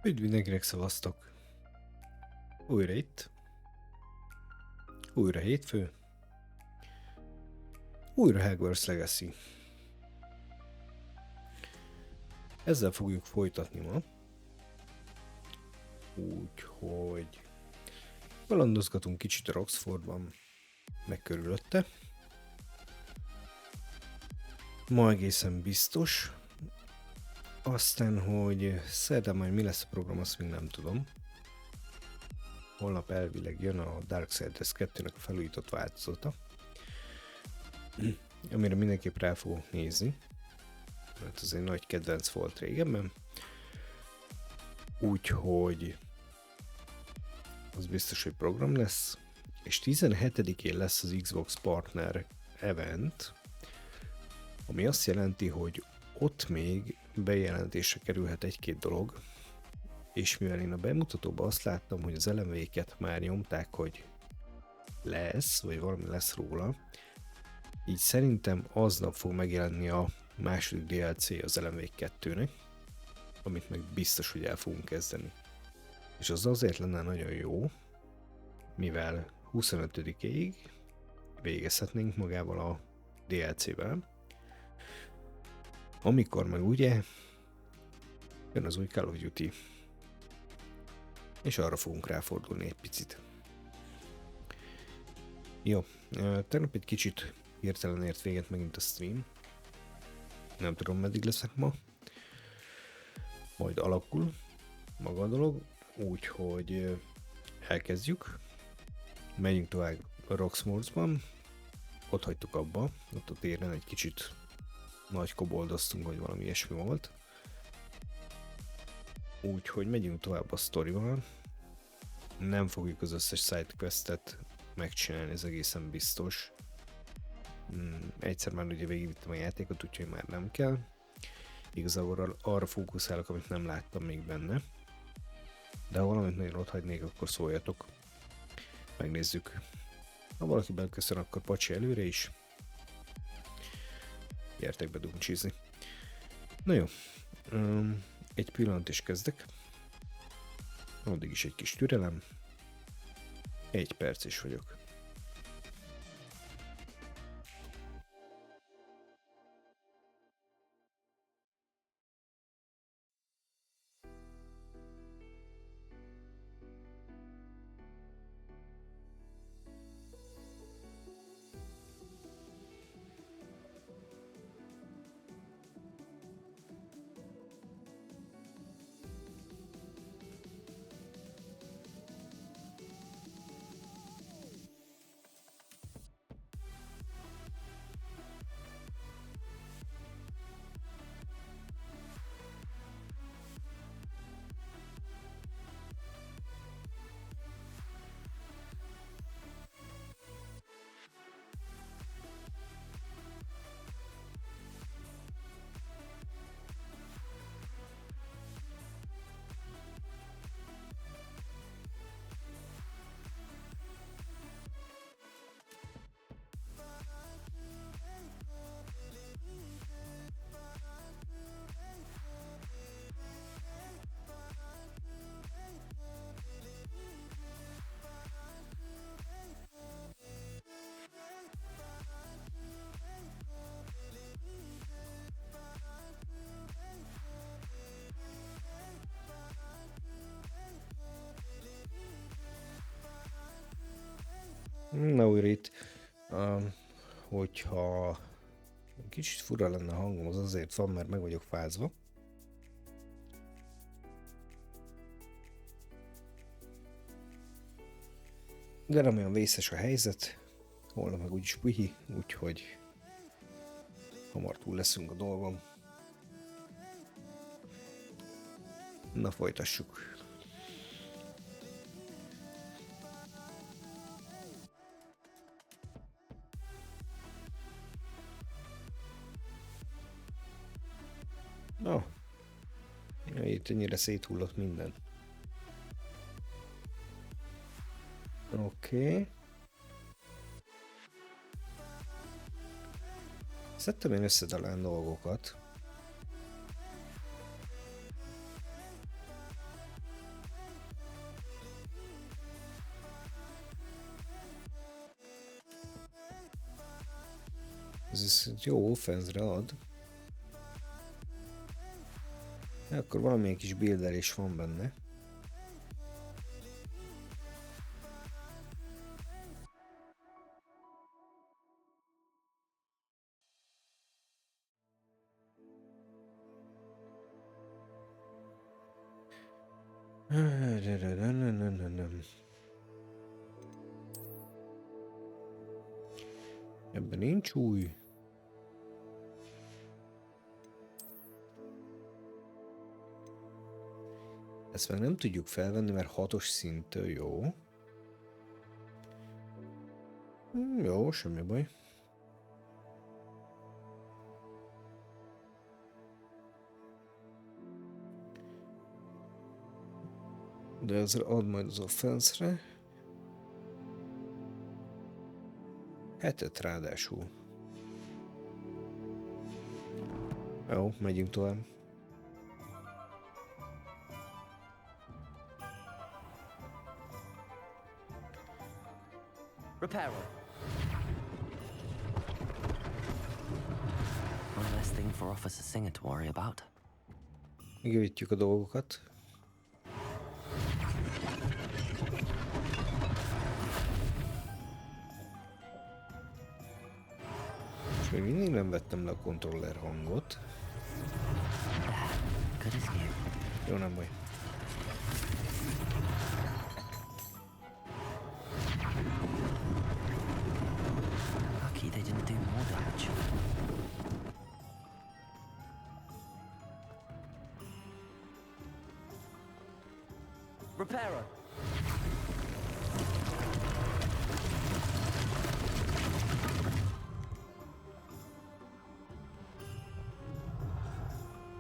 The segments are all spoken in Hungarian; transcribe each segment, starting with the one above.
Üdv mindenkinek, szavaztok! Újra itt. Újra hétfő. Újra Hogwarts Legacy. Ezzel fogjuk folytatni ma. Úgyhogy kalandozgatunk kicsit a Roxfordban, meg körülötte. Ma egészen biztos. Aztán, hogy szerdán majd mi lesz a program, azt még nem tudom. Holnap elvileg jön a Darksiders 2-nek a felújított változata, amire mindenképp rá fogok nézni, mert az egy nagy kedvenc volt régebben. Úgyhogy az biztos, hogy program lesz, és 17-én lesz az Xbox Partner Event, ami azt jelenti, hogy ott még bejelentésre kerülhet egy-két dolog, és mivel én a bemutatóban azt láttam, hogy az elemeiket már nyomták, hogy lesz, vagy valami lesz róla, így szerintem aznap fog megjelenni a második DLC az Elemvék 2-nek, amit meg biztos, hogy el fogunk kezdeni. És az azért lenne nagyon jó, mivel 25-ig végezhetnénk magával a DLC-vel, amikor meg ugye jön az új Call of Duty, és arra fogunk ráfordulni egy picit. Jó, tegnap egy kicsit hirtelen ért véget megint a stream. Nem tudom, meddig leszek ma. Majd alakul maga a dolog, úgyhogy elkezdjük. Megyünk tovább a Roxmorsban. Ott hagytuk abba, ott a téren egy kicsit nagy koboldoztunk, vagy valami ilyesmi volt. Úgyhogy megyünk tovább a sztorival. Nem fogjuk az összes sidequestet megcsinálni, ez egészen biztos. Egyszer már ugye végigvittem a játékot, úgyhogy már nem kell. Igazából arra fókuszálok, amit nem láttam még benne. De ha valamit nagyon ott hagynék, akkor szóljatok. Megnézzük. Ha valaki beköszön, akkor pacsi előre is. Gyertek be dumcsizni. Na jó. Egy pillanat is kezdek. Addig is egy kis türelem. 1 perc is vagyok. Na újra itt, hogyha kicsit fura lenne a hangom, az azért van, mert meg vagyok fázva. De nem olyan vészes a helyzet, holnap meg úgyis pihi, úgyhogy hamar túl leszünk a dolgon. Na, folytassuk. Itt ennyire széthullott minden. Oké. Szedtem én összedalán dolgokat. Ez jó offense-re ad. De akkor valamilyen kis buildelés van benne. Ebben nincs új. Ezt meg nem tudjuk felvenni, mert 6-os szinttől jó. Jó, semmi baj. De ez ad majd az offense-re. 7-et ráadásul. Jó, megyünk tovább. Repairer. One less thing for Officer Singer to worry about. Megjöjtjük a dolgokat. És még mindig nem vettem le a kontroller hangot. Good as new. Jó, nem baj. Lucky they didn't do more damage. Repairer.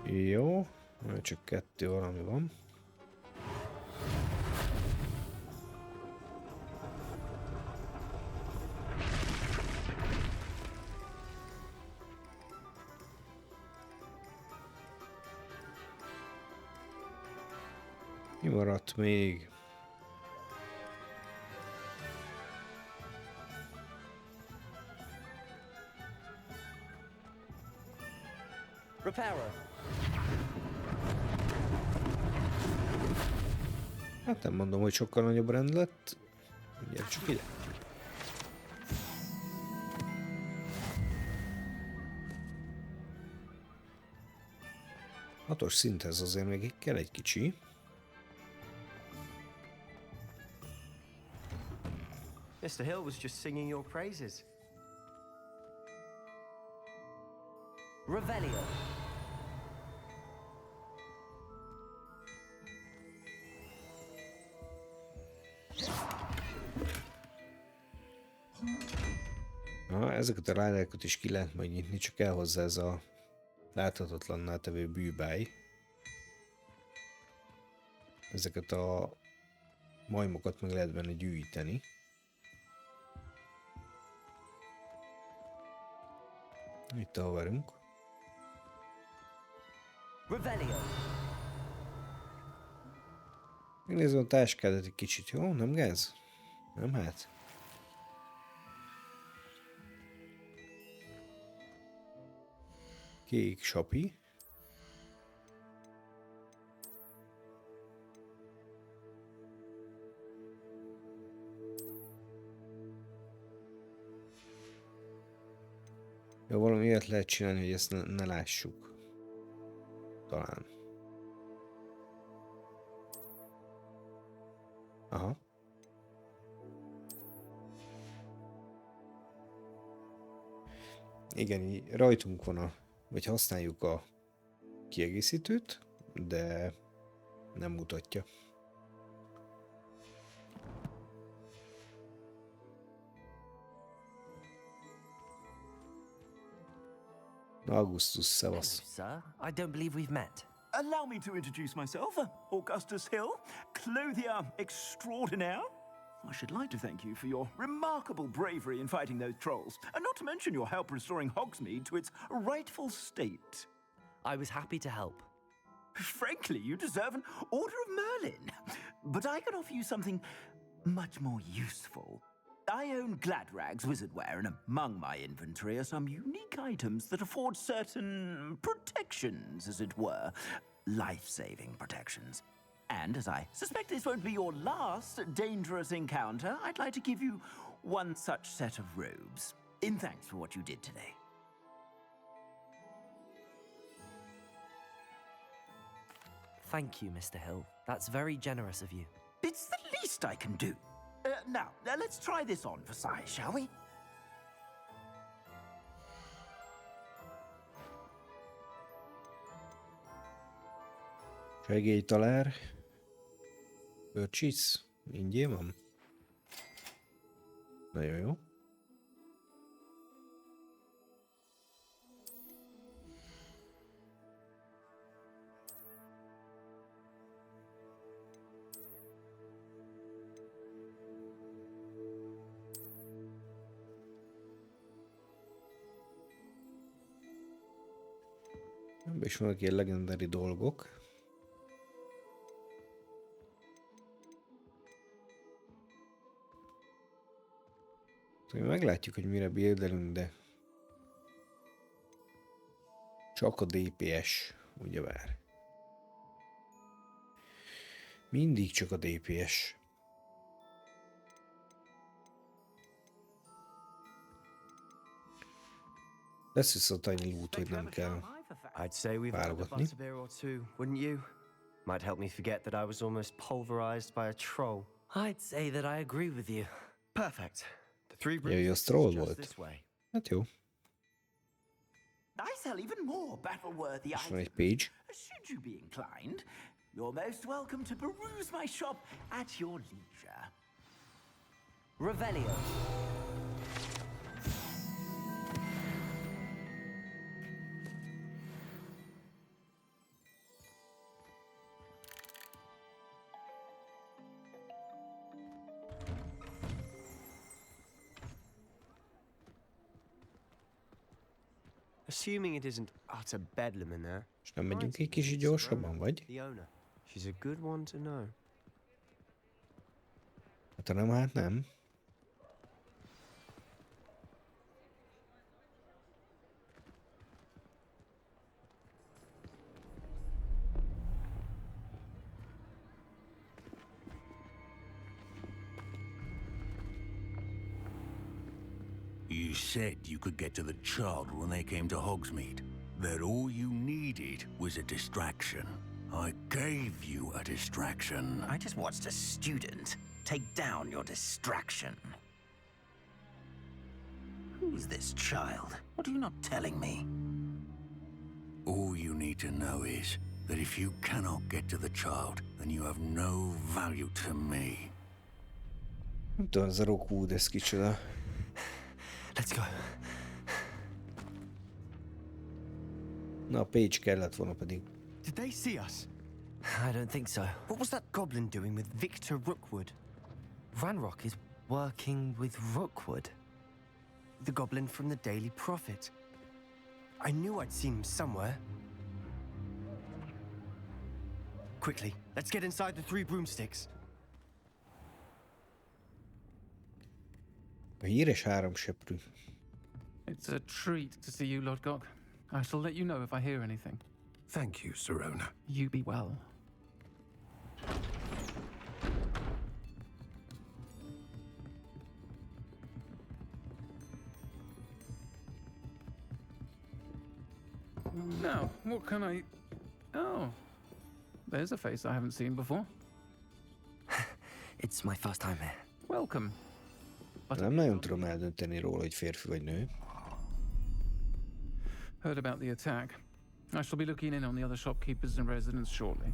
Jó, csak 2 valami van. Mi maradt még? Repairer. Hát nem mondom, hogy sokkal nagyobb rend lett. Gyere csak ide. Hatos szinthez azért még kell egy kicsi. Mr. Hill was just singing your praises. Revelio. Na, ezeket a rádákat is ki lehet majd nyitni, csak kell hozzá ez a láthatatlanná tevő bűbáj. Ezeket a majmokat meg lehet benne gyűjteni. Itt ahol verünk. Revelio. Megnézem a táskádat egy kicsit, jó? Nem gáz? Nem hát? Kék sapi. Jó, valami ilyet lehet csinálni, hogy ezt ne lássuk. Talán. Aha. Igen, így rajtunk van vagy használjuk a kiegészítőt, de nem mutatja. Augustus, szevasz. Hello, sir. I don't believe we've met. Allow me to introduce myself, Augustus Hill, clothier extraordinaire. I should like to thank you for your remarkable bravery in fighting those trolls, and not to mention your help restoring Hogsmeade to its rightful state. I was happy to help. Frankly, you deserve an Order of Merlin, but I can offer you something much more useful. I own Gladrag's wizardware, and among my inventory are some unique items that afford certain protections, as it were. Life-saving protections. And as I suspect this won't be your last dangerous encounter, I'd like to give you one such set of robes, in thanks for what you did today. Thank you, Mr. Hill. That's very generous of you. It's the least I can do. Now, let's try this on for size, shall we? Segélytalár. Purchase. Ingyen van. Nagyon jó. És vannak ilyen legendary dolgok. Meglátjuk, hogy mire buildelünk, de csak a DPS, ugyebár. Mindig csak a DPS. Lesz viszont annyi loot, hogy nem kell I'd say we've had a butterbeer or two, wouldn't you? Might help me forget that I was almost pulverized by a troll. I'd say that I agree with you. Perfect. The three Jöjj, rooms az troll just volt. this way. Hát jó. I sell even more battle-worthy Most van items. egy page. Should you be inclined, you're most welcome to peruse my shop at your leisure. Revelio. Assuming it isn't utter bedlam in there. És nem megyünk egy kicsit gyorsabban, vagy? The owner. She's a good one to know. Hát ha nem, hát nem. You said you could get to the child when they came to Hogsmeade. That all you needed was a distraction. I gave you a distraction. I just watched a student take down your distraction. Who's this child? What are you not telling me? All you need to know is that if you cannot get to the child, then you have no value to me. Nem tudom, ez a Rockwood, ez kicsoda. Let's go. Na, a page kellett volna pedig. Did they see us? I don't think so. What was that goblin doing with Victor Rookwood? Ranrock is working with Rookwood. The goblin from the Daily Prophet. I knew I'd seen him somewhere. Quickly, let's get inside the three broomsticks. A híres háromseprű. It's a treat to see you, Lodgok. I shall let you know if I hear anything. Thank you, Sirona. You be well. Now, what can I... Oh, there's a face I haven't seen before. It's my first time here. Welcome. Nem nagyon tudom eldönteni róla, hogy férfi vagy nő. Heard about the attack. I shall be looking in on the other shopkeepers and residents shortly.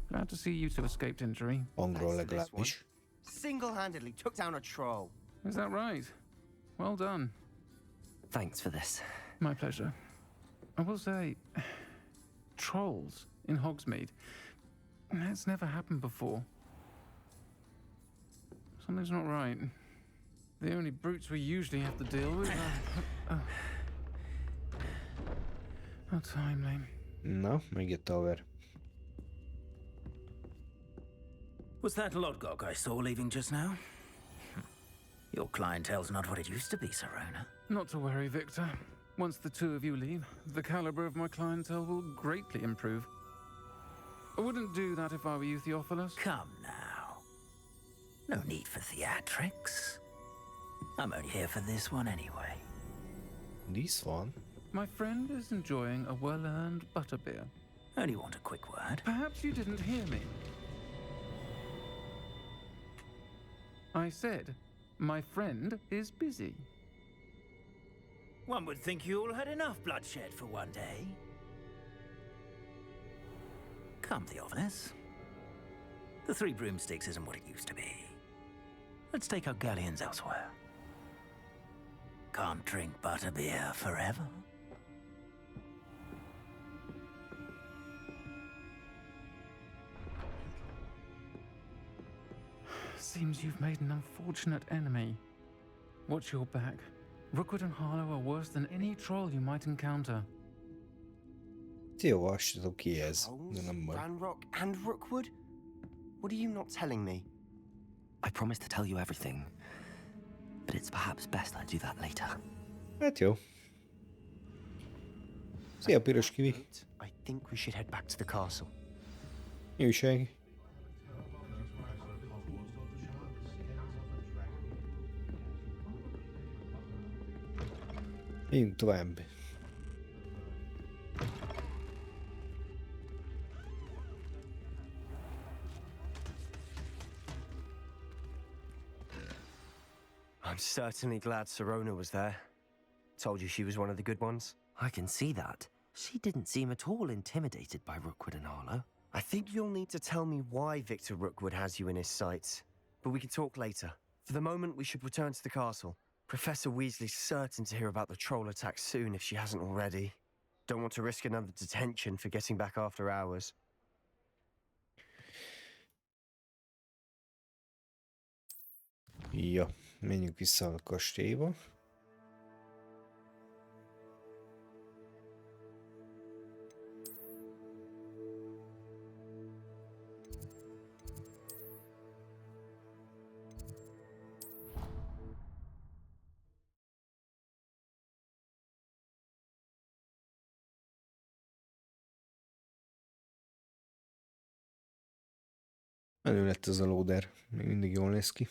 Glad to see you two escaped injury. Angról Thanks for this legalábbis. Single-handedly took down a troll. Is that right? Well done. Thanks for this. My pleasure. I will say, trolls in Hogsmeade. That's never happened before. Something's not right. The only brutes we usually have to deal with are... How timely. Na, megjött a haver. Was that Lodgok I saw leaving just now? Your clientele's not what it used to be, Sirona. Not to worry, Victor. Once the two of you leave, the caliber of my clientele will greatly improve. I wouldn't do that if I were you, Theophilus. Come now. No need for theatrics. I'm only here for this one anyway. This one? My friend is enjoying a well-earned butterbeer. Only want a quick word. Perhaps you didn't hear me. I said, my friend is busy. One would think you all had enough bloodshed for one day. Come, Theophilus. The Three Broomsticks isn't what it used to be. Let's take our galleons elsewhere. Can't drink butterbeer forever. Seems you've made an unfortunate enemy. Watch your back. Rookwood and Harlow are worse than any troll you might encounter. Jó, azt tudom ki ez. De Trolls, nem baj. Ranrock, and Rookwood? What are you not telling me? I promised to tell you everything, but it's perhaps best I do that later. Hát jó. Szia, piros kivi. I think we should head back to the castle. Mi újság? Menjünk tovább. I'm certainly glad Sirona was there. Told you she was one of the good ones. I can see that. She didn't seem at all intimidated by Rookwood and Harlow. I think you'll need to tell me why Victor Rookwood has you in his sights. But we can talk later. For the moment, we should return to the castle. Professor Weasley's certain to hear about the troll attack soon if she hasn't already. Don't want to risk another detention for getting back after hours. Ja, menjünk vissza a kastélyba. Menő lett ez a lóder, még mindig jól néz ki.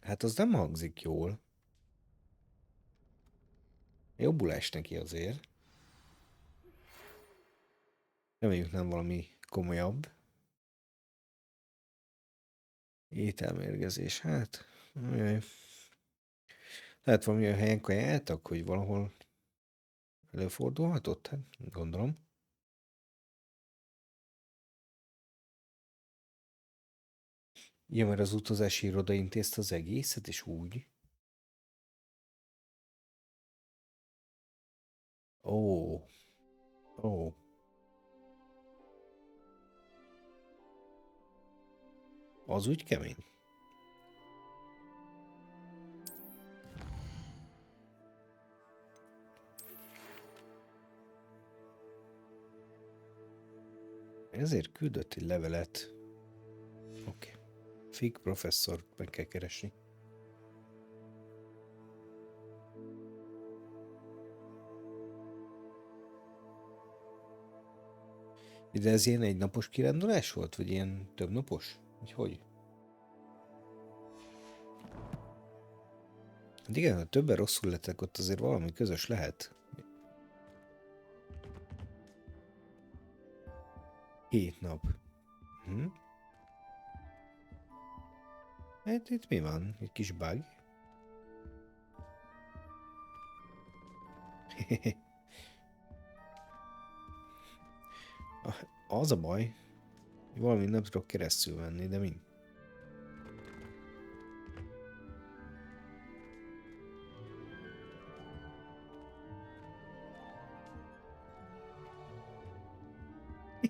Hát az nem hangzik jól. Jobbulás neki azért. Reméljük nem valami komolyabb. Ételmérgezés, hát... Jaj. Lehet valami olyan helyen kajáltak, hogy valahol előfordulhatott? Hát gondolom. Ja, mert az utazási iroda intézte az egészet, és úgy. Ó. Ó. Az úgy kemény. Ezért küldött egy levelet. Oké. Fig professzort meg kell keresni. De ez ilyen egynapos kirándulás volt? Vagy ilyen többnapos? Hogy? Hát igen, ha többen rosszul lettek, ott azért valami közös lehet. 7 nap. Hát itt mi van? Egy kis bug? Az a baj, hogy valami nem tudok keresztül venni, de mi?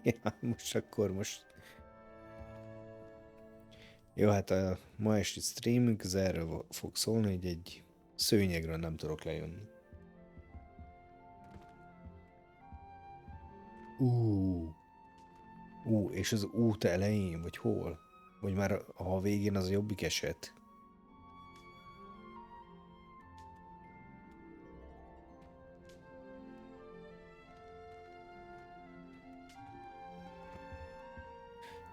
Ja, most. Jó, hát a ma esti streamünk az erről fog szólni, hogy egy szőnyegről nem tudok lejönni. És az út elején, vagy hol? Vagy már a végén az a jobbik eset?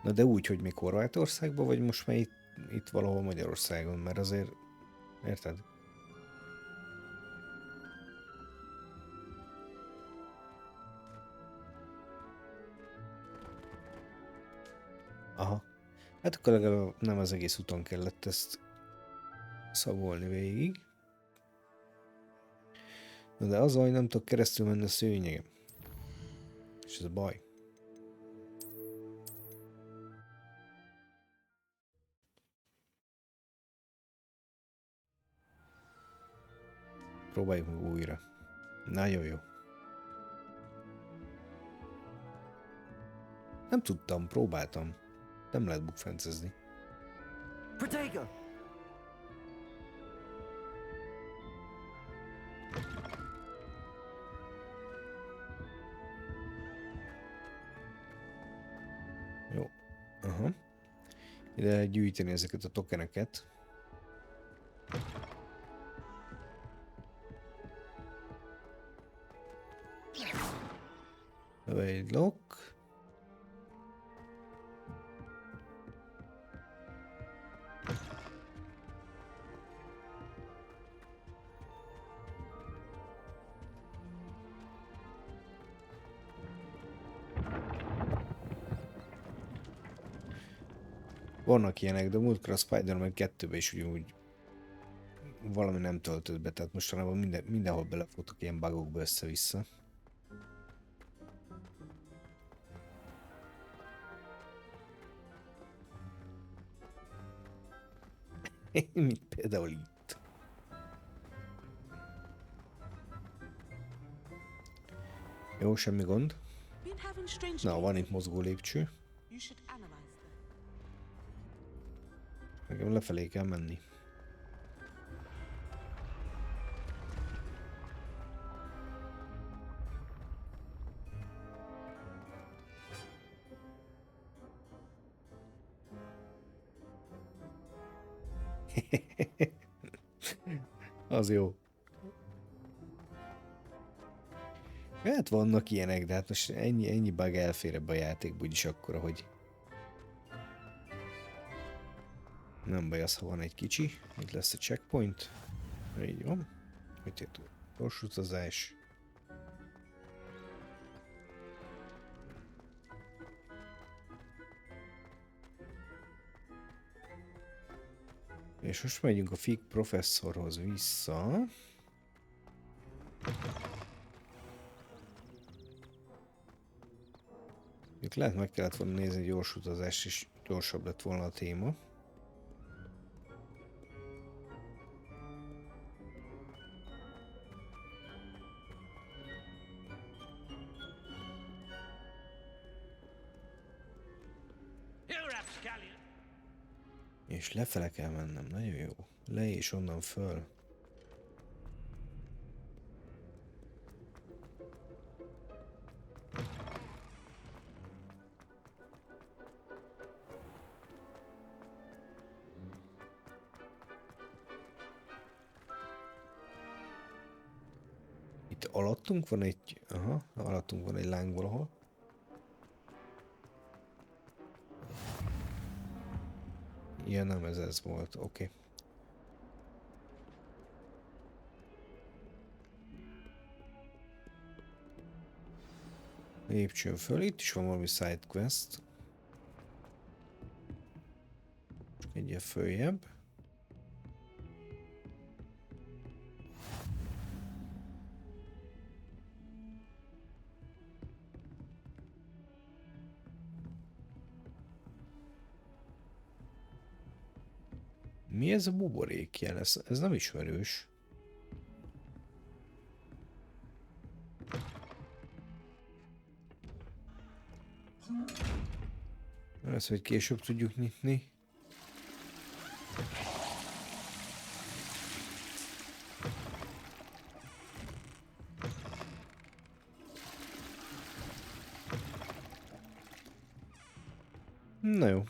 Na de úgy, hogy még Horvátországban, vagy most már itt valahol Magyarországon, mert azért, érted? Aha. Hát akkor legalább nem az egész úton kellett ezt szagolni végig. Na de az, hogy nem tudok keresztül menni a szőnyegem. És ez a baj. Próbáljuk meg újra. Nagyon jó. Nem tudtam, próbáltam. Nem lehet bukfencezni. Protego! Jó. Aha. Ide lehet gyűjteni ezeket a tokeneket. Egy lock. Vannak ilyenek, de múltkor a Spider-Man 2-ben is úgy valami nem töltött be, tehát mostanában mindenhol belefutok ilyen bugokba össze-vissza. Mint például itt. Jó, semmi gond. Na, van itt mozgó lépcső. Nekem lefelé kell menni. Az jó. Hát vannak ilyenek, de hát most ennyi bug elfér ebbe a játékba úgyis akkora, hogy nem baj az, ha van egy kicsi. Itt lesz a checkpoint. Így van. Mit értünk? Gyors utazás. És most megyünk a Fig professzorhoz vissza. Itt lehet meg kellett volna nézni gyors utazást, és gyorsabb lett volna a téma. És lefele kell mennem, nagyon jó. Le és onnan föl. Itt alattunk van egy... Aha, alattunk van egy láng valahol. Ja, nem, ez volt, oké. Lépcsőn föl, itt is van valami side quest. Csak egyel följebb. Mi ez a buborék jel? Ez nem ismerős. Ez, hogy később tudjuk nyitni. Na jó.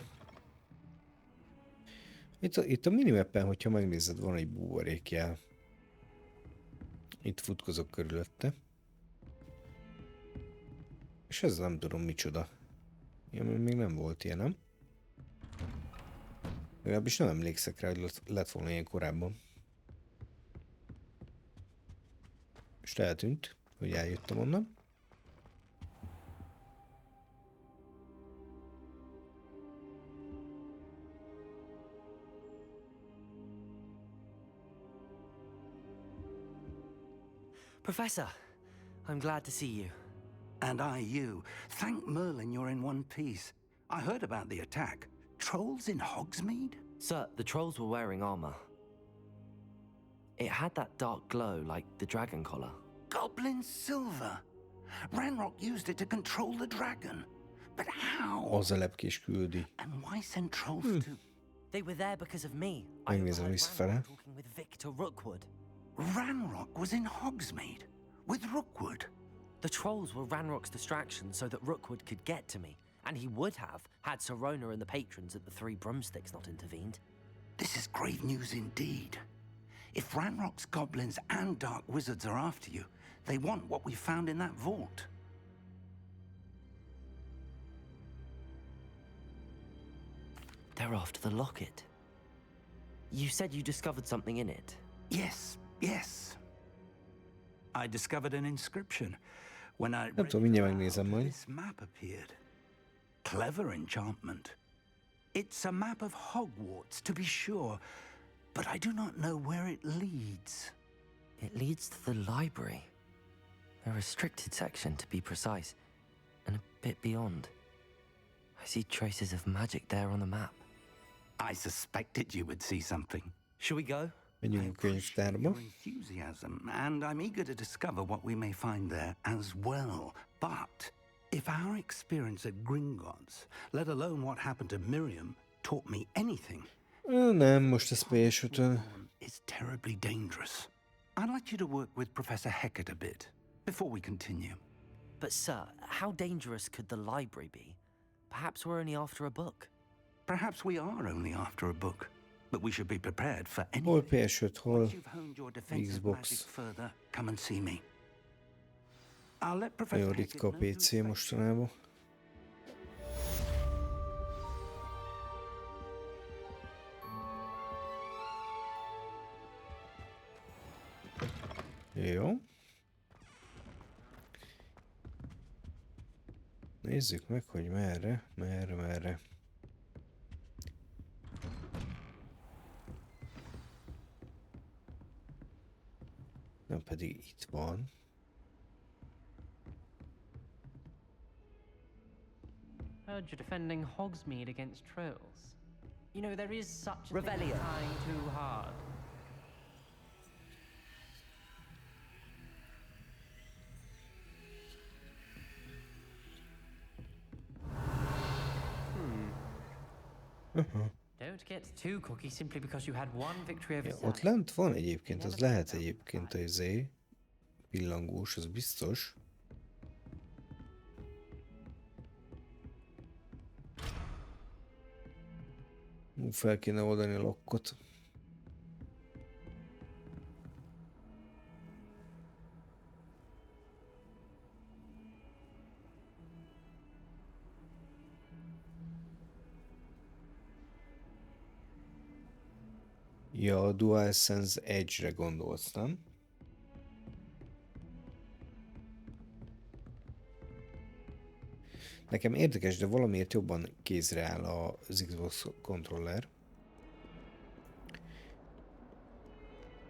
Itt a minimappen, hogyha megnézed, van egy buborékjel. Itt futkozok körülötte. És ez nem tudom micsoda. Ilyen még nem volt ilyen, nem? Legalábbis nem emlékszek rá, hogy lett volna ilyen korábban. És eltűnt, hogy eljöttem onnan. Professor, I'm glad to see you. And you. Thank Merlin you're in one piece. I heard about the attack. Trolls in Hogsmeade? Sir, the trolls were wearing armor. It had that dark glow like the dragon collar. Goblin silver. Ranrock used it to control the dragon. But how? Az a lepkés küldi. And why send trolls to... They were there because of me. I Megnézem overheard visszafele. Ranrock talking with Victor Rookwood. Ranrock was in Hogsmeade with Rookwood. The trolls were Ranrock's distraction so that Rookwood could get to me. And he would have had Sirona and the patrons at the Three Broomsticks not intervened. This is grave news indeed. If Ranrock's goblins and dark wizards are after you, they want what we found in that vault. They're after the locket. You said you discovered something in it. Yes. I discovered an inscription. When I Nem tudom, mindjárt megnézem majd. this map appeared. Clever enchantment. It's a map of Hogwarts, to be sure, but I do not know where it leads. It leads to the library. A restricted section, to be precise, and a bit beyond. I see traces of magic there on the map. I suspected you would see something. Shall we go? Menjünk a Appreciate könyvtárba. your enthusiasm, and I'm eager to discover what we may find there as well. But if our experience at Gringotts, let alone what happened to Miriam, taught me anything, Nem, most ez PS5-ön. it's terribly dangerous. I'd like you to work with Professor Hecat a bit before we continue. But, sir, how dangerous could the library be? Perhaps we're only after a book. Perhaps we are only after a book, but we should be prepared for Hol anything. PS5, hol Once you've honed your defensive Xbox. magic further, come and see me. I'll let Professor Nagyon Hecat ritka a know to PC expect mostanában. Jó. Nézzük meg, hogy merre. Nem pedig itt van. Heard you're defending Hogsmeade against trolls. You know, there is such a thing Revelio. as trying too hard. Don't get too cocky simply because you had one victory over Ja, Sam. ott lent van egyébként, az lehet egyébként a pillangós, az biztos. Fel kéne oldani a lokkot. Ja, a DualSense Edge-re gondolsz, nem? Nekem érdekes, de valamiért jobban kézre áll az Xbox controller.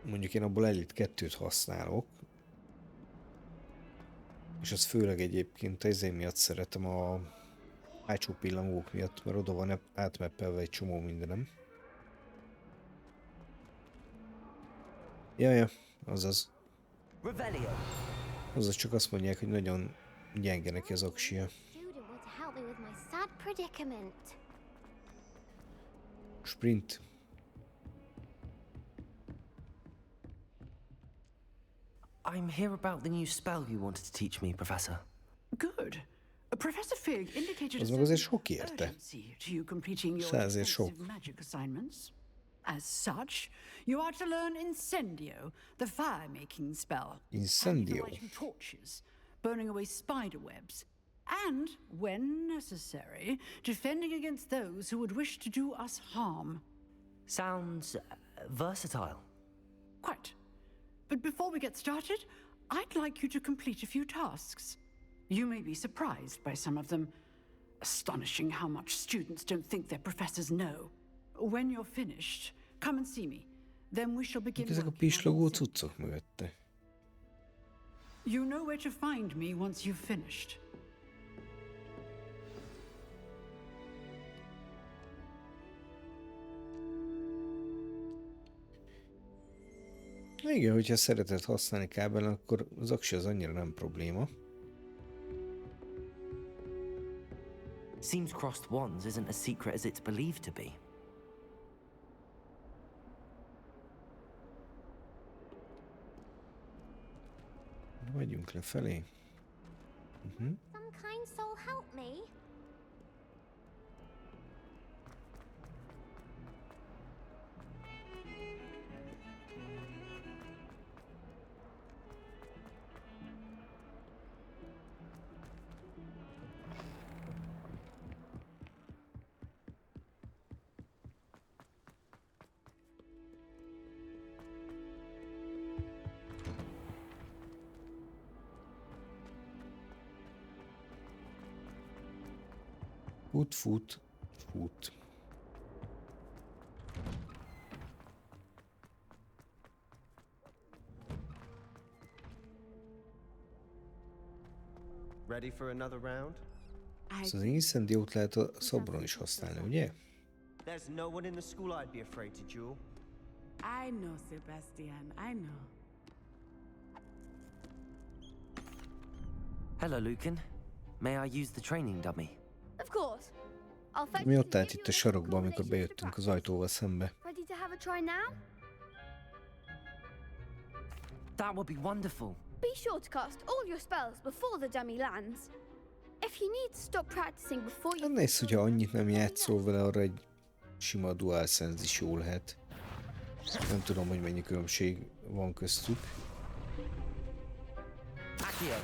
Mondjuk én abból Elite 2-t használok. És az főleg egyébként ezért miatt szeretem a hátsó pillangók miatt, mert oda van átmeppelve egy csomó mindenem. Ja, azaz. Revelio. Azaz csak azt mondják, hogy nagyon gyenge neki az aksia. Student want to help me with my sad predicament. Sprint. I'm here about the new spell you wanted to teach me, Professor. Good. Professor Fig indicated Az a meg azért certain sok érte. urgency to you completing your 100 ér sok. extensive magic assignments. As such, you are to learn Incendio, the fire-making spell. Incendio. And lighting torches, burning away spider webs, and, when necessary, defending against those who would wish to do us harm. Sounds versatile. Quite. But before we get started, I'd like you to complete a few tasks. You may be surprised by some of them. Astonishing how much students don't think their professors know. When you're finished, come and see me. Then we shall begin Ezek a working on pislogó Incendio. cuccok mögötte. You know where to find me once you've finished. Igen, hogyha szereted használni kábelen, akkor az aksi az annyira nem probléma. Seems crossed wands isn't as secret as it's believed to be. Megyünk lefelé. Some kind soul help me. Fut, fut, fut. Ready for another round? Az Incendiót lehet a szobron is használni, ugye? There's no one in the school I'd be afraid to duel. I know, Sebastian, I know. Hello, Lucan. May I use the training dummy? Of course. I'll fetch Mi it ott and állt give itt you a a sarokba, amikor combination for bejöttünk az practice. ajtóval szembe. Ready to have a try now? That would be wonderful. Be sure to cast all your spells before the dummy lands. If you need to stop practicing before you... Hát nézd, hogyha annyit nem játszol vele, arra egy sima DualSense is jó lehet. Nem tudom, hogy mennyi különbség van köztük. Accio.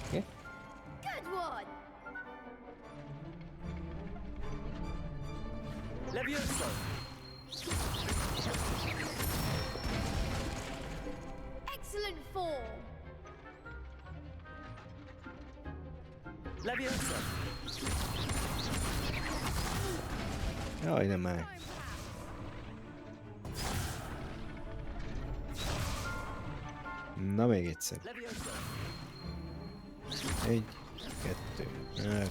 Oké? Good one! Levioso. Excellent form! Levioso. Jaj, nem állj. Na még egyszer. Levioso. 1, 2, 3.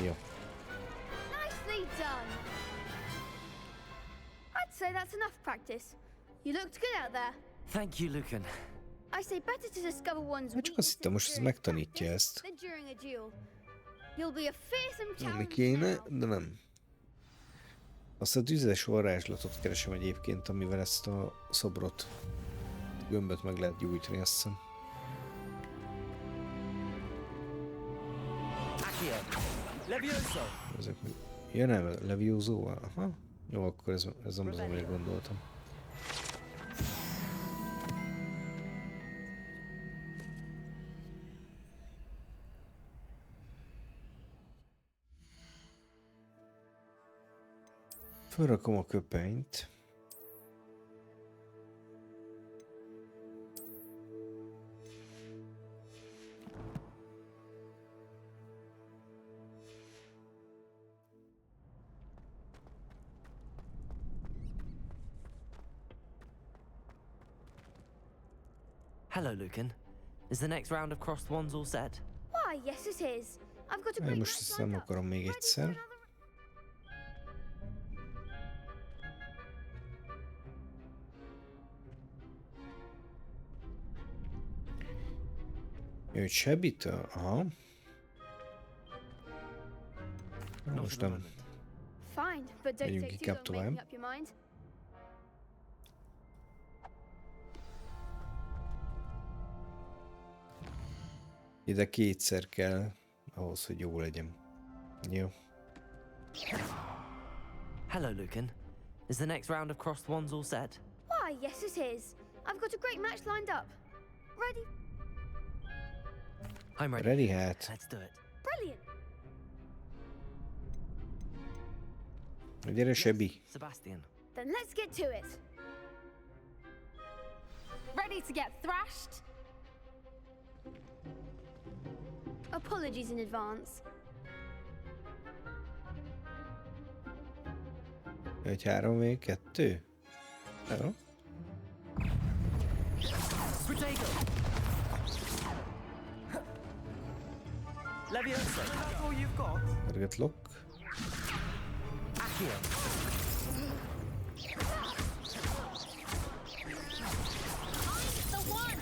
Jó. Nicely done! I'd say that's enough practice. You looked good out there. Thank you, Lucan. I say better to discover one's Hát csak azt hittem, most ez megtanítja ezt. than during a duel. You'll be a fearsome Tudni challenge kéne, now. de nem. Azt a tüzes varázslatot keresem egyébként, amivel ezt a szobrot, gömböt meg lehet gyújtani, azt hiszem. Accio. Levioso. Ezek meg... Ja nem, leviózóval? Aha. Jó, akkor ez nem az, amire gondoltam. Fölrakom a köpenyt. Hello, Lucan. Is the next round of crossed wands all set? Why, yes it is. I've got a Én great most match ezt lined nem up. akarom még Ready for egyszer. another Ő sebítő? Aha. Most nem. Fine, but don't Megyünk take too inkább long making tovább. up your mind. Ide kétszer kell, ahhoz, hogy jó legyen. Jó. Hello, Lucan. Is the next round of crossed wands all set? Why, yes it is. I've got a great match lined up. Ready? I'm ready. Ready, hát. Let's do it. Brilliant. Gyere, Sebi. Sebastian. Then let's get to it. Ready to get thrashed? Apologies in advance. 1-3-2. Jó. Protego. Leviosa. That's all you've got. Target Accio. The one.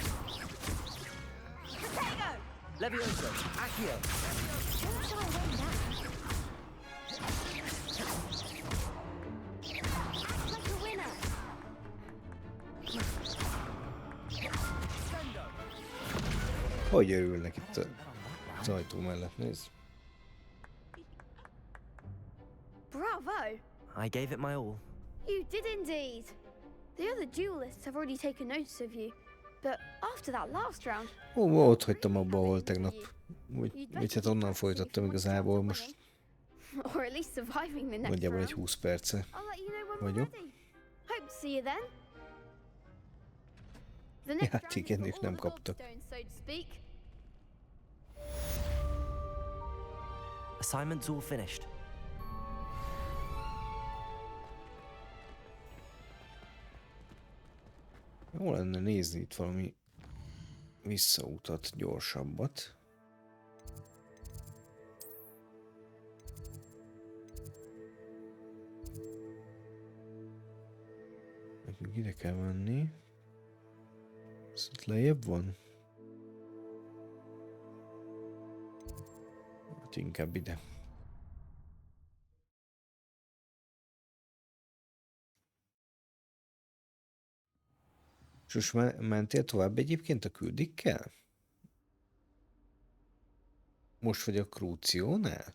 Protego. Leviosa. Accio. Don't show away now. Act like a winner. Hogy örülnek itt az ajtó mellett, nézd. Bravo. I gave it my all. You did indeed. The other duelists have already taken notice of you, but after that last round... Ott hagytam abba, ahol tegnap. Vagy hát onnan folytattam igazából most. Or at least surviving the next Nagyjából egy round. 20 perce I'll let you know when we're vagyok. ready. Hope to see you then. The next round is Igen, for ők all nem the kaptak. gobstones, so to speak. Assignment's all finished. Jó lenne nézni itt valami visszautat, gyorsabbat. Nekünk ide kell menni. Ez itt lejjebb van? Hát inkább ide. És most mentél tovább egyébként a küldikkel? Most vagy a Krúciónál?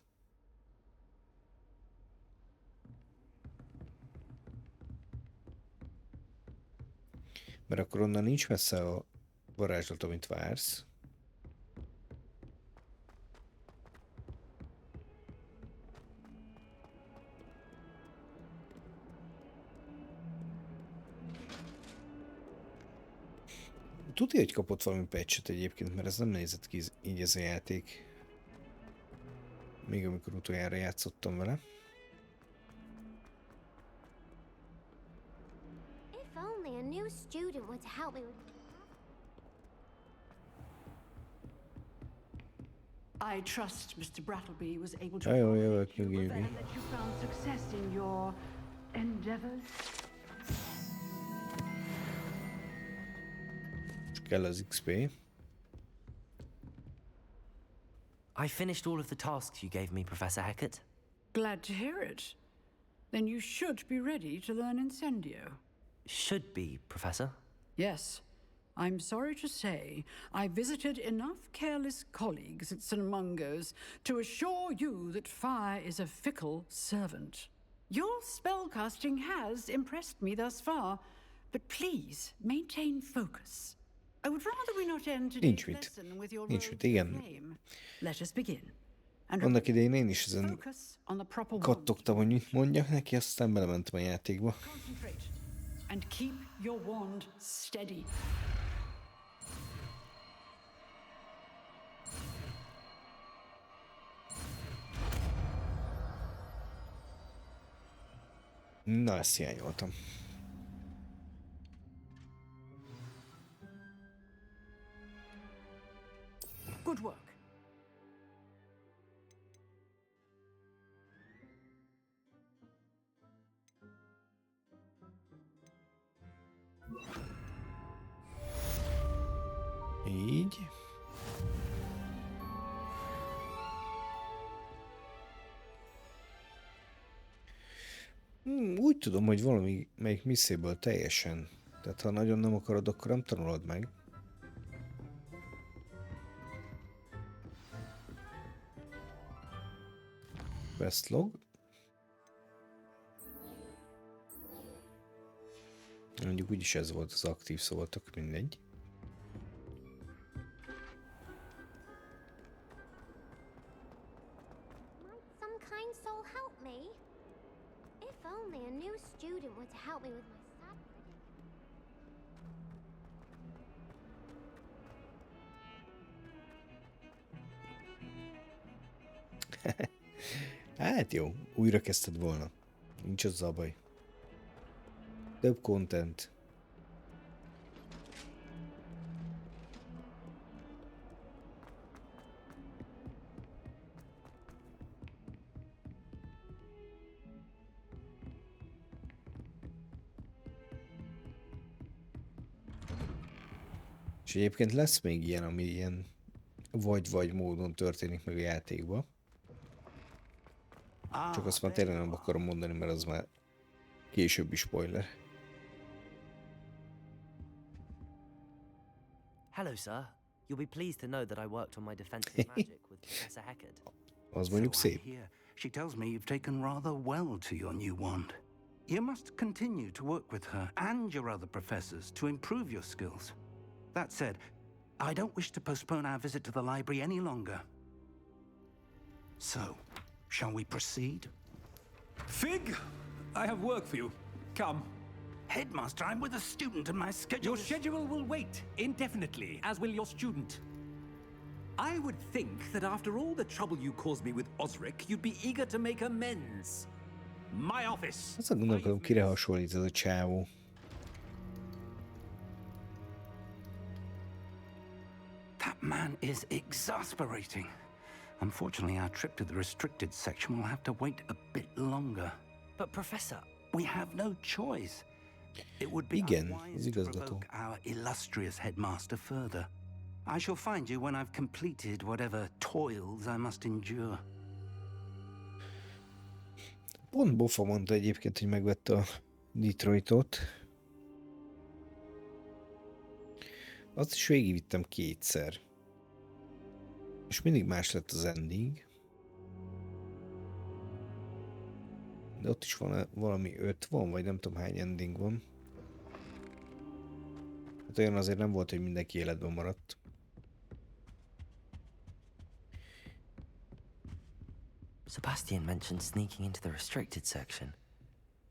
Mert akkor onnan nincs messze a varázslat, amit vársz. Tudja, hogy kapott valami patchet egyébként, mert ez nem nézett ki így ez a játék. Még amikor utoljára játszottam vele. If only a new student were to help me with... I trust Mr. Brattleby was able to Jaj, accommodate you nyugi. and that you found success in your endeavors. Kell az XP. I finished all of the tasks you gave me, Professor Hecat. Glad to hear it. Then you should be ready to learn Incendio. Should be, Professor. Yes. I'm sorry to say, I visited enough careless colleagues at St. Mungo's to assure you that fire is a fickle servant. Your spellcasting has impressed me thus far, but please maintain focus. I would rather we not end today's lesson with your Nincs road mit, to igen. fame. Let us begin. And Annak idején én is ezen focus on the proper kattogtam, hogy mit mondjak neki, aztán belementem a játékba. Concentrate and keep your wand steady. Na, ezt hiányoltam. Good work. Így. úgy tudom, hogy valami melyik misszéből teljesen. Tehát ha nagyon nem akarod, akkor nem tanulod meg. Best log. Mondjuk úgyis ez volt az aktív, szóval tök mindegy. Might some kind soul help me? If only a new student were to help me with my sad Hát jó, újra kezdted volna. Nincs azzal baj. Több content. És egyébként lesz még ilyen, ami ilyen vagy-vagy módon történik meg a játékban. Csak azt már tényleg nem akarom mondani, mert az már későbbi spoiler. Hello, sir. You'll be pleased to know that I worked on my defensive magic with Professor Heckard. Az mondjuk So I szép. hear. She tells me you've taken rather well to your new wand. You must continue to work with her and your other professors to improve your skills. That said, I don't wish to postpone our visit to the library any longer. So, shall we proceed? Fig, I have work for you. Come. Headmaster, I'm with a student and my schedule Your is... schedule will wait indefinitely, as will your student. I would think that after all the trouble you caused me with Osric, you'd be eager to make amends. My office. Azt gondolkodom, kire hasonlít ez a csávó. That man is exasperating. Unfortunately, our trip to the restricted section will have to wait a bit longer. But Professor... We have no choice. It would be Igen, az unwise to igazgató. provoke our illustrious headmaster further. I shall find you when I've completed whatever toils I must endure. Pont Bofa mondta egyébként, hogy megvette a Detroitot. Azt is végigvittem kétszer. És mindig más lett az ending. De ott is van valami 5 van, vagy nem tudom hány ending van. Hát olyan azért nem volt, hogy mindenki életben maradt. Sebastian mentioned sneaking into the restricted section.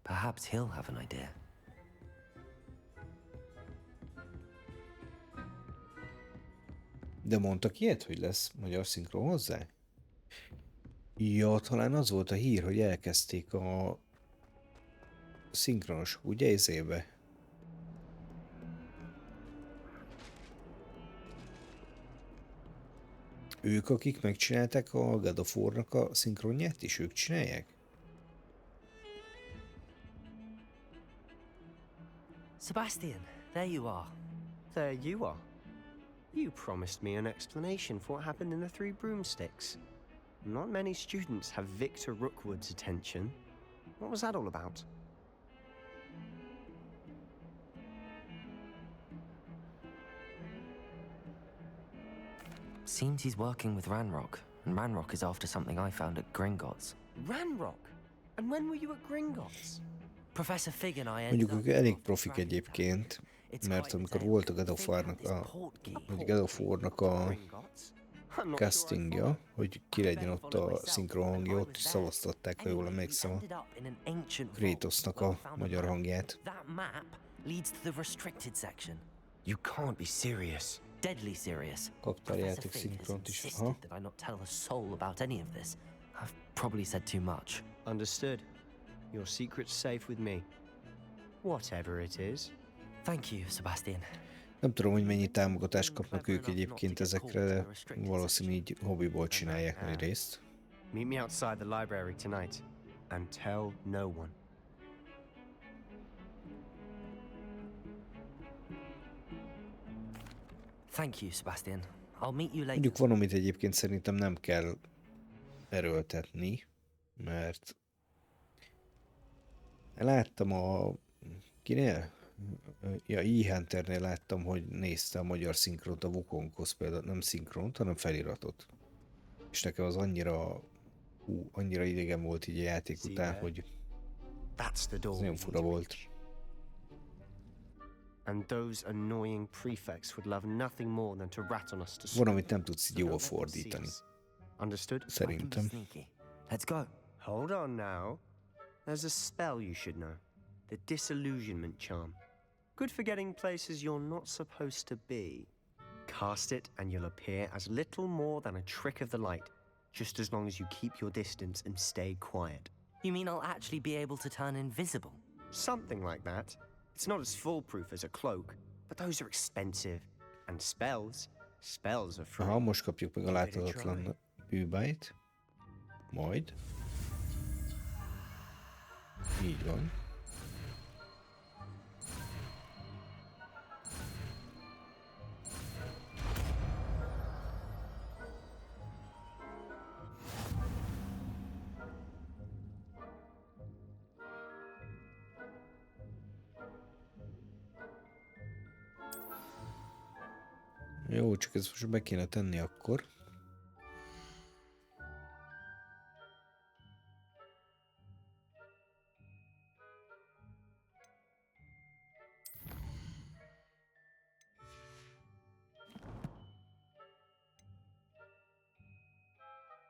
Perhaps he'll have an idea. De mondtak ilyet, hogy lesz magyar szinkron hozzá? Ja, talán az volt a hír, hogy elkezdték a szinkronos, ugye izébe? Ők, akik megcsinálták a God of War-nak a szinkronját is, ők csinálják? Sebastian, there you are. There you are. You promised me an explanation for what happened in the Three Broomsticks. Not many students have Victor Rookwood's attention. What was that all about? Seems he's working with Ranrock, and Ranrock is after something I found at Gringotts. Ranrock? And when were you at Gringotts? Professor Fig and I ended Mondjuk up ők elég profik egyébként, mert amikor volt a God of War-nak a castingja, hogy ki legyen ott a szinkron hangja, ott is szavaztatták, ha jól emlékszem, a Kratosnak a magyar hangját. That map leads to the restricted section. You can't be serious. Deadly serious. Kaptál Professor játék Fig has szinkront is. insisted Aha. that I not tell a soul about any of this. I've probably said too much. Understood. Your secret's safe with me. Whatever it is. Thank you, Sebastian. Nem tudom, hogy mennyi támogatást kapnak ők egyébként ezekre, de valószínűleg így hobbiból csinálják nagy részt. Meet me outside the library tonight and tell no one. Thank you, Sebastian. I'll meet you later. Mondjuk van, amit egyébként szerintem nem kell erőltetni, mert Láttam kinél? Ja, E-Hunternél láttam, hogy nézte a magyar szinkront a Wukonghoz, például nem szinkront, hanem feliratot. És nekem az annyira idegen volt így a játék után, hogy That's the door ez nagyon we need fura to volt. reach. And those annoying prefects would love nothing more than to rat on us to Van, school. amit nem tudsz így So jól don't let them see fordítani. us. Understood? Szerintem. Sneaky. Let's go. Hold on now. There's a spell you should know. The disillusionment charm. Good for getting places you're not supposed to be. Cast it and you'll appear as little more than a trick of the light, just as long as you keep your distance and stay quiet. You mean I'll actually be able to turn invisible? Something like that. It's not as foolproof as a cloak, but those are expensive. And spells are free. Aha, most kapjuk meg a Give it a láthatatlan try. bűbájt. Majd. Így van. Jó, csak ezt most be kéne tenni akkor.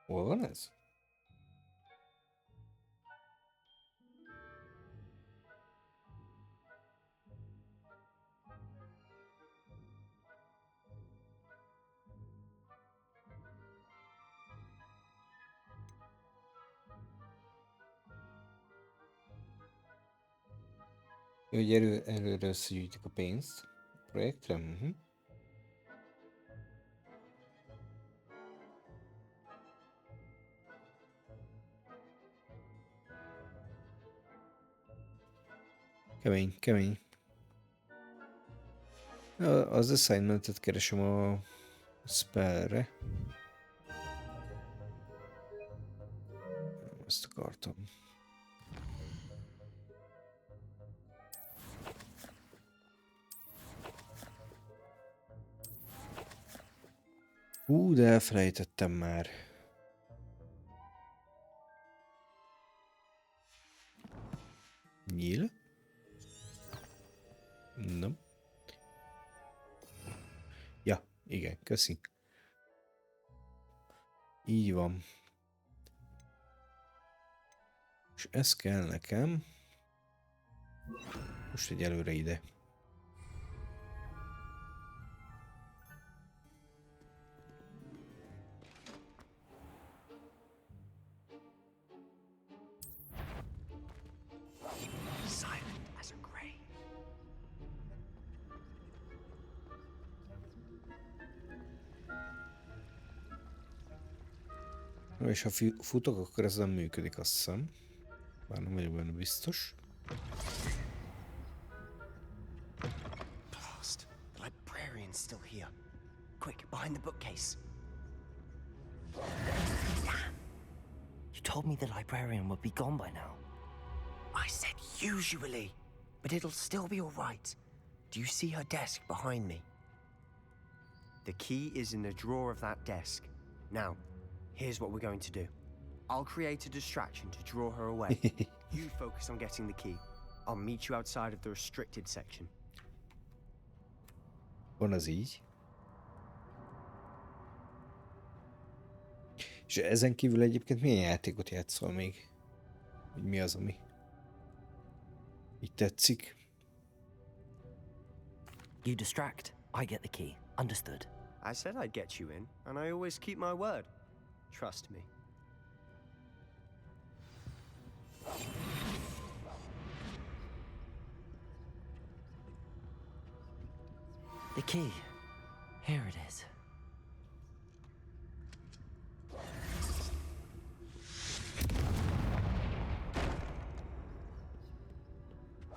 Hol van ez? Jó, hogy előre összegyűjtik a pénzt a projektre. Kemény, kemény. Az assignmentet keresem a spellre. Ezt akartam. De elfelejtettem már. Nyíl? Nem. Ja, igen, köszi. Így van. És ez kell nekem. Most egy előre ide. És ha futok, akkor ez nem működik, azt hiszem. Bár nem vagyok benne biztos. Blast! The librarian's still here. Quick, behind the bookcase. You told me the librarian would be gone by now. I said usually, but it'll still be all right. Do you see her desk behind me? The key is in the drawer of that desk. Now, here's what we're going to do. I'll create a distraction to draw her away. You focus on getting the key. I'll meet you outside of the restricted section. Van az így. És ezen kívül egyébként milyen játékot játszol még? Hogy mi az, ami így tetszik? You distract, I get the key. Understood. I said I'd get you in, and I always keep my word. Trust me. The key. Here it is.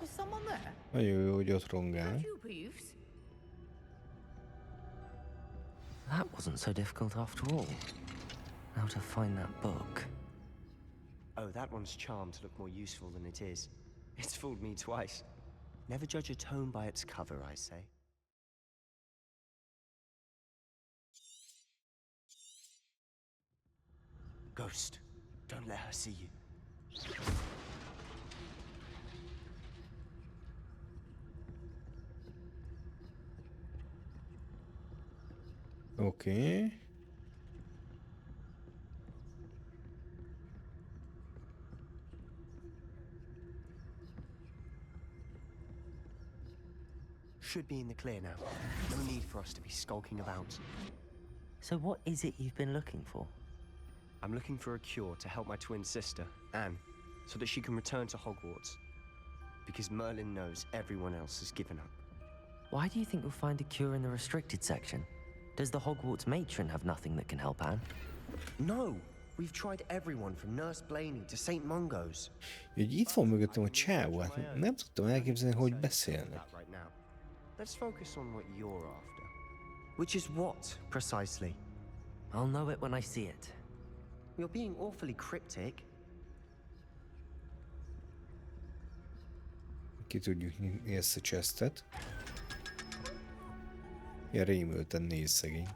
Was someone there? Nagyon jó, hogy ott rongál. You Peeves? That wasn't so difficult after all. How to find that book. Oh, that one's charmed to look more useful than it is. It's fooled me twice. Never judge a tome by its cover, I say. Ghost, don't let her see you. Oké. Should be in the clear now. No need for us to be skulking about. So what is it you've been looking for? I'm looking for a cure to help my twin sister, Anne, so that she can return to Hogwarts. Because Merlin knows everyone else has given up. Why do you think you'll find a cure in the restricted section? Does the Hogwarts matron have nothing that can help Anne? No! We've tried everyone from Nurse Blaney to St. Mungo's. Hogy itt van mögöttem a csávó, hát nem tudtam elképzelni, hogy beszélnek. Right now. Let's focus on what you're after. Which is what, precisely? I'll know it when I see it. You're being awfully cryptic. Ki tudjuk nyitni ezt a chestet. Ilyen rémülten néz szegény.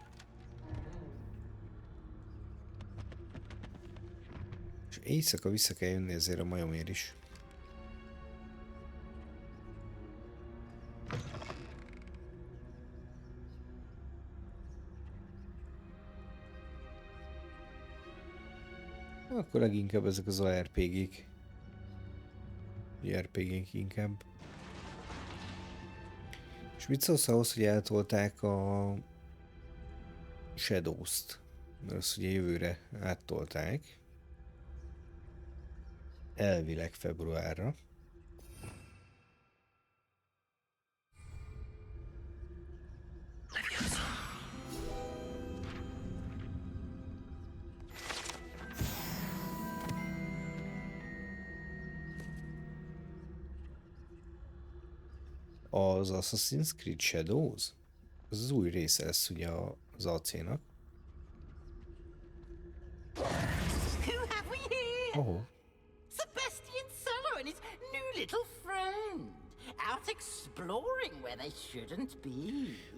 És éjszaka vissza kell jönni ezért a majomért is. Akkor leginkább ezek az ARPG-k. JRPG-k inkább. És mit szólsz ahhoz, hogy eltolták a Shadows-t? Mert azt ugye jövőre áttolták. Elvileg februárra. Az Assassin's Creed Shadows? Ez az új része lesz ugye az AC-nak. Who have we here? Oh. Sebastian Solo and his new little friend. Out exploring where they shouldn't be.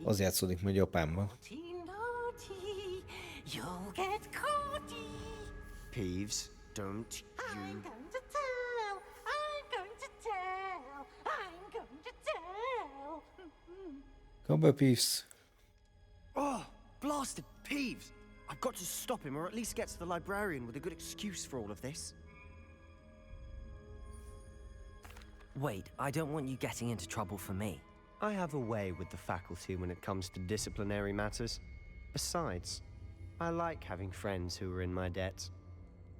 Az játszódik majd Japánban. Naughty, you'll get caughty. Peeves, don't you... I'm going to tell. I'm going to tell. I'm going to tell. Come back, Peeves. Oh, blasted Peeves! I've got to stop him, or at least get to the librarian with a good excuse for all of this. Wait, I don't want you getting into trouble for me. I have a way with the faculty when it comes to disciplinary matters. Besides, I like having friends who are in my debt.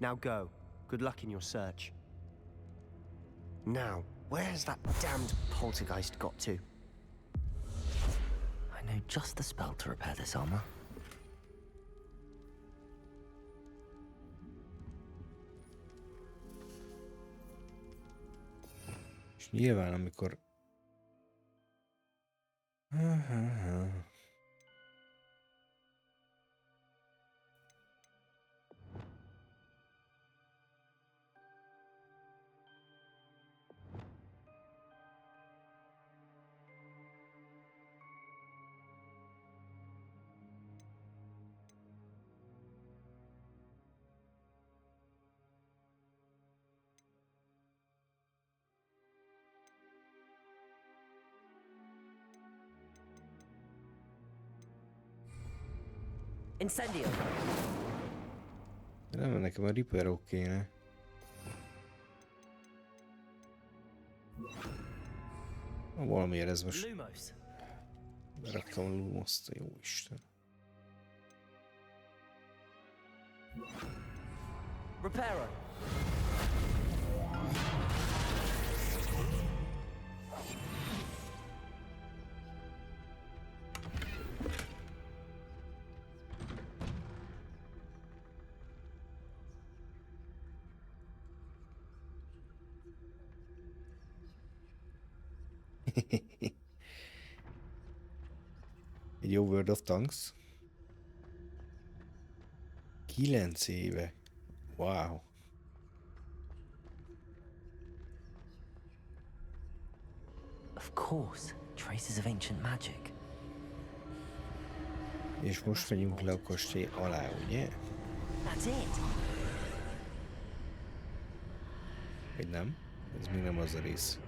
Now go. Good luck in your search. Now, where's that damned poltergeist got to? I know just the spell to repair this armor. És nyilván amikor... Incendio! Nem, nekem a Reaperok kéne. Valamiért ez most... Lumos! Beraktam a Lumos-t, jó Isten. Reparo! Egy jó World of Tanks. 9 éve. Wow. Of course, traces of ancient magic. És most megyünk le a kastély alá, ugye? That's it. Vagy nem? Ez még nem az a rész.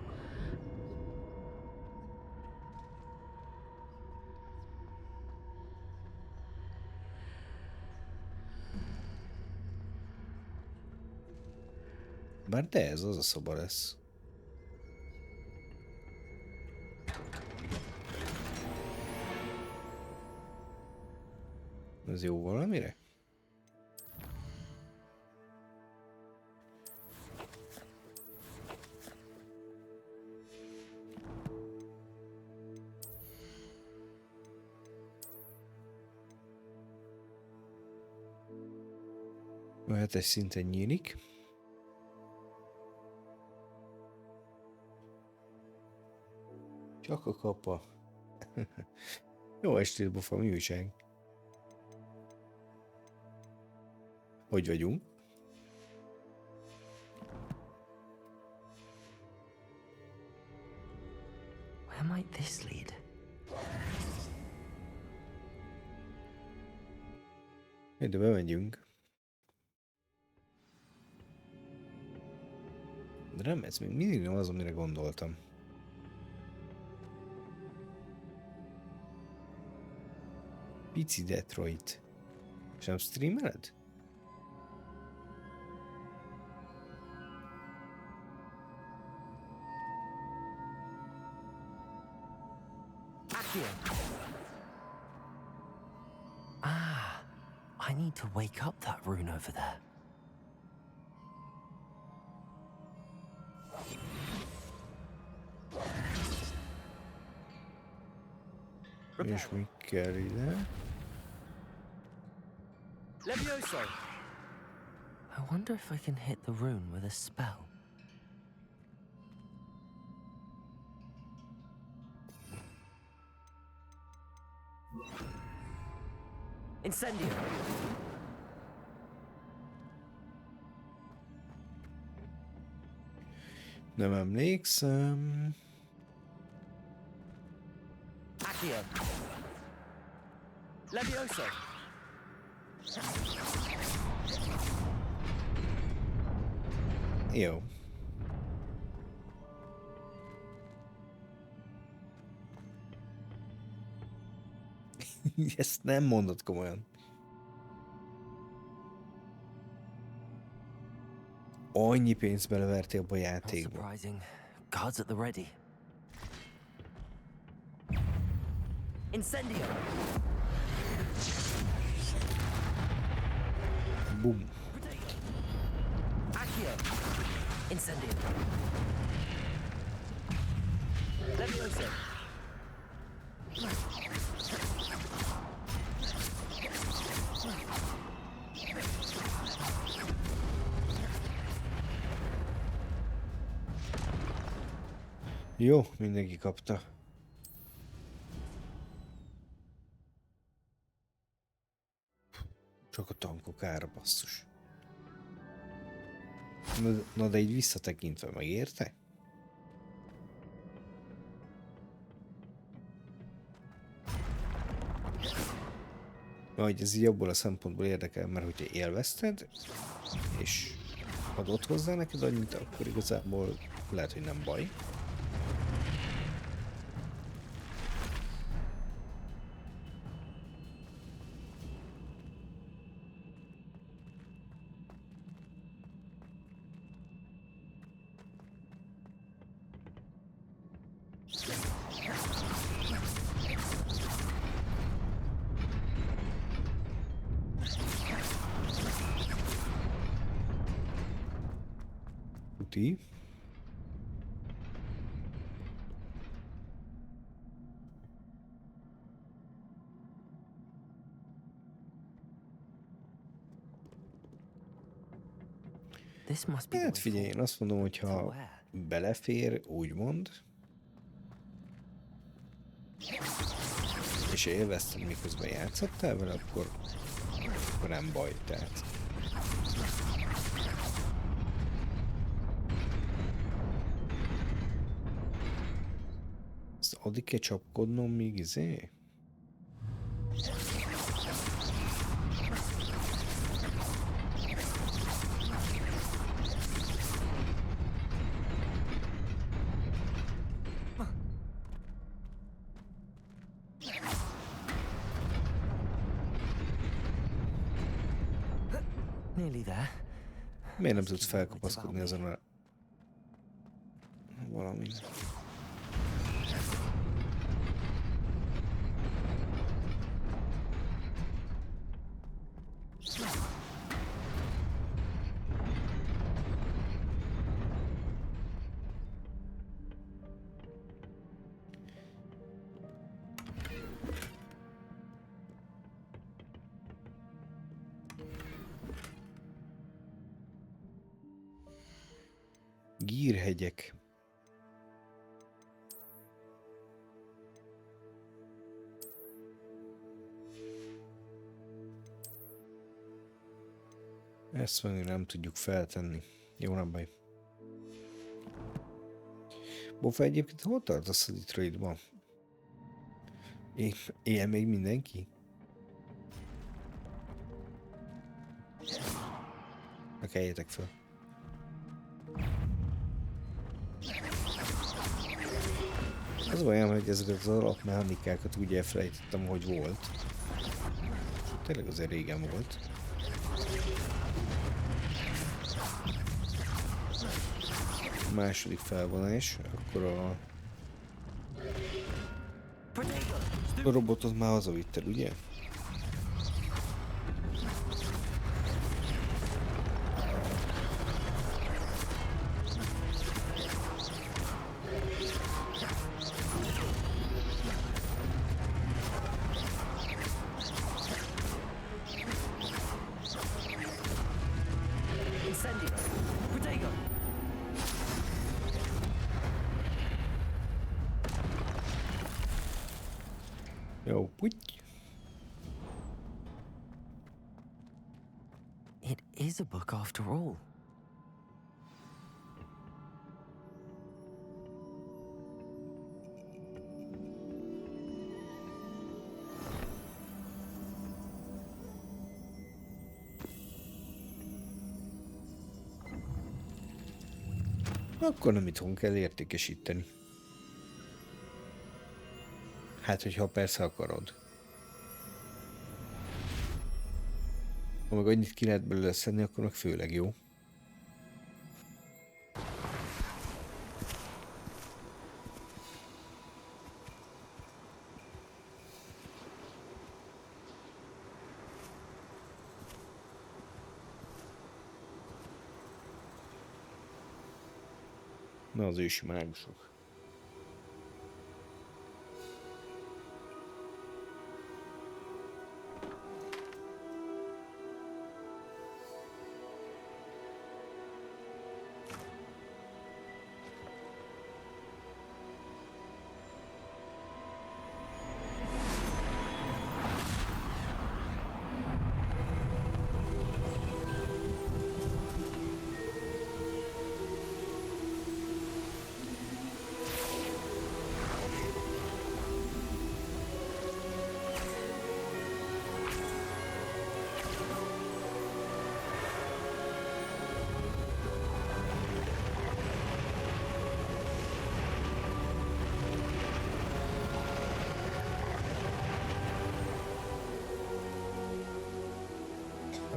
Bár de ez az a szoba lesz. Ez jó valamire? A 7-es szinten nyílik. Csak a kapa. Jó estét, Bofa, mi újság? Hogy vagyunk? Where might this lead? Ide bemegyünk. De nem, ez még mindig nem az, amire gondoltam. Pici Detroit. És nem streameled? Ah, I need to wake up that rune over there. És mi kell ide? Levioso! I wonder if I can hit the rune with a spell. Incendio! Nem emlékszem. Accio! Levioso! Jó. Ezt nem mondod komolyan. Annyi pénzt belevertél abba a játékba. Surprising. Guards at the ready. Incendio! Boom. Accio! Incendio! Levioso! Jó, mindenki kapta. Csak a tankok ára, basszus. Na de így visszatekintve megérte? Vagy ez így abból a szempontból érdekel, mert hogyha élvezted, és adott hozzá neked annyit, akkor igazából lehet, hogy nem baj. Tuti. Hát figyelj, én azt mondom, hogy ha belefér, úgymond, és élvezted, miközben játszottál vele, akkor nem baj, tehát. addig kell csapkodnom még izé? Nearly there. Miért nem tudsz felkapaszkodni ezen a... valami? Gírhegyek. Ezt mondjuk nem tudjuk feltenni. Jó, nem baj. Bofa, egyébként hol tartasz a Detroitban? Él még mindenki? Na, keljetek fel. Az olyan, hogy ezeket az alapmechanikákat úgy elfelejtettem, hogy volt. Tényleg azért régen volt. A második felvonás, akkor a robotot már hazavitted, ugye? Jó, puty. It is a book after all. Akkor nem itthon kell értékesíteni. Hát, hogyha persze akarod. Ha meg annyit ki lehet belőle szedni, akkor meg főleg jó. Na, az ősi mágusok.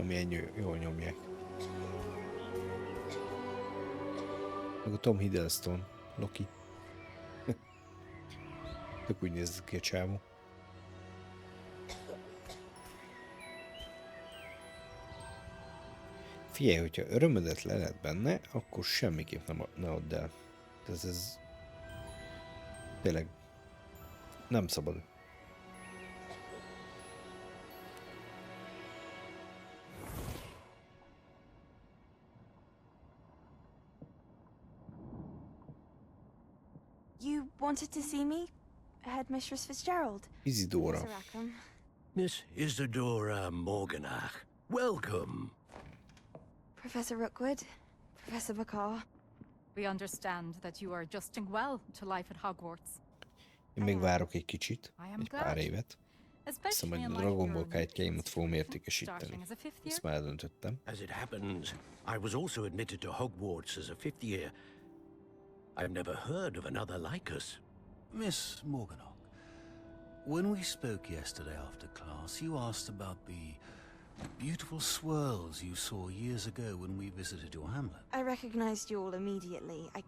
Milyen jól nyomják. Meg a Tom Hiddleston, Loki. Tök úgy néz ki a csávó. Figyelj, hogyha örömödet le lehet benne, akkor semmiképp ne add el. Ez tényleg nem szabad. You wanted to see me? Headmistress Fitzgerald? Isidora. Professor Rackham. Miss Isidora Morganach, welcome. Professor Rookwood, Professor McCaw. We understand that you are adjusting well to life at Hogwarts. Én még várok egy kicsit, egy pár évet. Hiszem, hogy a Dragon Ball kártyáimat fogom értékesíteni. Ezt már eldöntöttem. As it happens, I was also admitted to Hogwarts as a fifth year. I've never heard of another like us. Miss Morganock, when we spoke yesterday after class, you asked about the beautiful swirls you saw years ago when we visited your hamlet. I recognized you all immediately. I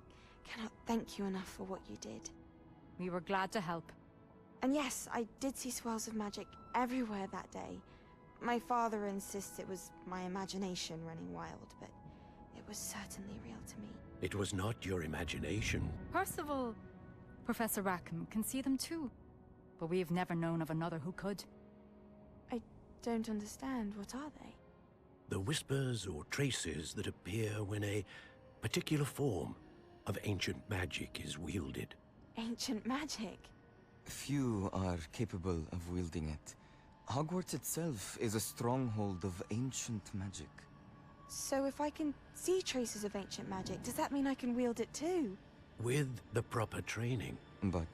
cannot thank you enough for what you did. We were glad to help. And yes, I did see swirls of magic everywhere that day. My father insists it was my imagination running wild, but it was certainly real to me. It was not your imagination. Percival, Professor Rackham can see them too. But we have never known of another who could. I don't understand. What are they? The whispers or traces that appear when a particular form of ancient magic is wielded. Ancient magic? Few are capable of wielding it. Hogwarts itself is a stronghold of ancient magic. So if I can see traces of ancient magic, does that mean I can wield it too? With the proper training. But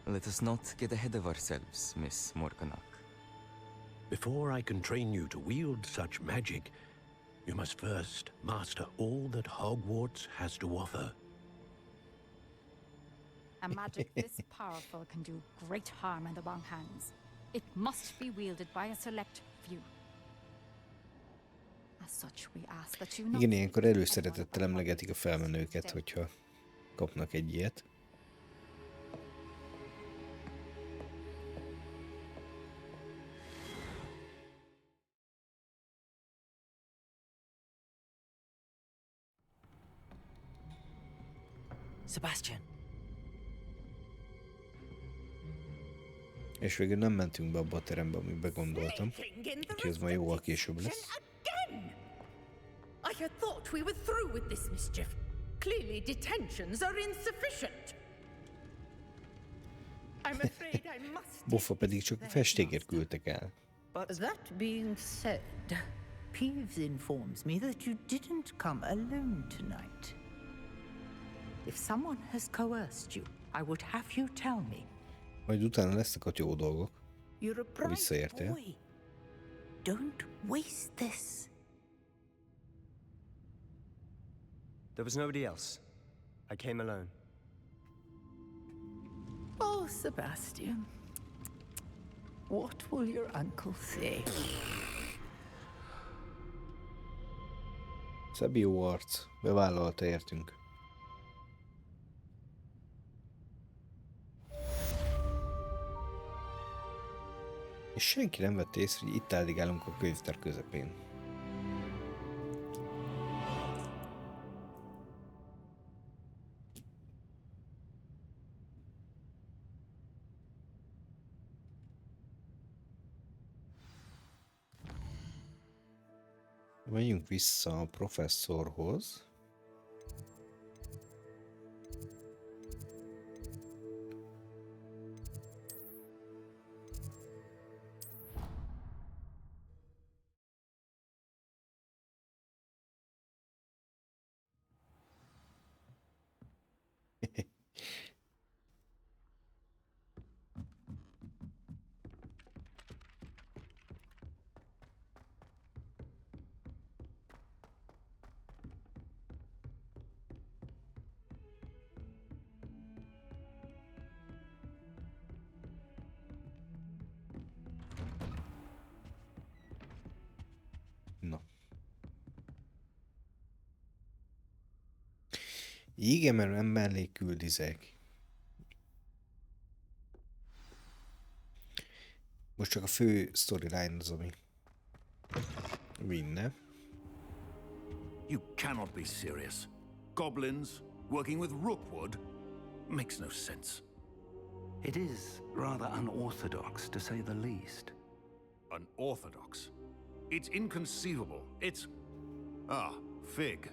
let us not get ahead of ourselves, Miss Morganock. Before I can train you to wield such magic, you must first master all that Hogwarts has to offer. A magic this powerful can do great harm in the wrong hands. It must be wielded by a select few. As such, we ask that you not... Igen, ilyenkor előszeretettel emlegetik a felmenőket, hogyha kapnak egy ilyet. Sebastian. És végül nem mentünk be abba a terembe, amiben gondoltam. Úgyhogy ez majd jóval később lesz. I had thought we were through with this mischief. Clearly detentions are insufficient. I'm afraid I must... Boffa pedig csak festékért küldtek el. But that being said, Peeves informs me that you didn't come alone tonight. If someone has coerced you, I would have you tell me. Majd utána lesznek ott jó dolgok, You're a ha bright visszaértél. boy. Don't waste this. There was nobody else. I came alone. Oh, Sebastian. What will your uncle say? Szabi jó arc, bevállalta értünk. És senki nem vett észre, hogy itt áldigálunk a könyvtár közepén. Menjünk vissza a professzorhoz. Na. Igen, mert nem mellé küldizek. Most csak a fő storyline az, ami vinne. You cannot be serious. Goblins working with Rookwood makes no sense. It is rather unorthodox, to say the least. Unorthodox? It's inconceivable. It's... Ah, Fig.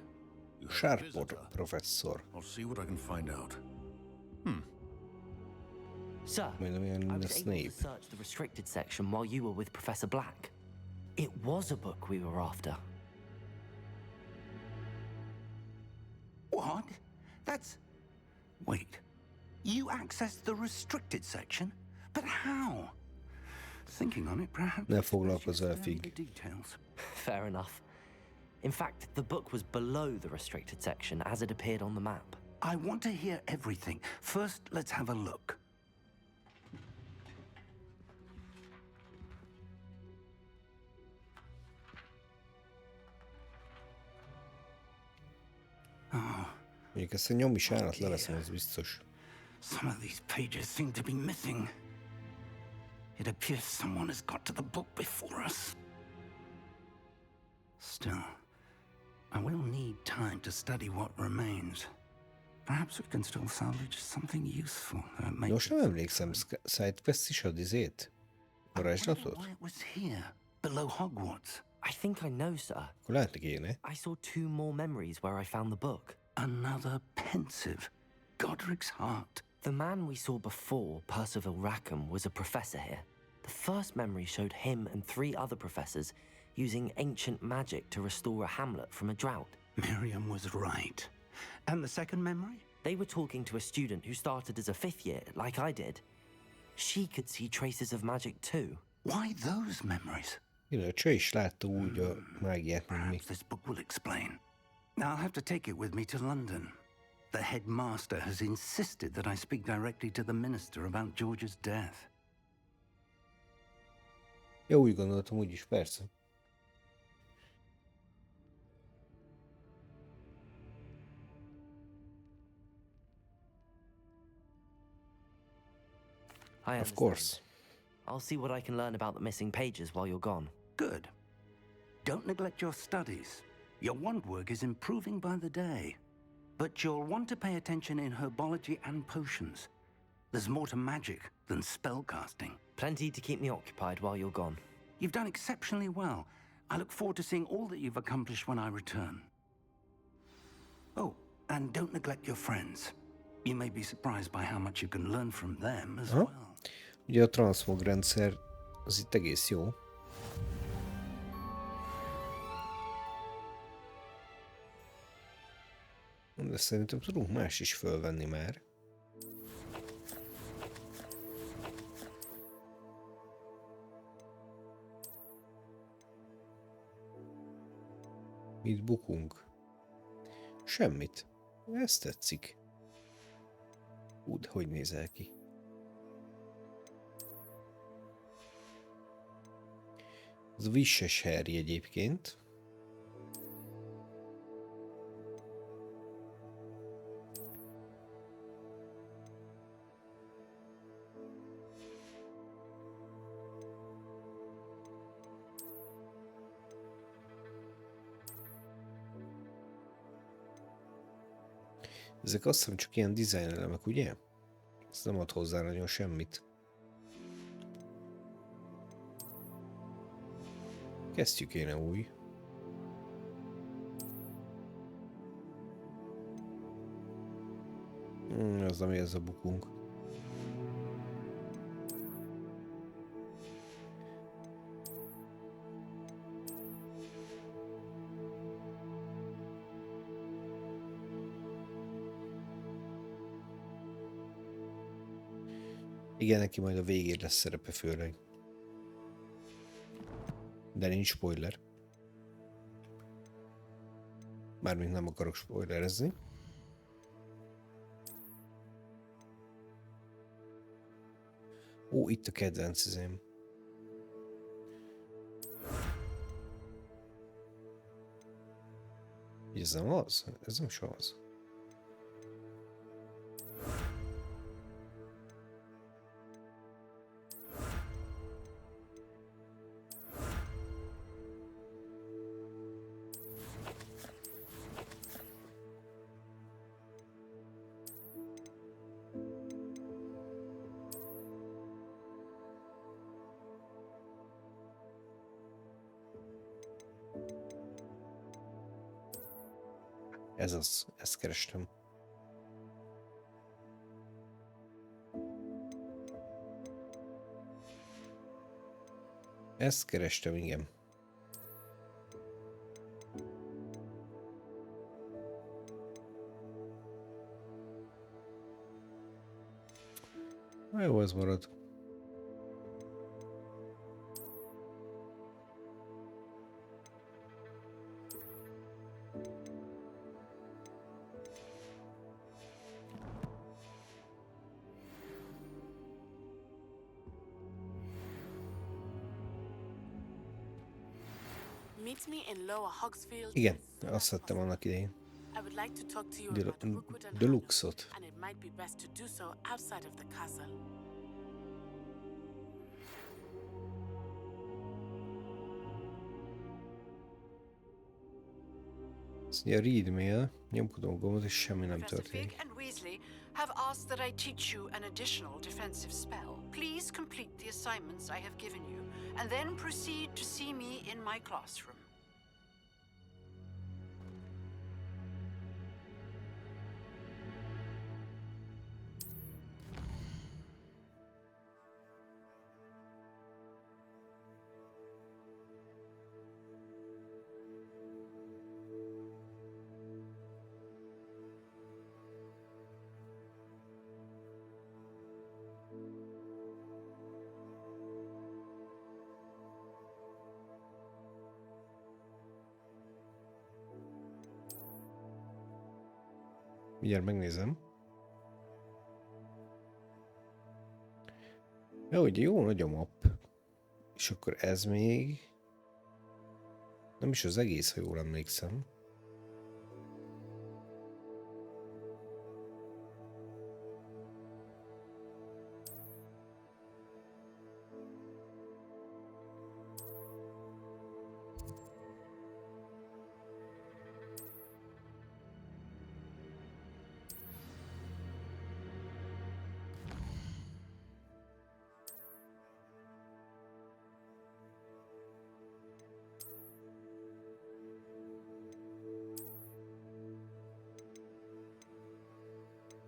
You have a Sharpod visitor. professzor. I'll see what I can find out. Sir, Majdnem olyan, I mint a was able Snape. to search the restricted section while you were with Professor Black. It was a book we were after. What? That's... Wait. You accessed the restricted section? But how? Thinking on it, perhaps. Ne foglalkozz vele, Fig. Details. Fair enough. In fact, the book was below the restricted section as it appeared on the map. I want to hear everything. First, let's have a look. Mondjuk ezt a nyomis állat leveszem, az biztos. Some of these pages seem to be missing. It appears someone has got to the book before us. Still, I will need time to study what remains. Perhaps we can still salvage something useful. Most nem emlékszem, Sidequest is ad izét? Varázslatot? Why it was here, below Hogwarts. I think I know, sir. Akkor látni kéne. I saw 2 more memories where I found the book. Another pensive. Godric's heart. The man we saw before, Percival Rackham, was a professor here. The first memory showed him and 3 other professors using ancient magic to restore a hamlet from a drought. Miriam was right. And the second memory? They were talking to a student who started as a 5th year, like I did. She could see traces of magic too. Why those memories? Igen, a csaj is látta úgy a mágiát, mint mi. This book will explain. I'll have to take it with me to London. The headmaster has insisted that I speak directly to the minister about George's death. Ja, úgy gondoltam, úgyis, persze. Of course. I'll see what I can learn about the missing pages while you're gone. Good. Don't neglect your studies. Your wand work is improving by the day. But you'll want to pay attention in herbology and potions. There's more to magic than spellcasting. Plenty to keep me occupied while you're gone. You've done exceptionally well. I look forward to seeing all that you've accomplished when I return. Oh, and don't neglect your friends. You may be surprised by how much you can learn from them as well. Ugye a transmog rendszer az itt egész jó. De szerintem tudunk más is fölvenni már. Mit bukunk? Semmit. Ez tetszik. De hogy nézel ki? Ez a visses Harry egyébként. Ezek azt hiszem csak ilyen design elemek, ugye? Ez nem ad hozzá nagyon semmit. Kezdjük kéne új. Az ami ez a bukunk. Igen, neki majd a végén lesz szerepe főleg. De nincs spoiler. Mármint nem akarok spoilerezni. Ó, itt a kedvenc izém. Ez nem az? Ez nem is az. Ez az, ezt kerestem. Ezt kerestem, igen. Jó, ez marad. Meet me in Lower Hogsfield. Igen, azt vettem annak idején. I would like to talk to you about Rookwood and Deluxe-ot. and it might be best to do so outside of the castle. Azt mondja, read mail, nyomkodom a gombot, és semmi nem Professor történik. Fig and Weasley have asked that I teach you an additional defensive spell. Please complete the assignments I have given you, and then proceed to see me in my classroom. Mindjárt megnézem. Ja, ugye jó nagy a map. És akkor ez még... Nem is az egész, ha jól emlékszem.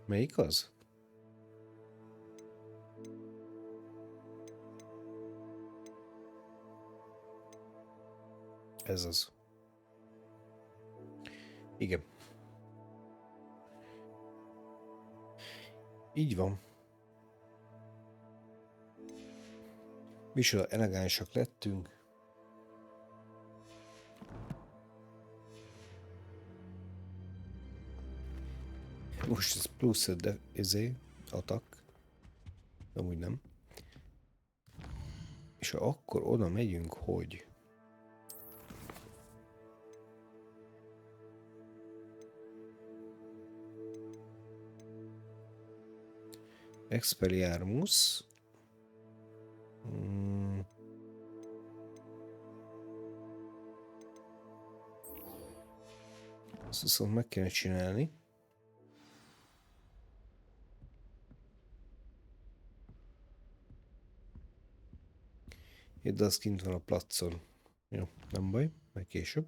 Melyik az? Ez az. Igen. Így van. Micsoda elegánsak lettünk. Most ez plusz de attack. Amúgy nem. És ha akkor oda megyünk, hogy Expelliarmus. Azt viszont meg kéne csinálni. De az kint van a placon. Jó, nem baj, meg később.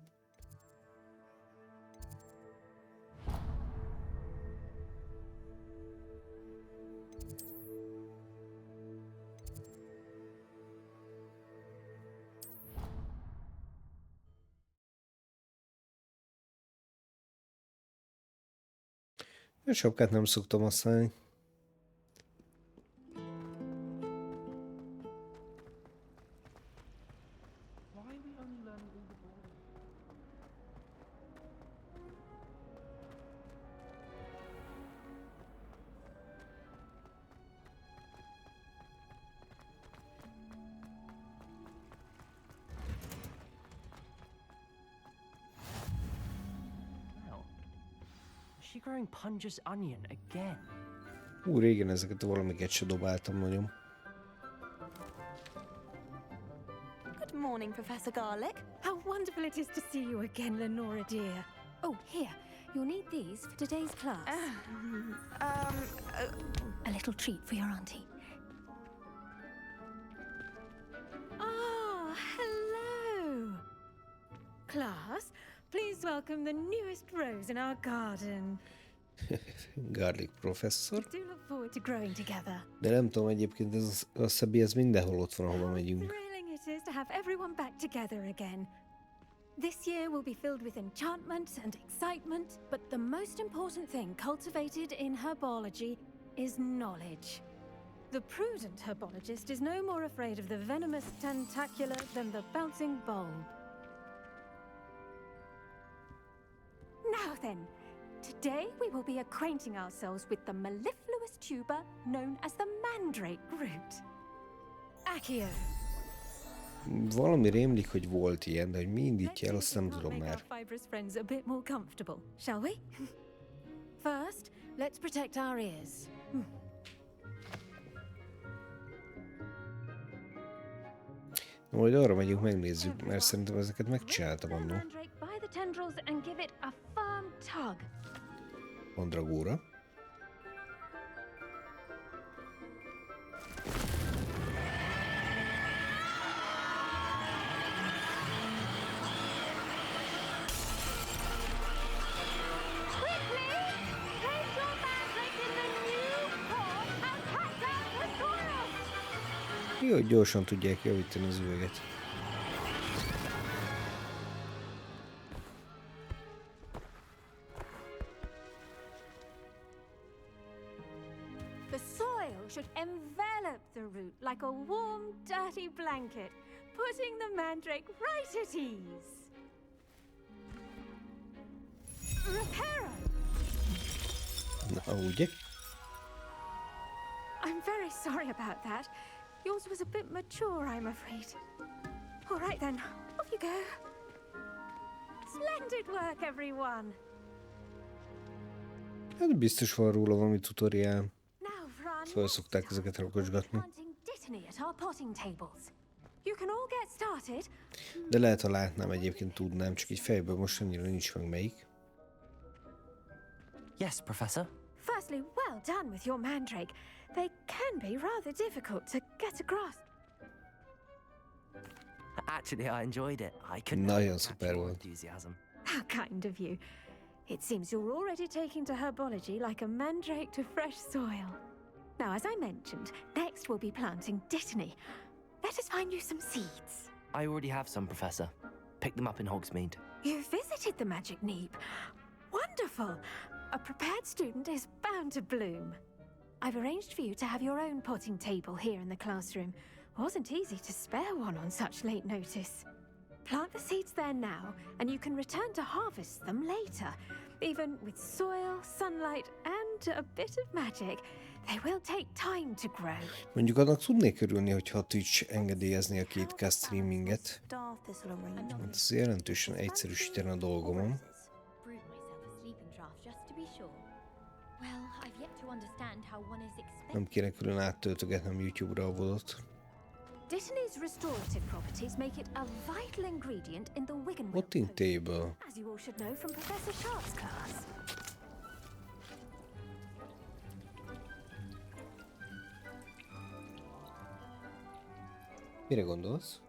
A sapkát nem szoktam használni. Is she growing Punja's onion again? Régen ezeket valamiket se dobáltam nagyon. Good morning, Professor Garlick. How wonderful it is to see you again, Lenora dear. Oh, here, you'll need these for today's class. A little treat for your auntie. Ah, hello. Class, please welcome the newest rose in our garden. Garlic professzor. Do look forward to growing together. De nem tudom, egyébként ez a Szabi, ez mindenhol ott van, ahova megyünk. Thrilling it is to have everyone back together again. This year will be filled with enchantment and excitement, but the most important thing cultivated in herbology is knowledge. The prudent herbologist is no more afraid of the venomous tentacula than the bouncing bulb. Now then, today we will be acquainting ourselves with the mellifluous tuber known as the mandrake root. Accio. Valami rémlik, hogy volt ilyen, de hogy mi indítja el, azt nem tudom már. Make our fibrous friends a bit more comfortable, shall we? First, let's protect our ears. Majd arra megyünk, megnézzük, mert szerintem ezeket megcsináltam annó. By the tendrils and give it a firm tug. Mandragóra. Jó, hogy gyorsan tudják javítani az üveget. The soil should envelop the root like a warm, dirty blanket, putting the mandrake right at ease. Reparo! Na, ugye? I'm very sorry about that. Yours was a bit mature, I'm afraid. All right then, off you go. Splendid work, everyone. Hát biztos van róla valami tutoriál. Föl szokták ezeket rakocsgatni. De lehet, ha látnám, egyébként tudnám, csak így fejből most annyira nincs meg melyik. Yes, Professor. Firstly, well done with your mandrake. They can be rather difficult to get across. Actually, I enjoyed it. I couldn't Nagyon catch szuper your volt. enthusiasm. How kind of you. It seems you're already taking to herbology like a mandrake to fresh soil. Now, as I mentioned, next we'll be planting dittany. Let us find you some seeds. I already have some, Professor. Picked them up in Hogsmeade. You visited the Magic Neep. Wonderful. A prepared student is bound to bloom. I've arranged for you to have your own potting table here in the classroom. Wasn't easy to spare one on such late notice. Plant the seeds there now, and you can return to harvest them later. Even with soil, sunlight, and a bit of magic, they will take time to grow. Mondjuk annak tudnék örülni, hogyha Twitch engedélyezni a 2K streaminget. Ez jelentősen egyszerűsítene a dolgomon. Nem kéne külön áttöltögetnem YouTube-ra a vodot. Dittany's restorative properties make it a vital ingredient in the Wiggenweld Potting table. as you all should know from Professor Sharp's class. Mire gondolsz?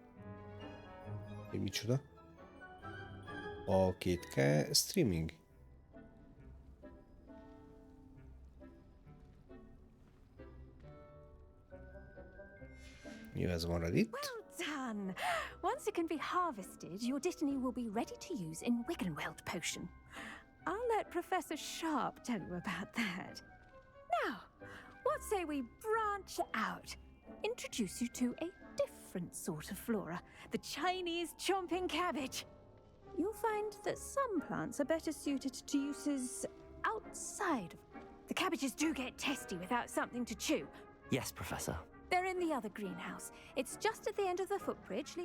Hogy micsoda? A 2K streaming? Mi ez marad itt? Well done! Once it can be harvested, your dittany will be ready to use in Wiggenweld potion. I'll let Professor Sharp tell you about that. Now, what say we branch out? Introduce you to a different sort of flora, the Chinese chomping cabbage. You'll find that some plants are better suited to uses outside. The cabbages do get testy without something to chew. Yes, Professor. They're in the other greenhouse. It's just at the end of the footbridge.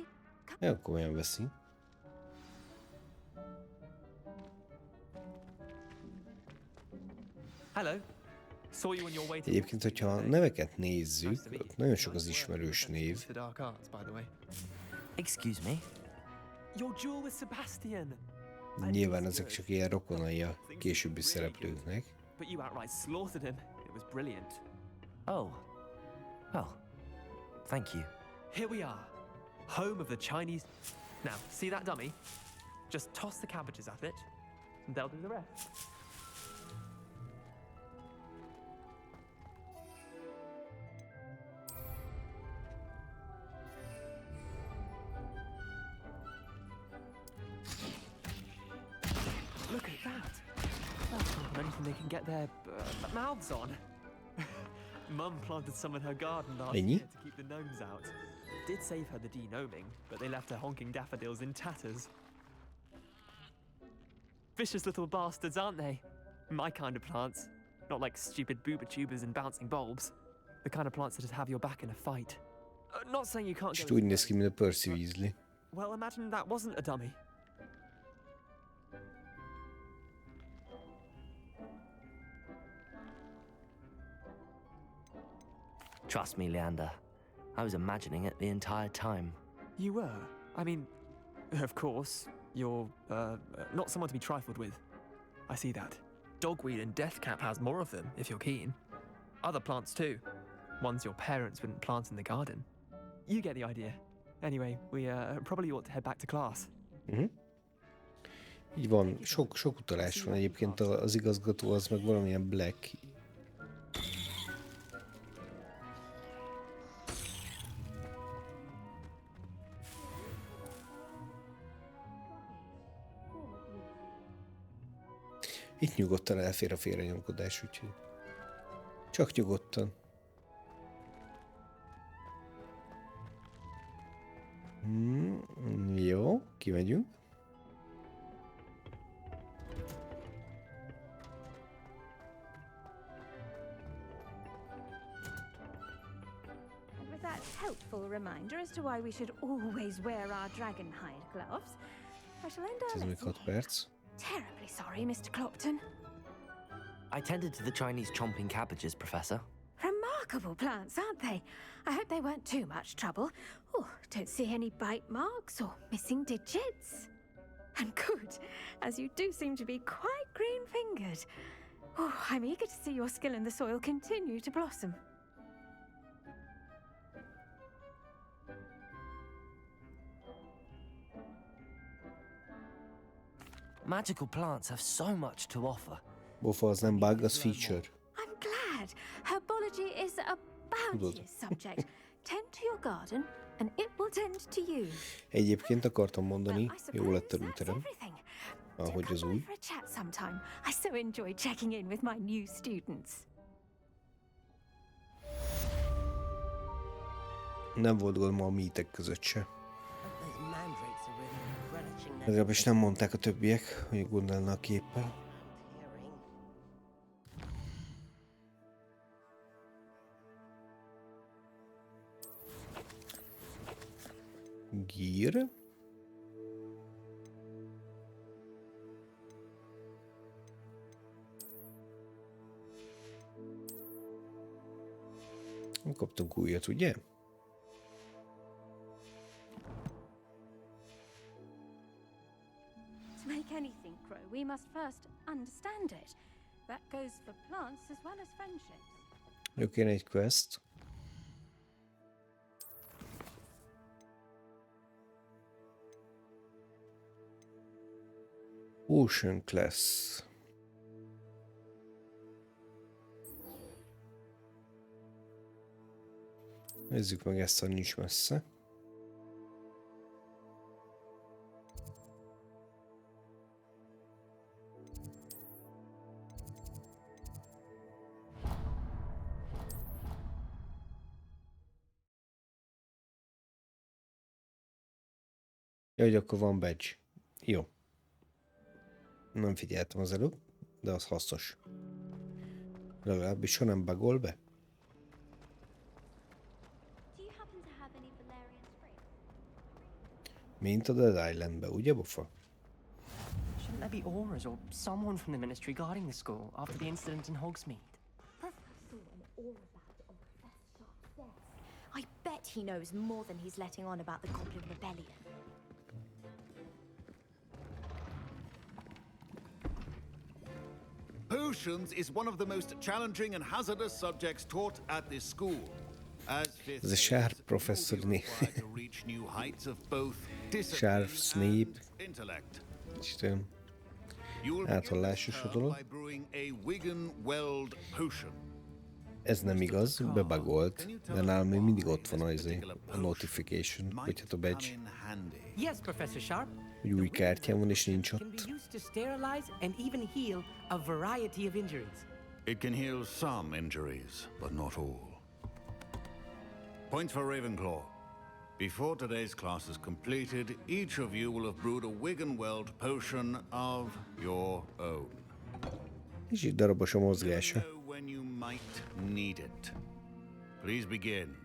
Komolyan veszi. Hello. Saw you on your way to Egyébként, hogyha a neveket nézzük, ott nagyon sok az ismerős név. the dark arts, by the way. Excuse me. Your duel with Sebastian. Nyilván ezek csak ilyen rokonai a későbbi szereplőknek. But you outright slaughtered him. It was brilliant. Oh. Well, thank you. Here we are, home of the Chinese. Now, see that dummy? Just toss the cabbages at it, and they'll do the rest. Look at that. That's not anything they can get their mouths on. Mum planted some in her garden last Ennyi? year to keep the gnomes out. Did save her the de-gnoming, but they left her honking daffodils in tatters. Vicious little bastards, aren't they? My kind of plants. Not like stupid booba tubers and bouncing bulbs. The kind of plants that'd have your back in a fight. Not saying you can't Kicsit go... úgy néz ki, mint a Percy Weasley. Well, imagine that wasn't a dummy. Trust me, Leander. I was imagining it the entire time. You were? I mean, of course, you're, not someone to be trifled with. I see that. Dogweed and deathcap has more of them, if you're keen. Other plants too. Ones your parents wouldn't plant in the garden. You get the idea. Anyway, we probably ought to head back to class. Így van, sok utalás van egyébként, az igazgató az meg valamilyen Black. Itt nyugodtan elfér a félrenyomkodás, úgyhogy csak nyugodtan. Jó, kimegyünk. And with that helpful reminder as to why we should always wear our dragon hide gloves, I shall end our Ez még lesson 6 perc. Terribly sorry, Mr. Clopton. I tended to the Chinese chomping cabbages, Professor. Remarkable plants, aren't they? I hope they weren't too much trouble. Oh, don't see any bite marks or missing digits. And good, as you do seem to be quite green-fingered. Oh, I'm eager to see your skill in the soil continue to blossom. Magical plants have so much to offer. Bofa, az nem bug, az feature. I'm glad. Herbology is a bounteous subject. Tend to your garden, and it will tend to you. Egyébként akartam mondani, jó lett a routerem, ahogy az új. For a chat sometime. I so enjoy checking in with my new students. Nem volt gond ma a meetek között se. Legalábbis nem mondták a többiek, hogy gond lenne a képpel. Gear. Kaptunk újat, ugye? To make anything grow, we must first understand it. That goes for plants as well as friendships. Jön egy quest. Ocean Class. Nézzük meg ezt, ha nincs messze. Ja, hogy akkor van badge. Jó. Nem figyeltem az előbb, de az hasznos. Legalábbis, ha nem bugol be. Mint a Dead Islandbe, ugye, Bofa? Shouldn't there be Aurors or someone from the ministry guarding the school after the incident in Hogsmeade? I bet he knows more than he's letting on about the Goblin Rebellion. Potions is one of the most challenging and hazardous subjects taught at this school. Ez a Sharp professzor Sharp Snape. Istenem. Áthallásos a dolog. Ez nem igaz, bebagolt, de nálam még mindig ott van a notification, vagy hát a badge. Yes, Professor Sharp. Hogy új kártyám van és nincs ott. Can be used to sterilize and even heal a variety of injuries. It can heal some injuries, but not all. Points for Ravenclaw. Before today's class is completed, each of you will have brewed a Wiggenweld potion of your own. Kicsit darabos a mozgása. Know when you might need it. Please begin.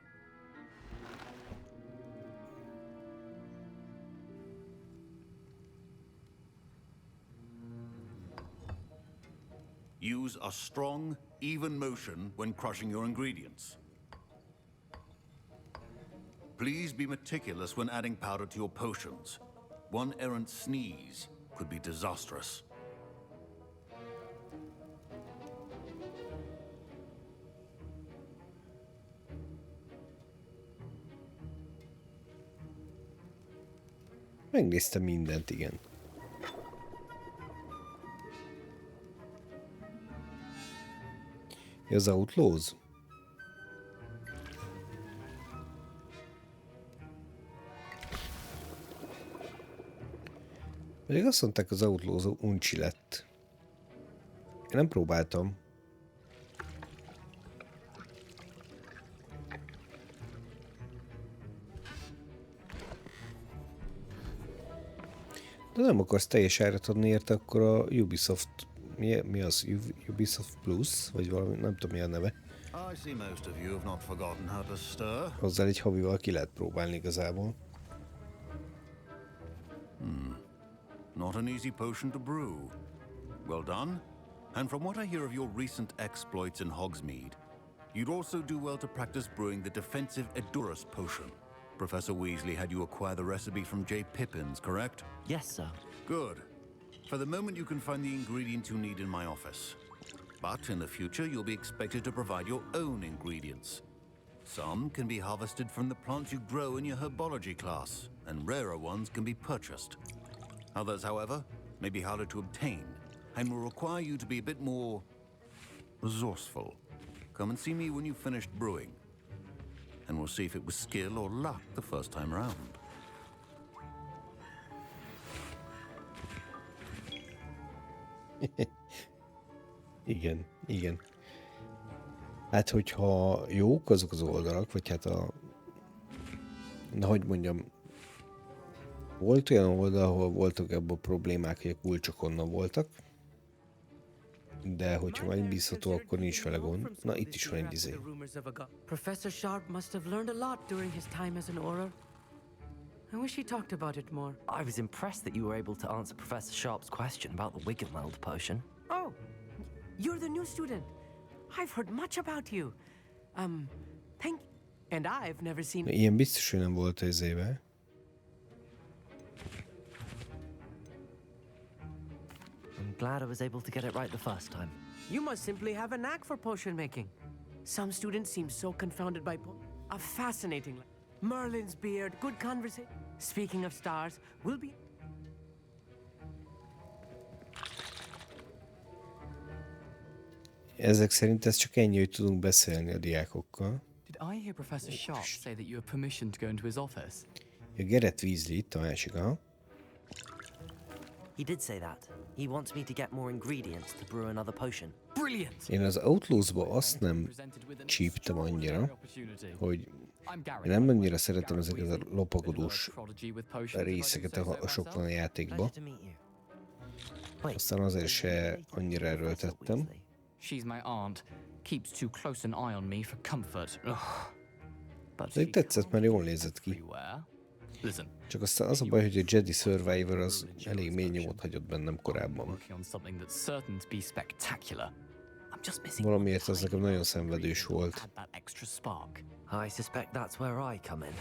Use a strong, even motion when crushing your ingredients. Please be meticulous when adding powder to your potions. One errant sneeze could be disastrous. Megnéztem mindent, igen. Az Outlaws? Pedig azt mondták, az Outlaws uncsi lett. Én nem próbáltam. De nem akarsz teljes árat adni érte, akkor a Ubisoft... Mi az? Ubisoft Plus? Vagy valami, nem tudom mi a neve. Hozzá egy havival ki lehet próbálni igazából. Not an easy potion to brew. Well done. And from what I hear of your recent exploits in Hogsmeade, you'd also do well to practice brewing the defensive Edurus potion. Professor Weasley had you acquire the recipe from J. Pippins, correct? Yes, sir. Good. For the moment, you can find the ingredients you need in my office. But in the future, you'll be expected to provide your own ingredients. Some can be harvested from the plants you grow in your herbology class, and rarer ones can be purchased. Others, however, may be harder to obtain, and will require you to be a bit more resourceful. Come and see me when you've finished brewing, and we'll see if it was skill or luck the first time around. Igen, igen. Hát, hogyha jók azok az oldalak, vagy hát na, hogy mondjam, volt olyan oldal, ahol voltak ebből problémák, hogy a kulcsok onnan voltak, de hogyha megbízható, akkor nincs vele gond. Na, itt is van egy izé. Professor Sharp must have learned a lot during his time as an Auror. I wish he talked about it more. I was impressed that you were able to answer Professor Sharp's question about the Wiggenweld potion. Oh, you're the new student. I've heard much about you. And I've never seen... Ilyen biztos, hogy nem volt az éve. I'm glad I was able to get it right the first time. You must simply have a knack for potion making. Some students seem so confounded by a fascinating... Merlin's beard, good conversation. Speaking of stars, we'll be... Ezek szerint ez csak ennyi, hogy tudunk beszélni a diákokkal. Did I hear Professor Sharp say that you have permission to go into his office? Ja, Garrett Weasley itt a másik, aha. He did say that. He wants me to get more ingredients to brew another potion. Brilliant! Én az Outlaws-ba azt nem csíptem annyira, hogy én nem annyira szeretem ezeket a lopakodós részeket a sok van a játékban. Aztán azért se annyira erőltettem. She's my aunt. Keeps too close an eye on me for comfort. De tetszett, mert jól nézett ki. Csak aztán az a baj, hogy a Jedi Survivor az elég mély nyomot hagyott bennem korábban. Valamiért az nekem nagyon szenvedős volt. I suspect that's where I come in.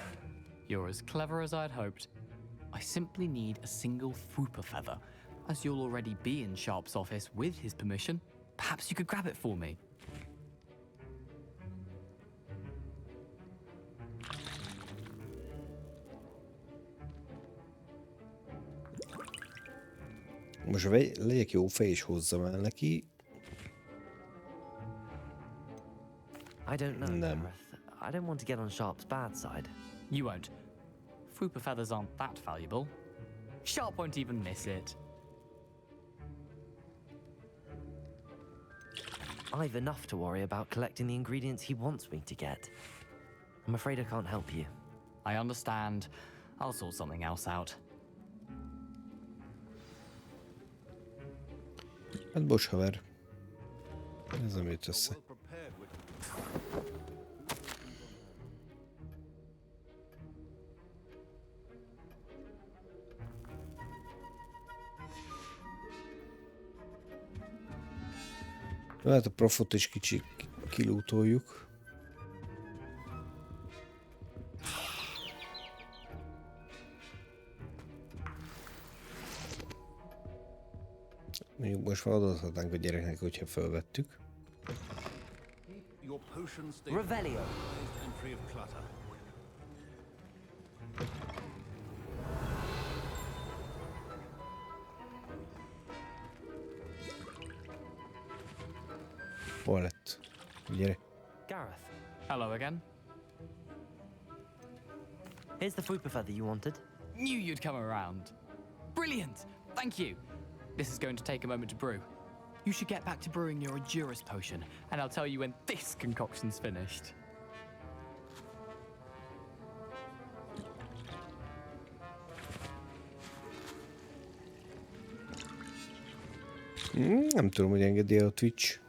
You're as clever as I'd hoped. I simply need a single Fwooper feather. As you'll already be in Sharp's office with his permission, perhaps you could grab it for me. Most legyek jó fej és hozzam el neki. I don't know, Nem. Gareth. I don't want to get on Sharp's bad side. You won't. Fwooper feathers aren't that valuable. Sharp won't even miss it. I've enough to worry about collecting the ingredients he wants me to get. I'm afraid I can't help you. I understand. I'll sort something else out. Hát bocs, haver. Ez nem jött össze. Hát a profot is kicsit kilútoljuk. Még most már adhatnánk a gyereknek, hogyha felvettük. Revelio. Hol lett? Gyere. Gareth. Hello again. Here's the fupa feather you wanted. Knew you'd come around. Brilliant! Thank you. This is going to take a moment to brew. You should get back to brewing your Endurance potion, and I'll tell you when this concoction's finished. Nem tudom, hogy engedi a Twitch.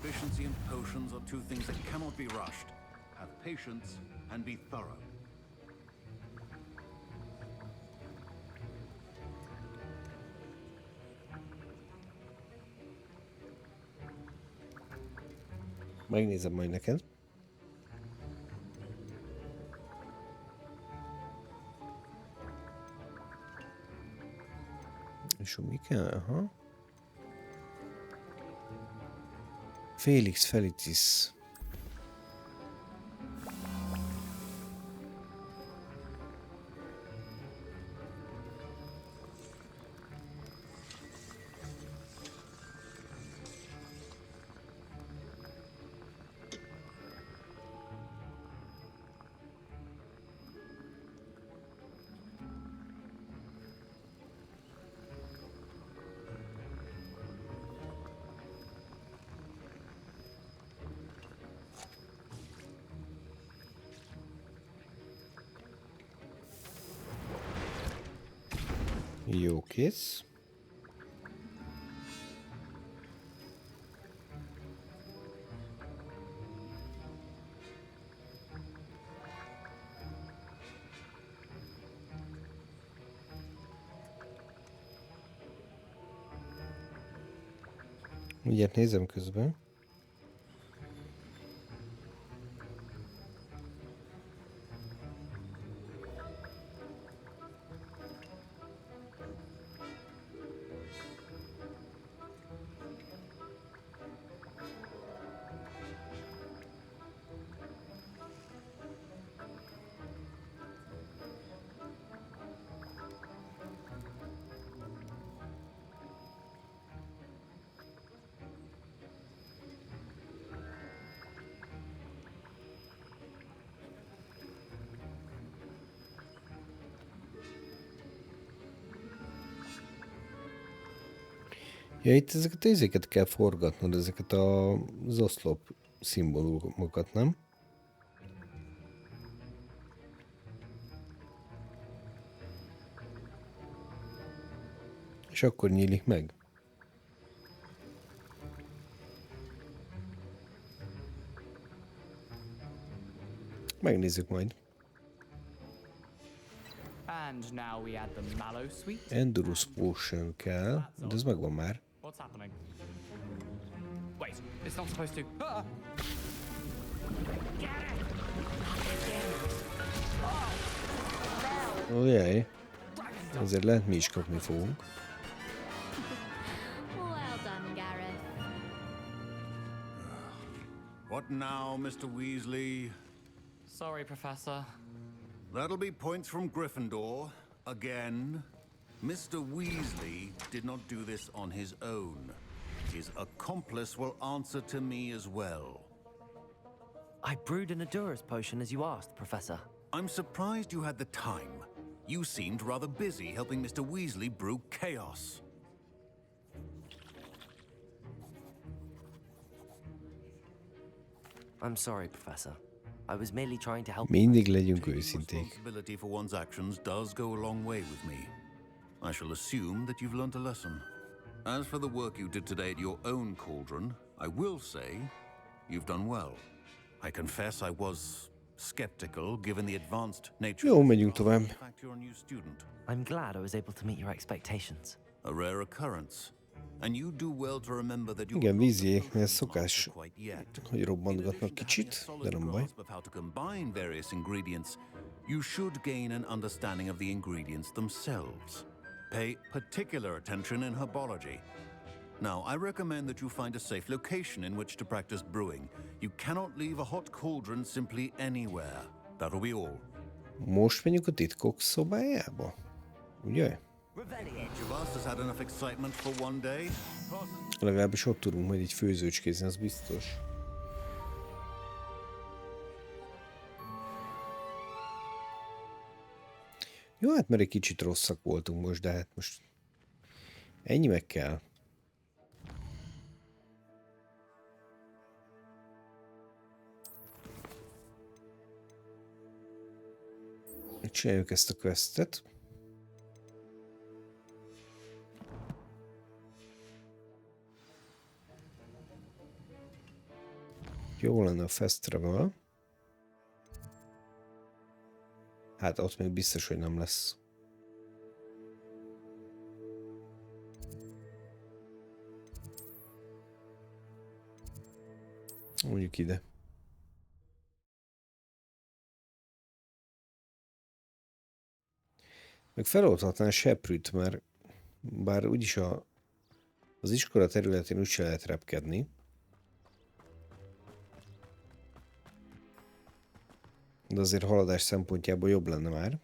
Efficiency and potions are two things that cannot be rushed. Have patience and be thorough. Megnézem majd neked. És mi kell? Aha. Felix Felicis. Jó, kész. Mindjárt nézem közben. Ja, itt ezeket kell forgatnod, ezeket az oszlop szimbólumokat, nem? És akkor nyílik meg. Megnézzük majd. And now we add the mallow sweet. Endurance Potion kell, de ez megvan már. What's happening? Wait, it's not supposed to. Ah! Ojjjj. Azért lehet mi is kapni fogunk. Well done, Gareth. What now, Mr. Weasley? Sorry, Professor. That'll be points from Gryffindor. Again. Mr. Weasley did not do this on his own. His accomplice will answer to me as well. I brewed an Endurance potion as you asked, Professor. I'm surprised you had the time. You seemed rather busy helping Mr. Weasley brew chaos. I'm sorry, Professor. I was merely trying to help. Mindig legyünk őszinték. Responsibility for one's actions does go a long way with me. I shall assume that you've learnt a lesson. As for the work you did today at your own cauldron, I will say you've done well. I confess I was skeptical given the advanced nature Jó, of megyünk the tovább. In fact, you're a new student. I'm glad I was able to meet your expectations. A rare occurrence. And you do well to remember that Igen, víziéknél szokás, hogy robbantgatnak kicsit, de nem baj. Of how to combine various ingredients, you should gain an understanding of the ingredients themselves. Pay particular attention in herbology. Now, I recommend that you find a safe location in which to practice brewing. You cannot leave a hot cauldron simply anywhere. That'll be all. Most menjünk a titkok szobájába? Ugye? Each of us has had enough excitement for one day. Legalábbis ott tudunk majd így főzőcskézni, az biztos. Jó, hát mert egy kicsit rosszak voltunk most, de hát most ennyi meg kell. Csináljuk ezt a questet. Jó lenne a fast travel. Hát ott még biztos, hogy nem lesz. Mondjuk ide. Meg feloldhatná a seprűt, mert bár úgyis az iskola területén úgyse lehet repkedni. De azért haladás szempontjából jobb lenne már.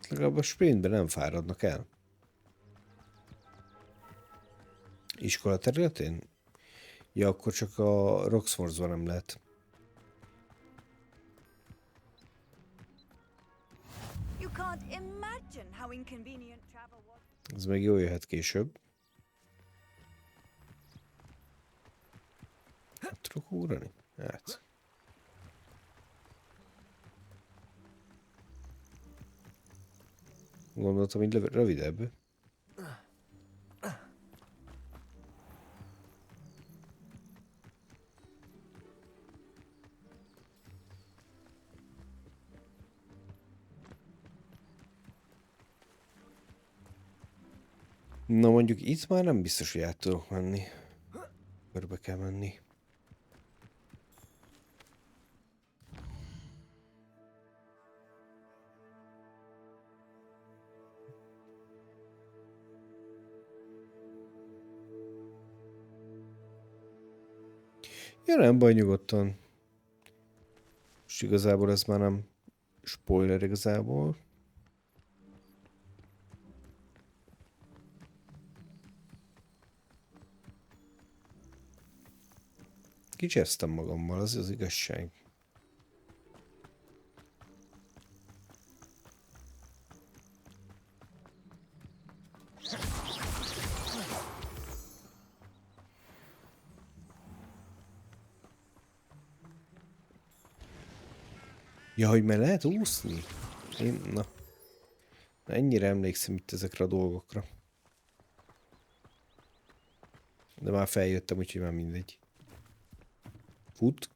Legalább a sprintben nem fáradnak el. Iskola területén? Ja, akkor csak a Roxfordsban nem lehet. Ez meg jól jöhet később. Hát tudok ugrani? Hát. Gondoltam, hogy rövidebb. Na mondjuk itt már nem biztos, hogy át tudok menni. Körbe kell menni. Ja, nem baj, nyugodtan. És igazából ez már nem spoiler igazából. Kicsesztem magammal, az az igazság. Ja, hogy már lehet úszni? Na. Ennyire emlékszem itt ezekre a dolgokra. De már feljöttem, úgyhogy már mindegy. Fut.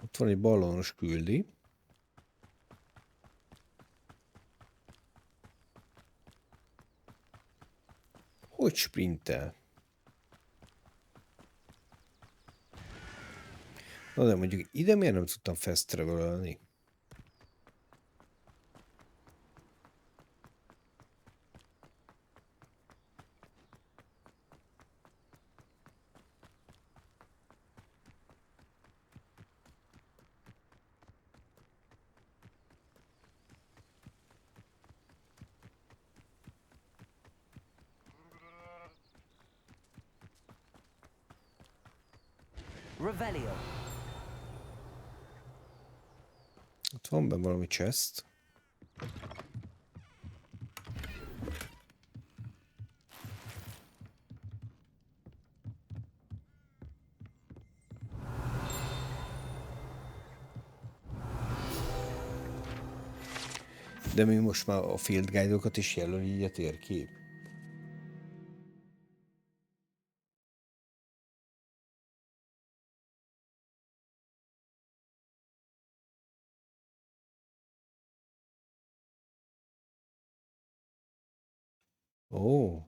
Ott van egy ballonos küldi. Hogy sprintel? Na de mondjuk ide miért nem tudtam fast travel-elni? Revelio. Ott van benne valami chest. De mi most már a field guide-okat is jelöl így a térkép. Ó.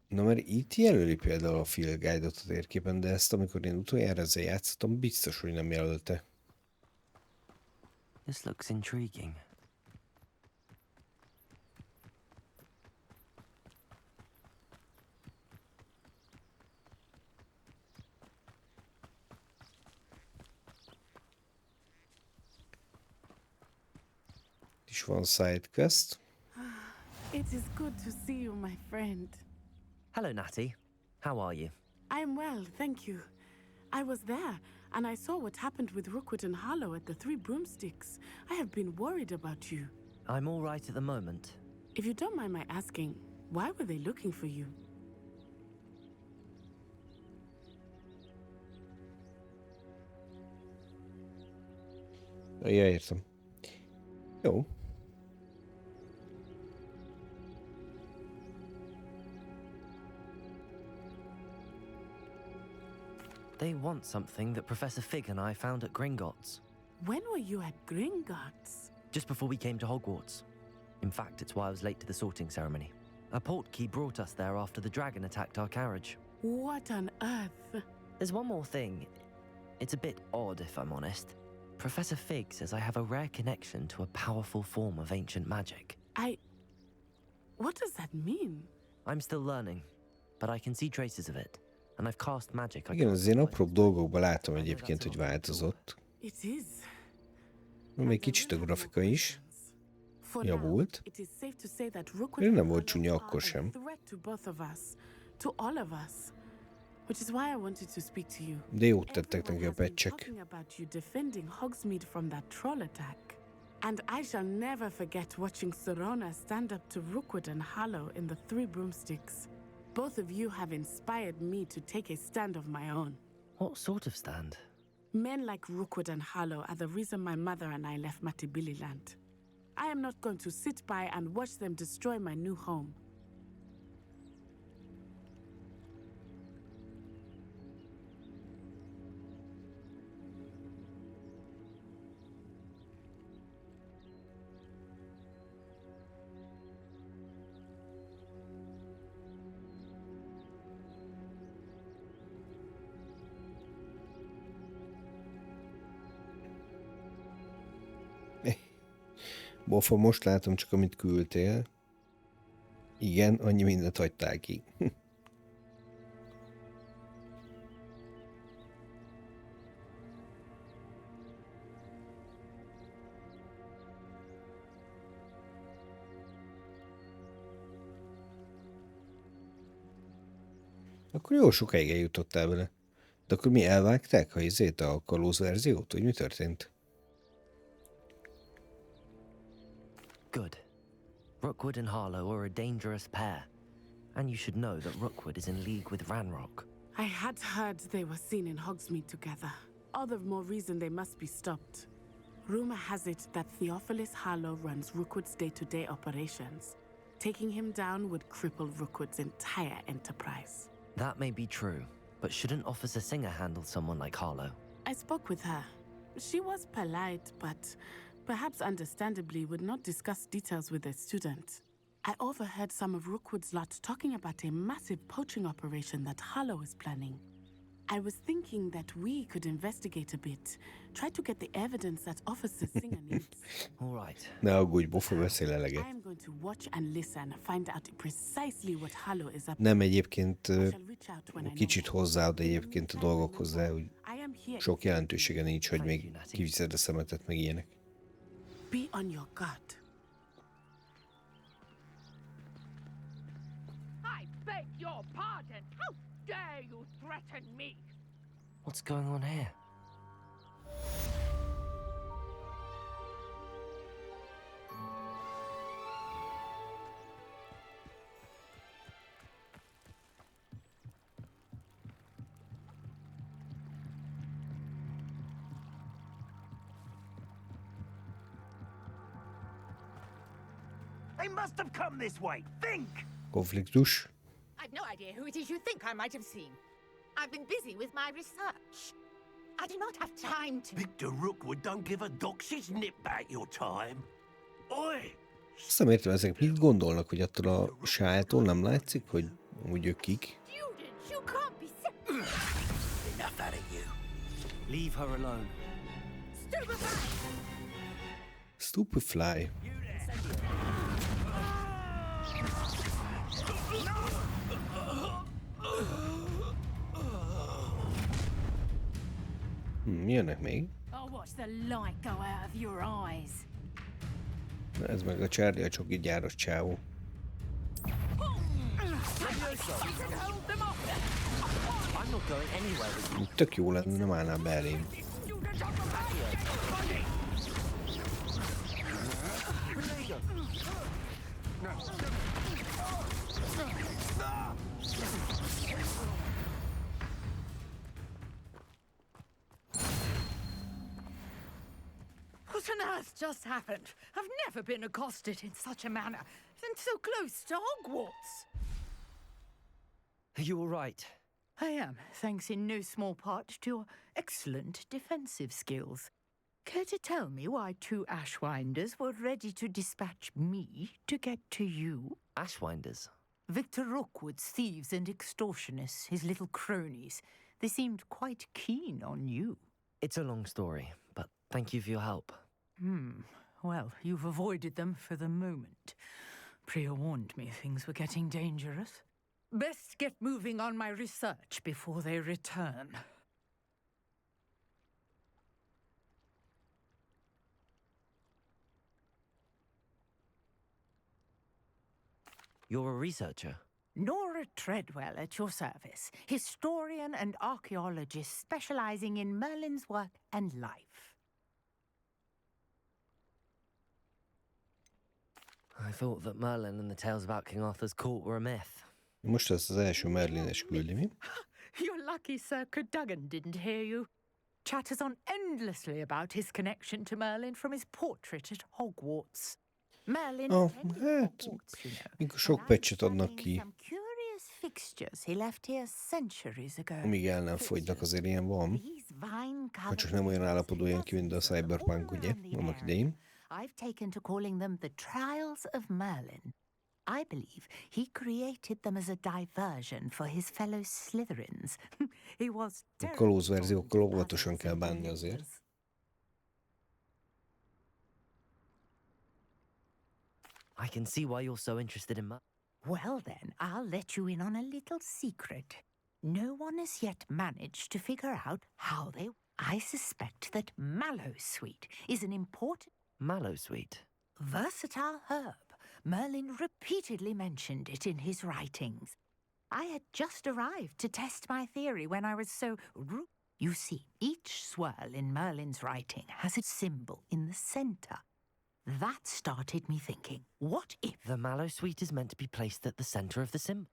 Na mert itt jelöli például a field guide-ot a térképen, de ezt amikor én utoljára ezzel játszottam, biztos, hogy nem jelölte. This looks intriguing. És van side quest. It is good to see you, my friend. Hello, Natty. How are you? I'm well, thank you. I was there, and I saw what happened with Rookwood and Harlow at the Three Broomsticks. I have been worried about you. I'm all right at the moment. If you don't mind my asking, why were they looking for you? Ja, értem. Jó. They want something that Professor Fig and I found at Gringotts. When were you at Gringotts? Just before we came to Hogwarts. In fact, it's why I was late to the sorting ceremony. A portkey brought us there after the dragon attacked our carriage. What on earth? There's one more thing. It's a bit odd, if I'm honest. Professor Fig says I have a rare connection to a powerful form of ancient magic. What does that mean? I'm still learning, but I can see traces of it. And I've cast magic. Igen, az én apróbb dolgokban látom egyébként, hogy változott. It is. Még kicsit a grafika is javult. Nem volt csúnya akkor sem. De jót tettek neki a patchek. And I shall never forget watching Serona stand up to Rookwood and Harlow in the Three Broomsticks. Both of you have inspired me to take a stand of my own. What sort of stand? Men like Rookwood and Harlow are the reason my mother and I left Matibililand. I am not going to sit by and watch them destroy my new home. Bofa, most látom csak, amit küldtél. Igen, annyi mindent hagytál ki. Akkor jó sokáig eljutottál vele. De akkor mi elvágták a kalóz verziót? Vagy mi történt? Good. Rookwood and Harlow are a dangerous pair. And you should know that Rookwood is in league with Ranrock. I had heard they were seen in Hogsmeade together. All the more reason they must be stopped. Rumor has it that Theophilus Harlow runs Rookwood's day-to-day operations. Taking him down would cripple Rookwood's entire enterprise. That may be true, but shouldn't Officer Singer handle someone like Harlow? I spoke with her. She was polite, but perhaps understandably would not discuss details with a student. I overheard some of Rookwood's lot talking about a massive poaching operation that Harlow is planning. I was thinking that we could investigate a bit, try to get the evidence that Officer Singer needs. All right. Ne aggódj, Bofa beszél eleget. I am going to watch and listen, find out precisely what Harlow is up to. Nem egyébként kicsit hozzáad egyébként a dolgokhoz, de hogy sok jelentősége nincs, hogy még kiviszed a szemetet, meg ilyenek. Be on your guard. I beg your pardon. How dare you threaten me? What's going on here? They must have come this way. Think! Konfliktus. I've no idea who it is you think I might have seen. I've been busy with my research. I do not have time to... Victor Rookwood don't give a doxy's nip back your time. Oi! Azt nem értem, ezek mit gondolnak, hogy attól a sájtól nem látszik, hogy úgy ők kik? Students, you can't be... Enough out of you. Leave her alone. Stupefly. Jönnek még. I'll watch the light go out of your eyes. Ez meg a Charlie, a csoki gyáros csávó. Tök jó lenne, nem állnál be elém. What on earth just happened? I've never been accosted in such a manner, and so close to Hogwarts. Are you all right? I am, thanks in no small part to your excellent defensive skills. Care to tell me why two Ashwinders were ready to dispatch me to get to you? Ashwinders? Victor Rookwood's thieves and extortionists, his little cronies. They seemed quite keen on you. It's a long story, but thank you for your help. Well, you've avoided them for the moment. Priya warned me things were getting dangerous. Best get moving on my research before they return. You're a researcher? Nora Treadwell at your service, historian and archaeologist specializing in Merlin's work and life. I thought that Merlin and the tales about King Arthur's court were a myth. Most ez az első Merlin-es küldi, mi? You're lucky Sir Cadogan didn't hear you. Chatters on endlessly about his connection to Merlin from his portrait at Hogwarts. Merlin Hát, mikor sok patchet adnak ki, curious fixtures he left here centuries ago. amíg el nem fogynak, azért ilyen van. Ha csak nem olyan állapotban jön ki, mint a Cyberpunk, ugye, annak idején. I've taken to calling them the Trials of Merlin. I believe he created them as a diversion for his fellow Slytherins. He was A kalóz verziókkal óvatosan kell bánni azért. I can see why you're so interested in Well then, I'll let you in on a little secret. No one has yet managed to figure out how they... I suspect that Mallowsweet is an important... Mallowsweet? Versatile herb. Merlin repeatedly mentioned it in his writings. I had just arrived to test my theory when I was so... You see, each swirl in Merlin's writing has a symbol in the center. That started me thinking, what if... The Mallowsweet is meant to be placed at the center of the symbol.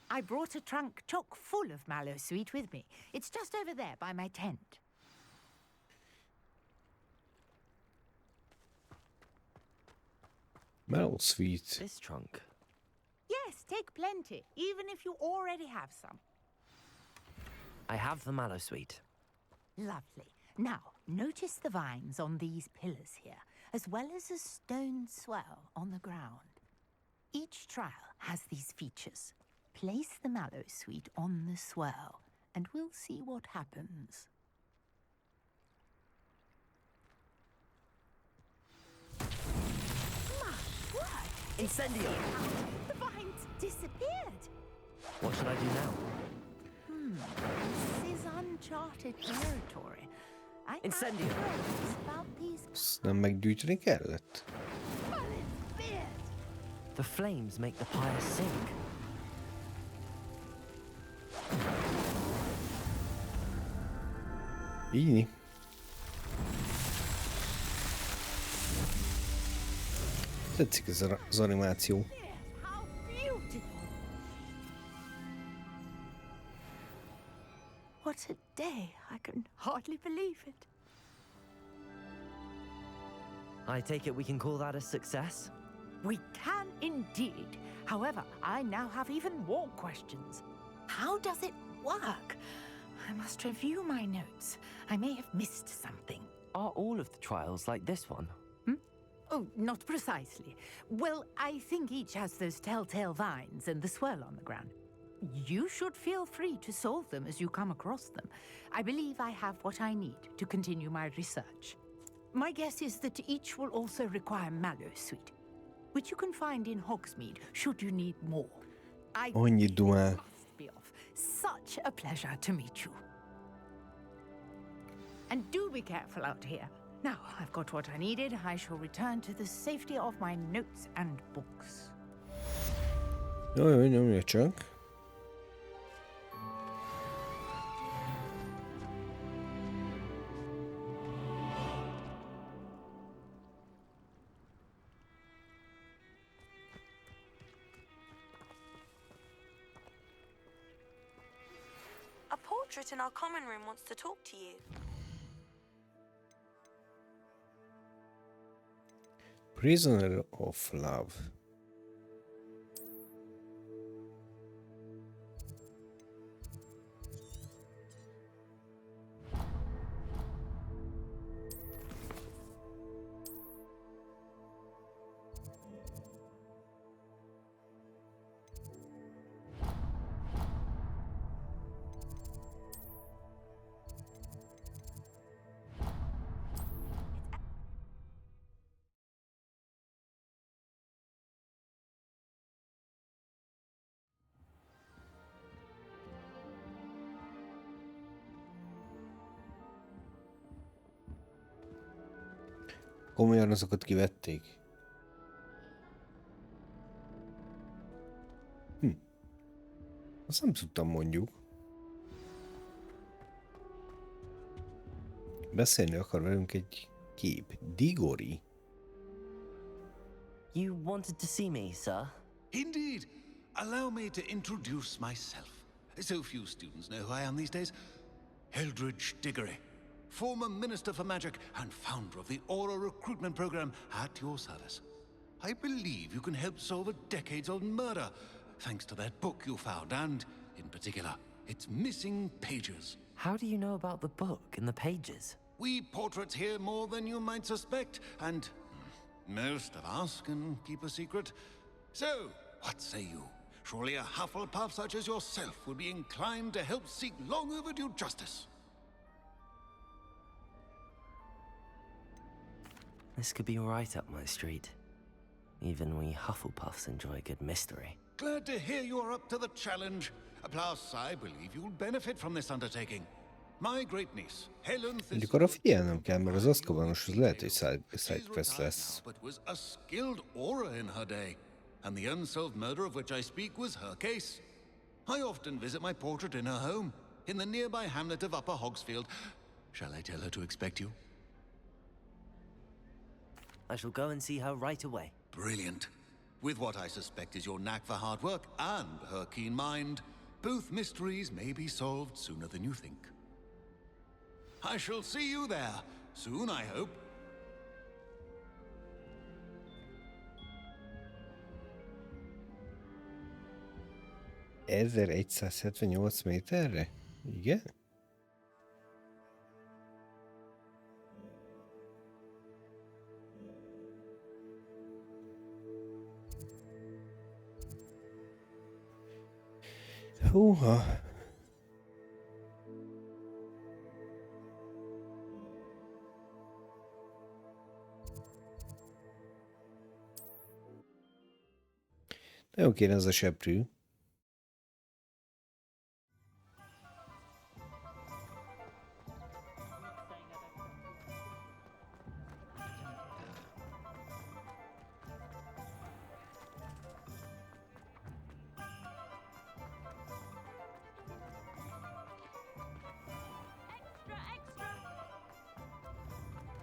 I brought a trunk chock full of Mallowsweet with me. It's just over there by my tent. Mallowsweet. This trunk? Yes, take plenty, even if you already have some. I have the Mallowsweet. Lovely. Now, notice the vines on these pillars here, as well as a stone swell on the ground. Each trial has these features. Place the Mallowsweet on the swell, and we'll see what happens. My word! Incendio! The vines disappeared! What should I do now? This is uncharted territory. Incendio! Ezt nem meggyűjteni kellett? The flames make the pyre sink. Így. Tetszik ez az animáció. What a day. I can hardly believe it. I take it we can call that a success? We can indeed. However, I now have even more questions. How does it work? I must review my notes. I may have missed something. Are all of the trials like this one? Oh, not precisely. Well, I think each has those telltale vines and the swirl on the ground. You should feel free to solve them as you come across them. I believe I have what I need to continue my research. My guess is that each will also require mallow sweet, which you can find in Hogsmeade should you need more. Annyi dumál. Must be off. Such a pleasure to meet you. And do be careful out here. Now, I've got what I needed. I shall return to the safety of my notes and books. Jó, nyomja csak. A portrait in our common room wants to talk to you. Prisoner of Love. Komolyan azokat kivették. Azt nem tudtam, mondjuk. Beszélni akar velünk egy kép. Digori. You wanted to see me, sir? Indeed. Allow me to introduce myself. So few students know who I am these days. Eldridge Diggory, former Minister for Magic and founder of the Aura recruitment program at your service. I believe you can help solve a decades-old murder, thanks to that book you found, and, in particular, its missing pages. How do you know about the book and the pages? We portraits hear more than you might suspect, and most of us can keep a secret. So, what say you? Surely a Hufflepuff such as yourself would be inclined to help seek long overdue justice. This could be right up my street. Even we Hufflepuffs enjoy a good mystery. Glad to hear you are up to the challenge. Plus, I believe you'll benefit from this undertaking. My great niece, Helen Mondjuk arra figyelnem kell, mert az Azkabanos az lehet, hogy sidequest lesz. but was a skilled aura in her day, and the unsolved murder of which I speak was her case. I often visit my portrait in her home, in the nearby hamlet of Upper Hogsfield. Shall I tell her to expect you? I shall go and see her right away. Brilliant. With what I suspect is your knack for hard work and her keen mind, both mysteries may be solved sooner than you think. I shall see you there, soon I hope. 1178 méterre? Igen? Húha! Nagyon kéne ez a seprű.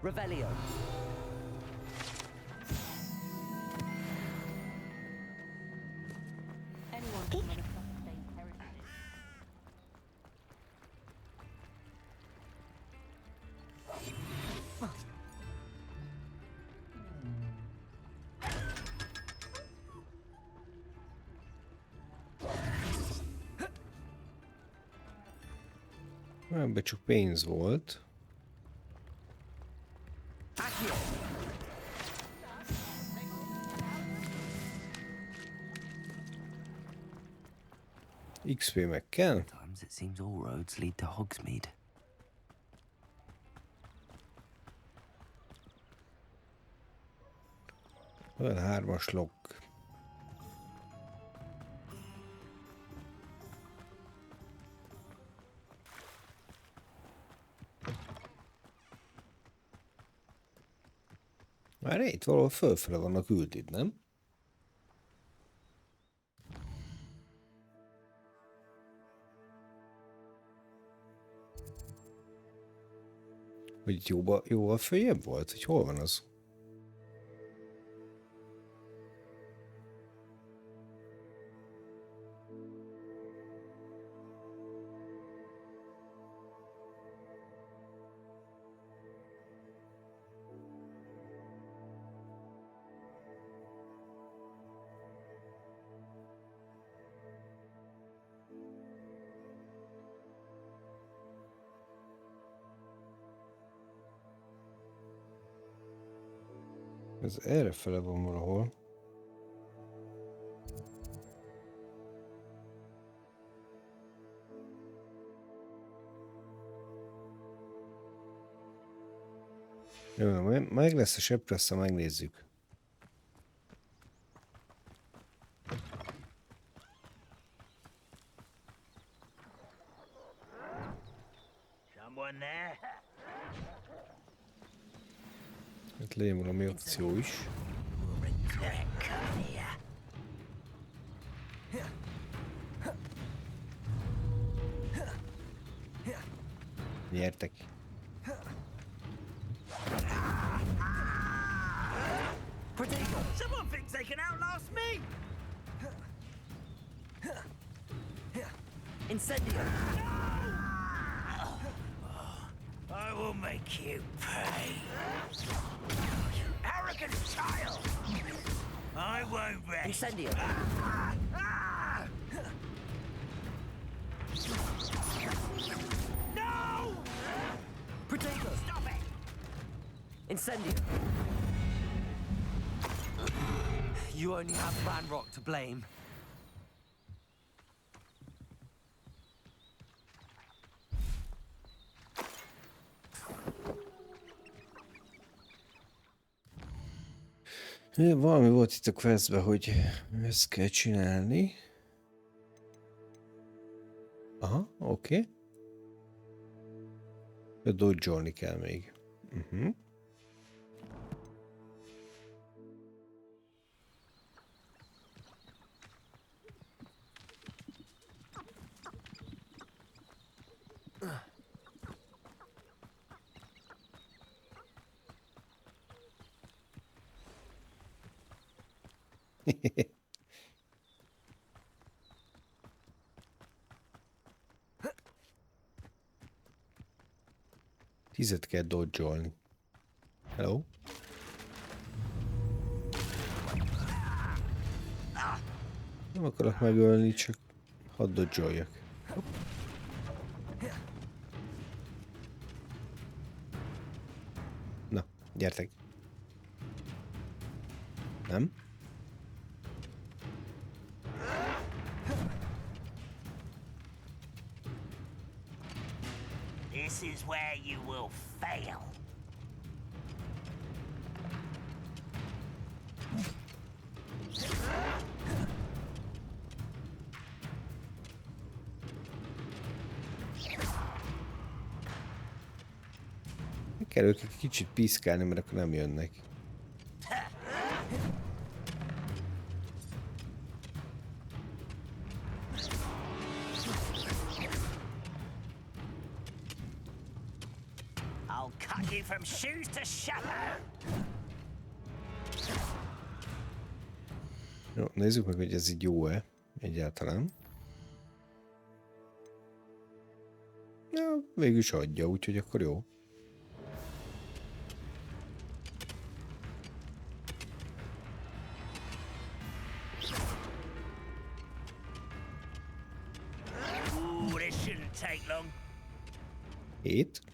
Revelio. Anyone can run a self-sustained territory. Ebben csak pénz volt. XP meg kell. Sometimes it seems all roads lead to Hogsmeade. Olyan 3-as log. Már itt valahol fölfele vannak ültid, nem? Vagy itt jóval följebb volt? Hogy hol van az? Ez errefele van valahol. Jó, meg lesz a seppressza, megnézzük. Someone there? Itt legyen valami opció is. Nyertek. Someone thinks they can outlast me! Incendio. I will make you pay. You arrogant child! I won't rest. Incendio. No! Protego. Stop it! Incendio. You only have Ranrock to blame. Valami volt itt a questben, hogy ezt kell csinálni. Aha, oké. Dodge-olni kell még. Tizet kell dodge-olni. Hello? Nem akarok megölni, csak hadd dodge-oljak. Na, gyertek. Nem? This is where you will fail. Kell őket kicsit piszkálni, mert akkor nem jönnek. I'll cut you from shoes to shadow. Jó, nézzük meg, hogy ez így jó-e egyáltalán. Ja, végül is adja, úgyhogy akkor jó. Ooh, this shouldn't take long. 7.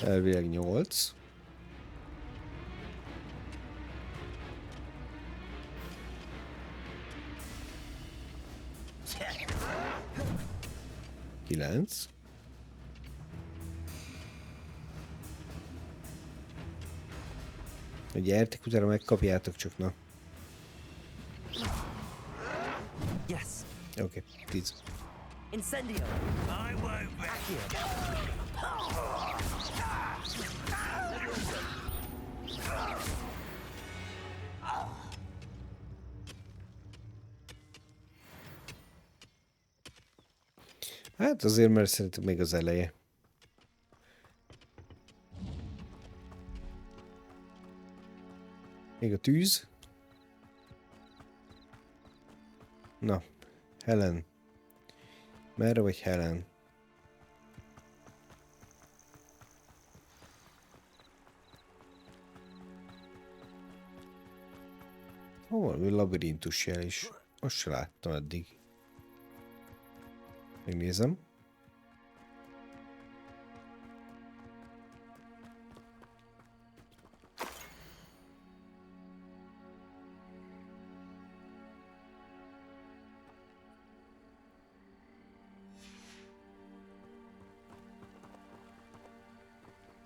Elvileg 8. Kilenc. Gyertek, utána megkapjátok, csak na. Yes. Oké, 10. Incendio. I won't be. Hát azért, mert szerintem még az eleje. Még a tűz. Na, Helen. Merre vagy, Helen? Hol valami labirintus jel is? Azt se láttam eddig. Megnézem.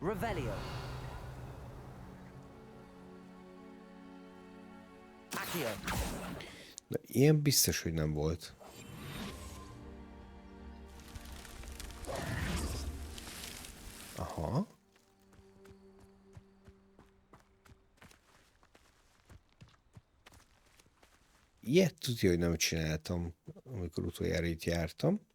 Revelio. Accio. De ilyen biztos, hogy nem volt. Aha. Ilyet tudja, hogy nem csináltam, amikor utoljára itt jártam.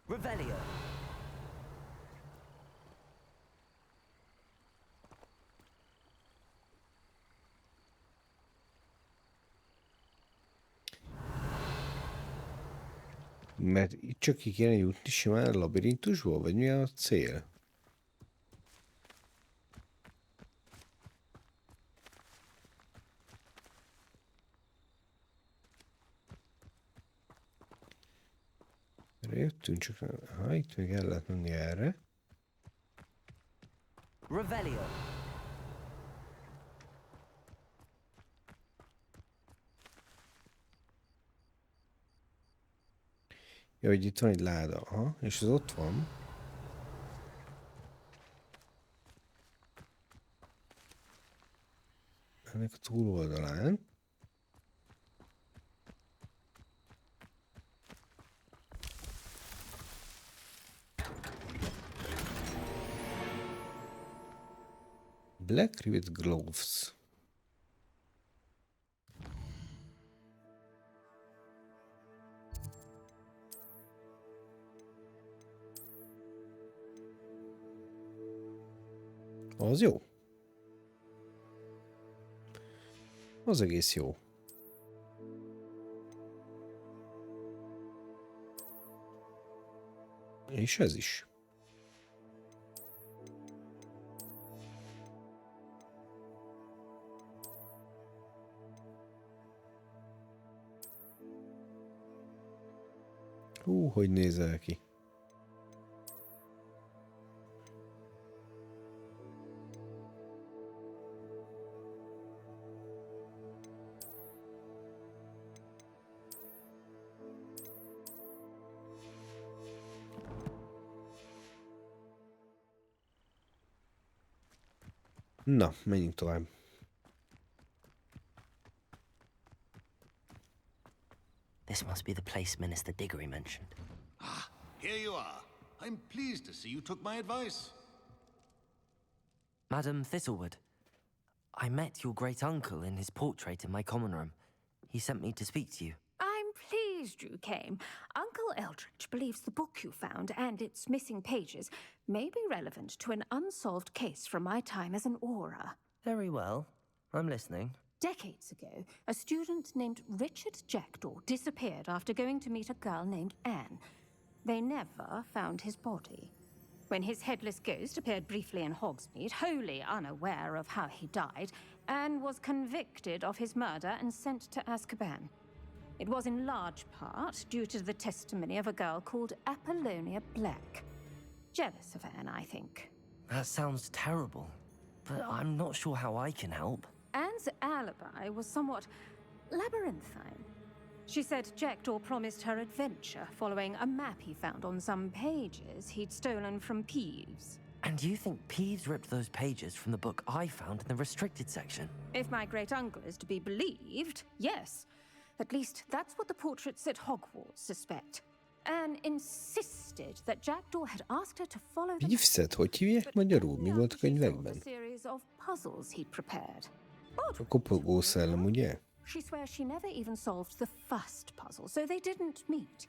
Revelio. Mert itt csak ki kéne jutni simán a labirintusból, vagy mi a cél? Erre jöttünk, csak itt még el lehet menni erre. Revelio. Ja, hogy itt van egy láda, aha, és az ott van. Ennek a túloldalán. Black Rivet Gloves. Az jó. Az egész jó. És ez is. Hogy nézel ki? Na, menjünk tovább. This must be the place Minister Diggory mentioned. Ah, here you are. I'm pleased to see you took my advice. Madam Thistlewood, I met your great-uncle in his portrait in my common room. He sent me to speak to you. I'm pleased you came. Uncle Eldridge believes the book you found and its missing pages may be relevant to an unsolved case from my time as an aura. Very well. I'm listening. Decades ago, a student named Richard Jackdaw disappeared after going to meet a girl named Anne. They never found his body. When his headless ghost appeared briefly in Hogsmeade, wholly unaware of how he died, Anne was convicted of his murder and sent to Azkaban. It was in large part due to the testimony of a girl called Apollonia Black. Jealous of Anne, I think. That sounds terrible, but I'm not sure how I can help. Anne's alibi was somewhat labyrinthine. She said Jackdaw promised her adventure following a map he found on some pages he'd stolen from Peeves. And you think Peeves ripped those pages from the book I found in the restricted section? If my great-uncle is to be believed, yes. At least that's what the portraits at Hogwarts suspect. Anne insisted that Jackdaw had asked her to follow the Peeves-et hogy hívják magyarul? Mi volt a könyvekben? series of puzzles he'd prepared. A kopogó szellem, ugye? She swears she never even solved the first puzzle, so they didn't meet.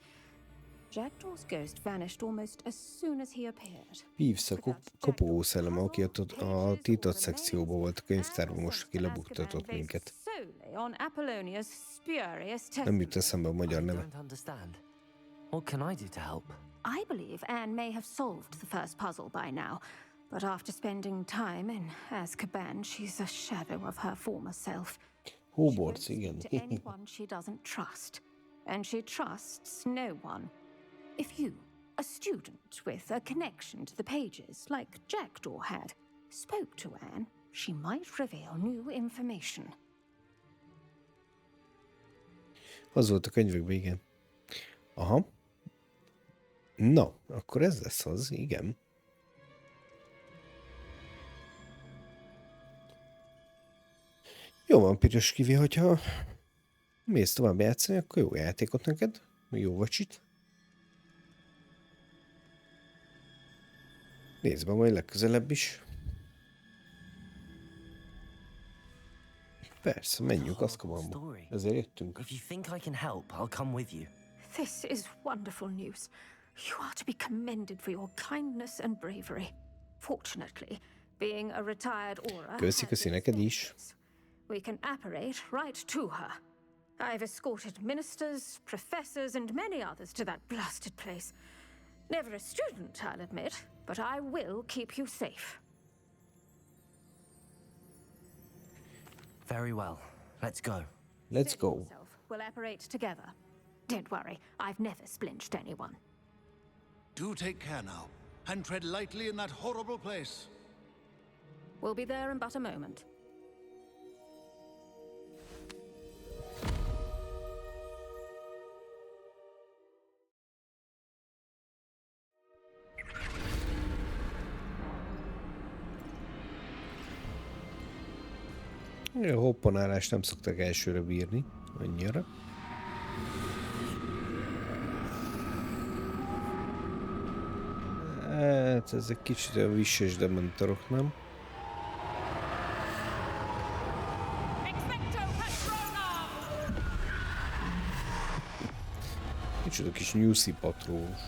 Jackdaw's ghost vanished almost as soon as he appeared. Peeves a kopogó szellem, aki a tiltott szekcióban volt a könyvtárban, most aki lebuktatott minket. Solely on Apollonia's spurious Nem jut eszembe a magyar neve. I don't understand. What can I do to help? I believe Anne may have solved the first puzzle by now, but after spending time in Azkaban, she's a shadow of her former self. Hogwarts, igen. To anyone she doesn't trust, and she trusts no one. If you, a student with a connection to the pages, like Jackdaw had, spoke to Anne, she might reveal new information. Az volt a könyvekben, igen. Aha. Na, akkor ez lesz az, igen. Jó van, Piros Kivi, hogyha mész tovább játszani, akkor jó játékot neked, jó vacsit. Nézd be majd legközelebb is. Persze, menjünk Azkabanba. Ezért jöttünk. If you think I can help, I'll come with you. This is wonderful news. You are to be commended for your kindness and bravery. Fortunately, being a retired aura, Köszi neked is. we can apparate right to her. I've escorted ministers, professors, and many others to that blasted place. Never a student, I'll admit, but I will keep you safe. Very well. Let's go. Let's go. We'll apparate together. Don't worry, I've never splinched anyone. Do take care now, and tread lightly in that horrible place. We'll be there in but a moment. A hoppanálást nem szoktak elsőre bírni, annyira. Hát ez egy kicsit olyan visses dementorok, nem? Kicsit kis nyuszi patrós.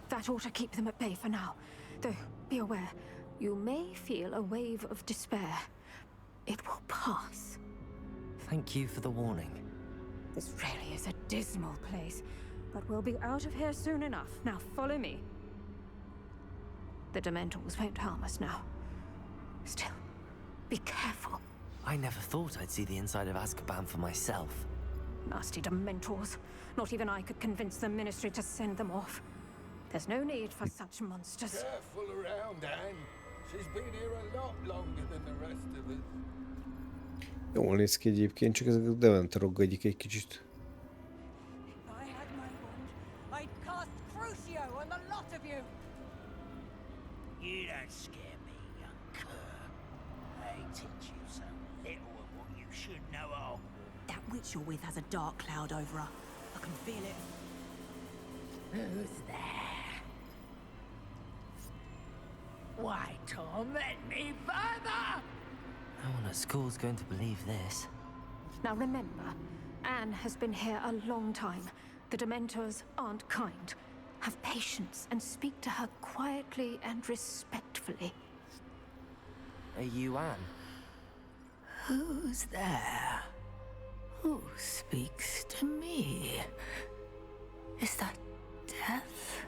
That ought to keep them at bay for now. Though, be aware, you may feel a wave of despair. It will pass. Thank you for the warning. This really is a dismal place, but we'll be out of here soon enough. Now follow me. The Dementors won't harm us now. Still, be careful. I never thought I'd see the inside of Azkaban for myself. Nasty Dementors. Not even I could convince the Ministry to send them off. There's no need for such monsters. Careful around, Anne. She's been here a lot longer than the rest of us. Jól néz ki egyébként, csak ezek a Dementorok egyik egy kicsit. I had my wand, I'd cast Crucio on the lot of you. You don't scare me, young cur. They teach you so little of what you should know of. That witch you're with has a dark cloud over her. I can feel it. Who's there? Why torment me further? No one at school's going to believe this. Now remember, Anne has been here a long time. The Dementors aren't kind. Have patience and speak to her quietly and respectfully. Are you Anne? Who's there? Who speaks to me? Is that death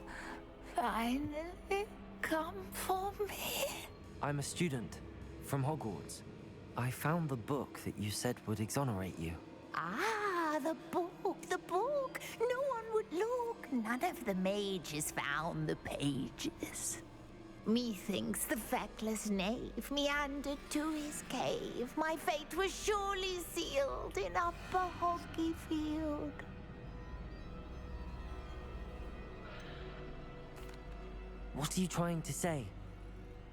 finally come for me? I'm a student from Hogwarts. I found the book that you said would exonerate you. Ah, the book, the book. No one would look. None of the mages found the pages. Methinks the feckless knave meandered to his cave. My fate was surely sealed in Upper Hoggyfield. What are you trying to say?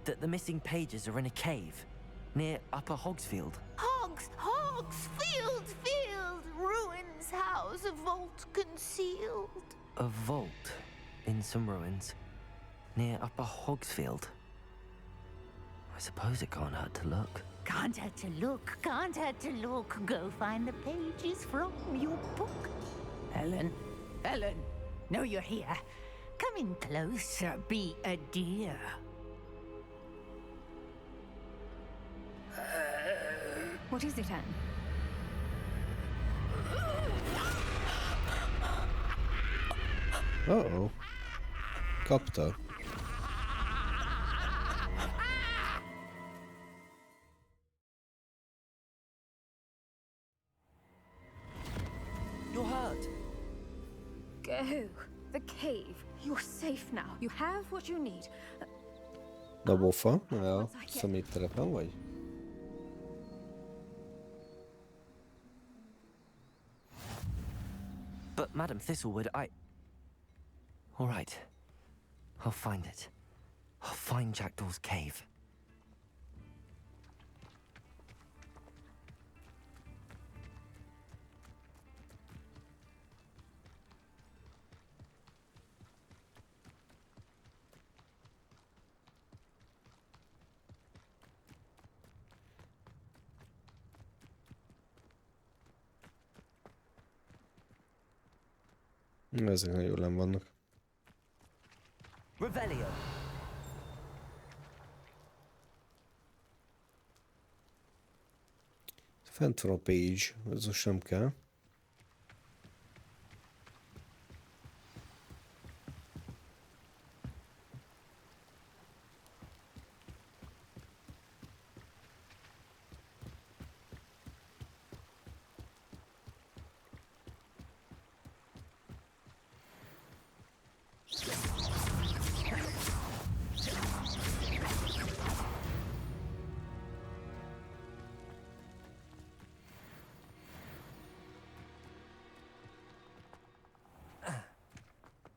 That the missing pages are in a cave near Upper Hogsfield? Hogsfield, ruins house, a vault concealed. A vault in some ruins near Upper Hogsfield. I suppose it can't hurt to look. Can't hurt to look, can't hurt to look. Go find the pages from your book. Helen, know you're here. Come in closer, be a dear. What is it, Anne? Uh-oh. Kapta. You're hurt. Go. The cave. You're safe now. You have what you need. Dabofa? Ja, szeméttelepen vagy? But Madam Thistlewood, All right. I'll find it. I'll find Jackdaw's cave. Ezek nagyon jól vannak. Revelio. Fent van a page, ez most nem kell.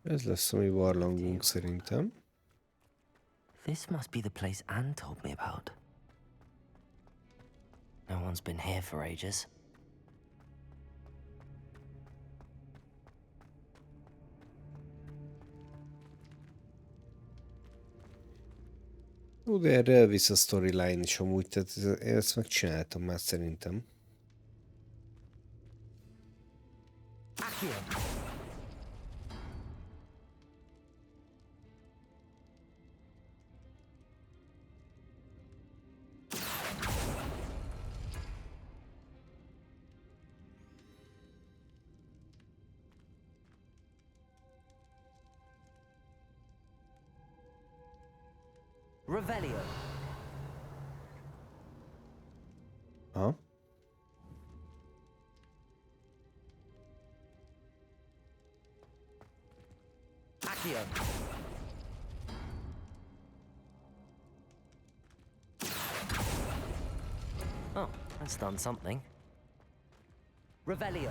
Ez lesz a mi barlangunk szerintem. This must be the place Anne told me about. No one's been here for ages. Ó, de erre elvisz a storyline is amúgy, tehát ezt megcsináltam már szerintem. Revelio. Aha. Accio. Oh, that's done something. Revelio.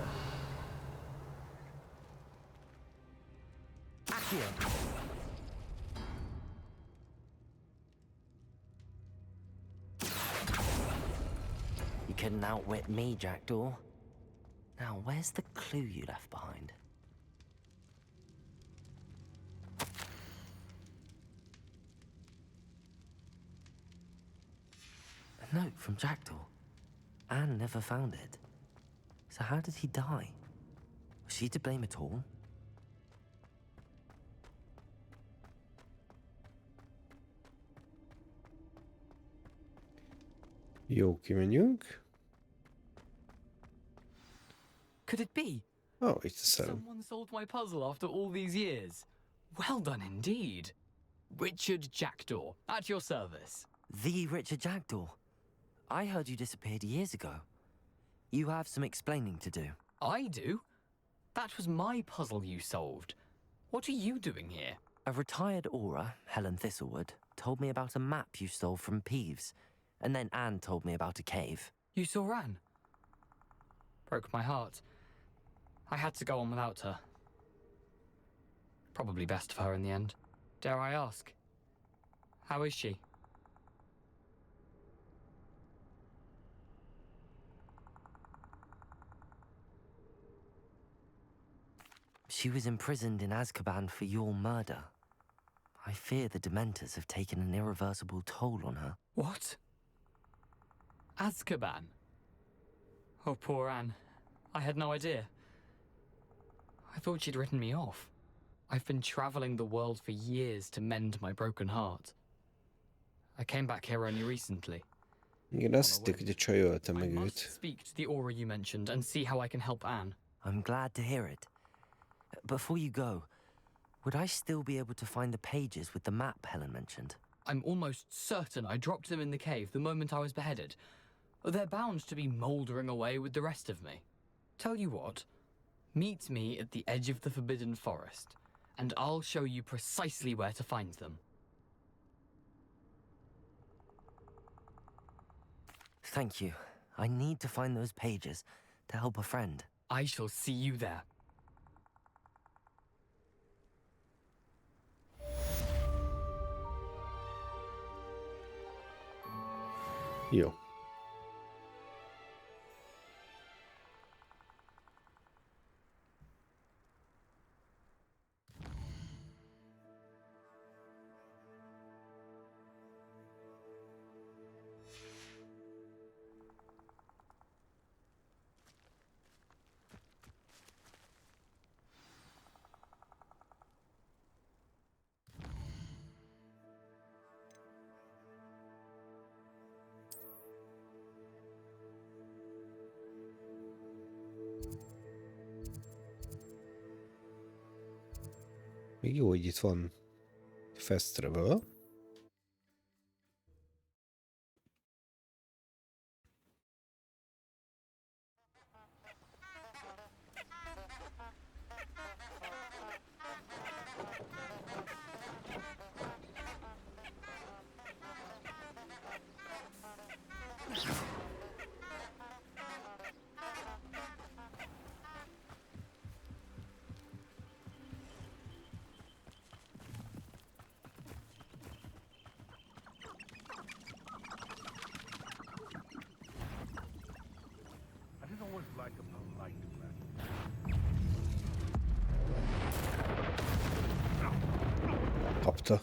Accio. You couldn't outwit me, Jackdaw. Now, where's the clue you left behind? A note from Jackdaw. Anne never found it. So how did he die? Was she to blame at all? Jó, kimenjünk. Could it be? Oh, itt a szem. Someone solved my puzzle after all these years. Well done indeed. Richard Jackdaw, at your service. The Richard Jackdaw. I heard you disappeared years ago. You have some explaining to do. I do? That was my puzzle you solved. What are you doing here? A retired aura, Helen Thistlewood, told me about a map you stole from Peeves. And then Anne told me about a cave. You saw Anne? Broke my heart. I had to go on without her. Probably best for her in the end. Dare I ask? How is she? She was imprisoned in Azkaban for your murder. I fear the Dementors have taken an irreversible toll on her. What? Azkaban? Oh, poor Anne. I had no idea. I thought she'd written me off. I've been traveling the world for years to mend my broken heart. I came back here only recently. Igen, azt hitték, hogy a csaj ölte meg I must őt. speak to the aura you mentioned and see how I can help Anne. I'm glad to hear it. Before you go, would I still be able to find the pages with the map Helen mentioned? I'm almost certain I dropped them in the cave the moment I was beheaded. They're bound to be mouldering away with the rest of me. Tell you what, meet me at the edge of the Forbidden Forest, and I'll show you precisely where to find them. Thank you. I need to find those pages to help a friend. I shall see you there. Jó. Még jó, hogy itt van Fast Travel. Kapta.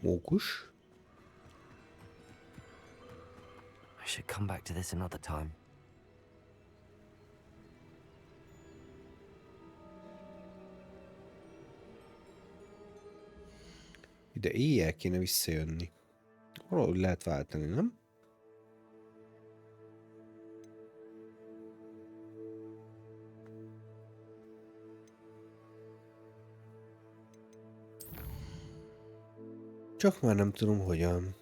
Mókus. I should come back to this another time. De éjjel kéne visszajönni. Valahogy lehet váltani, nem? Csak már nem tudom, hogyan.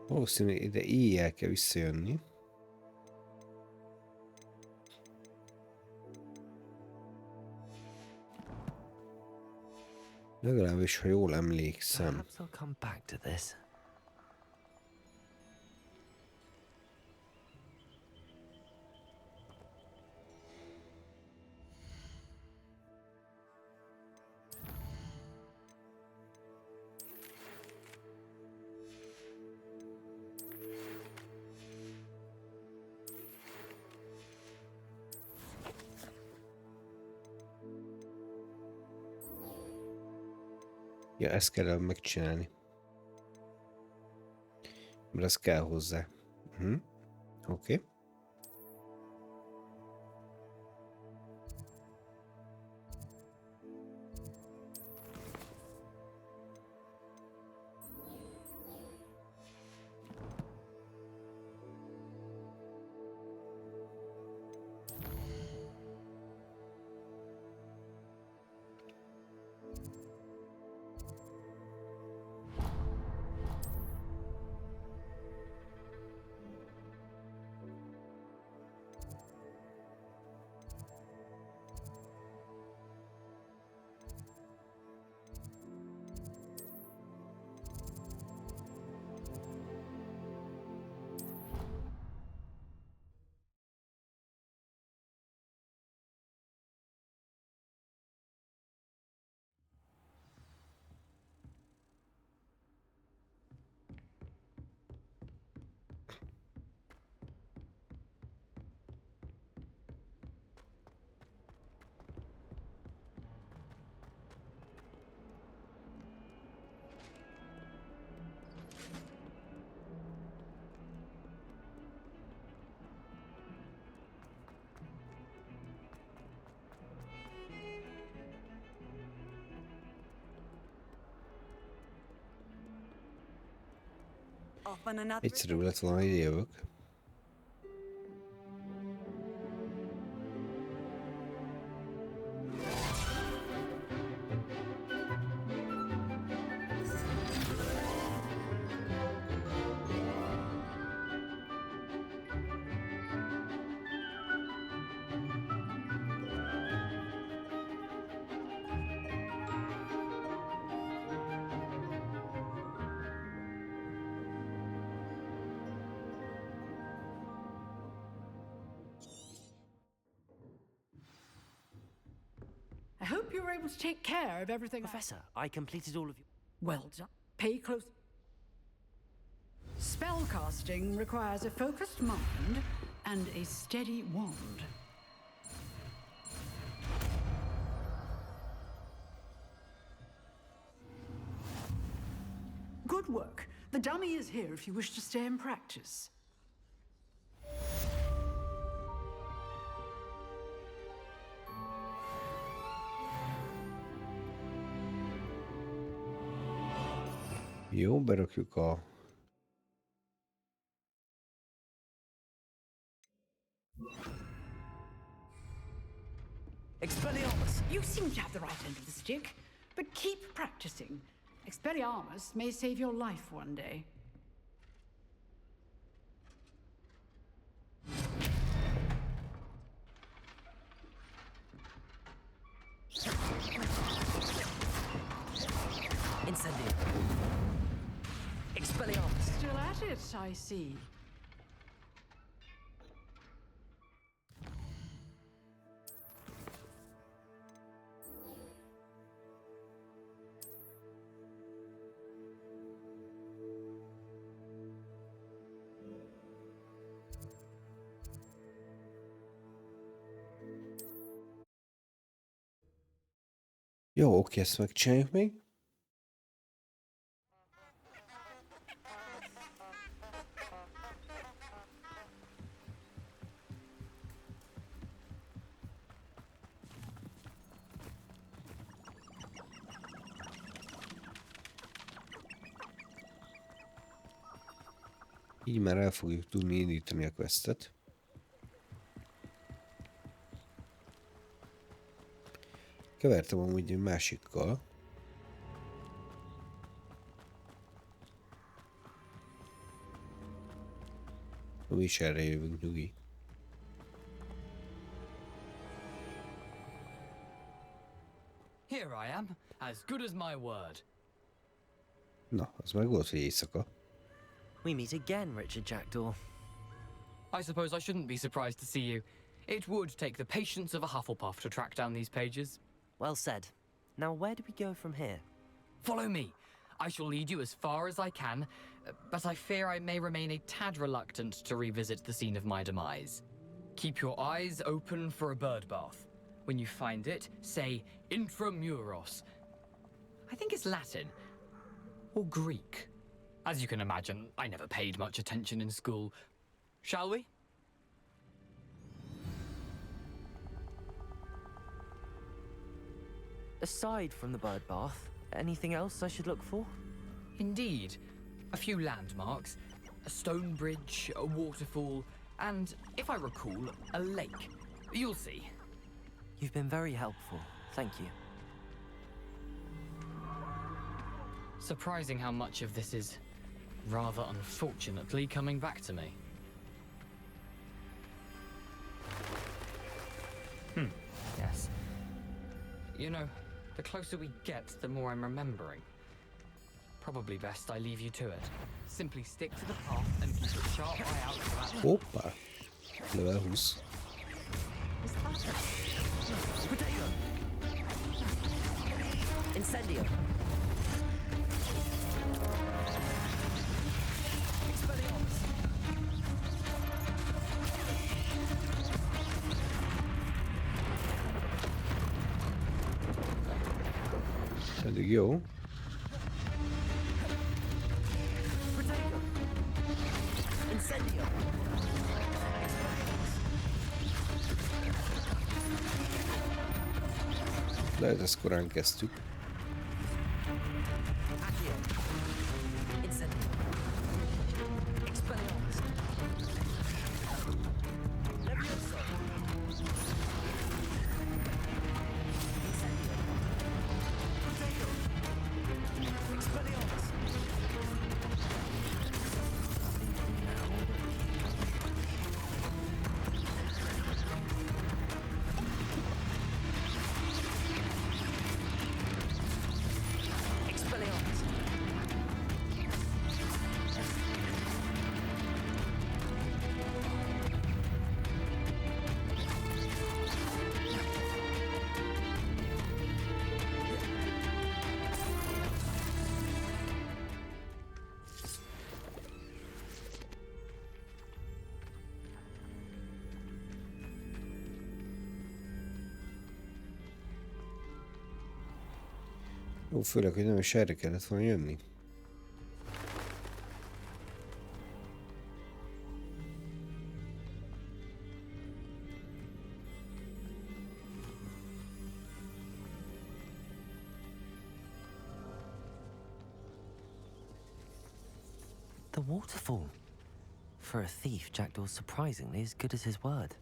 Valószínűleg ide éjjel kell visszajönni. Legalábbis, ha jól emlékszem. Perhaps I'll come back to this. Ja, ezt kell megcsinálni. Mert ez kell hozzá. Oké. Egyszerű lett volna, hogy jövök. I hope you were able to take care of everything. Professor, I completed all of you. Well done. Pay close. Spellcasting requires a focused mind and a steady wand. Good work. The dummy is here if you wish to stay and practice. Jó, berakjuk a... Expelliarmus! You seem to have the right end of the stick, but keep practicing. Expelliarmus may save your life one day. Incendio. Expelliarmus. Still at it, I see. Jó, oké, ezt megcsináljuk még. Így már el fogjuk tudni indítani a questet. Kevertem amúgy egy másikkal. Mi is erre jövünk, nyugi. Here I am, as good as my word. Na, az meg volt, hogy éjszaka. We meet again, Richard Jackdaw. I suppose I shouldn't be surprised to see you. It would take the patience of a Hufflepuff to track down these pages. Well said. Now, where do we go from here? Follow me. I shall lead you as far as I can, but I fear I may remain a tad reluctant to revisit the scene of my demise. Keep your eyes open for a bird bath. When you find it, say intramuros. I think it's Latin. Or Greek. As you can imagine, I never paid much attention in school. Shall we? Aside from the bird bath, anything else I should look for? Indeed. A few landmarks, a stone bridge, a waterfall, and, if I recall, a lake. You'll see. You've been very helpful. Thank you. Surprising how much of this is, rather unfortunately, coming back to me. Yes. You know, the closer we get, the more I'm remembering. Probably best I leave you to it. Simply stick to the path and keep a sharp eye out for that. Hoppa! Level 20. Potato! Incendio! Eddig jó. Potato! Incendio! Lehet, ezt korán kezdtük. Accio! Incendio! Expelliarmus! Levioso! Incendio! Potato! Expelliarmus! Expelliarmus! Jó, főleg, hogy nem is erre kellett volna jönni. The waterfall. For a thief, Jackdaw's surprisingly as good as his word.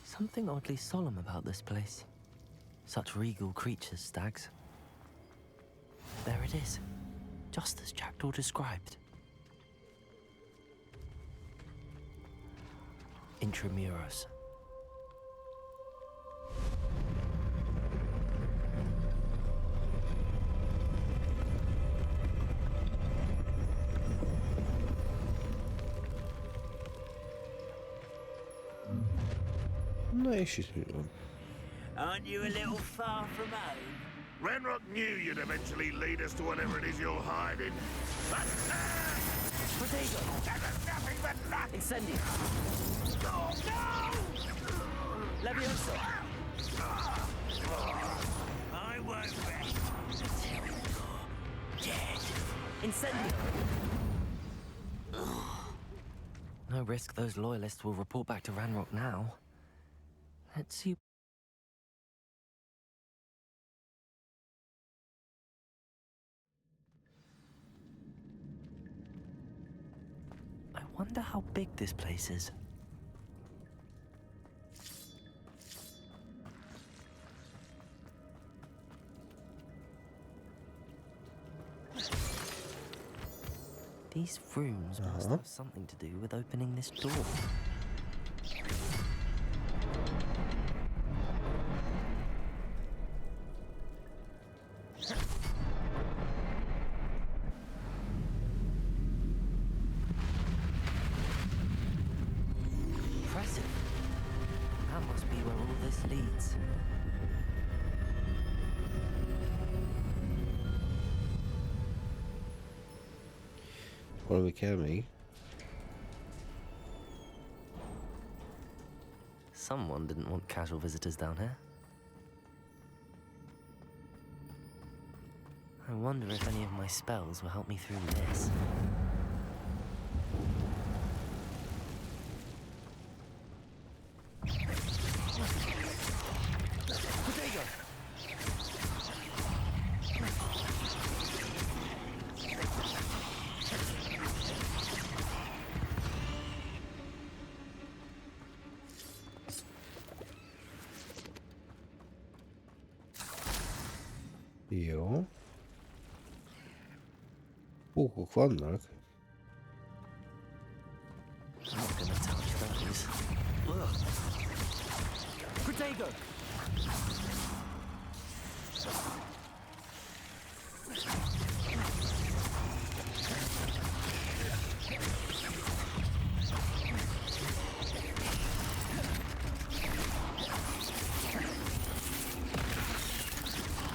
Something oddly solemn about this place. Such regal creatures, stags. There it is, just as Jackdaw described. Intramuros. Na és itt mi van? Aren't you a little far from home? Ranrock knew you'd eventually lead us to whatever it is you're hiding. Potato! Nothing but luck! Incendio! Oh, no! Levioso! I won't rest until you're dead. Incendio! No risk those loyalists will report back to Ranrock now. Let's see. I wonder how big this place is. These rooms must have something to do with opening this door. Impressive. That must be where all this leads. Valami kell még. Someone didn't want casual visitors down here. I wonder if any of my spells will help me through this. Jó. Pókok vannak. Not gonna touch those. Protego!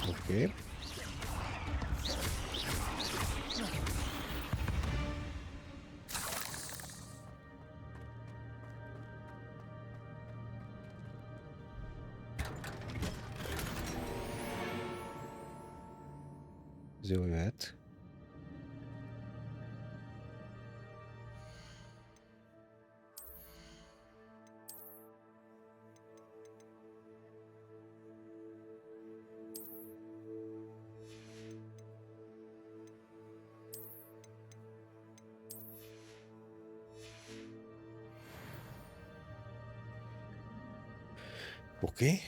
Oké. Ez jó jöhet. Oké.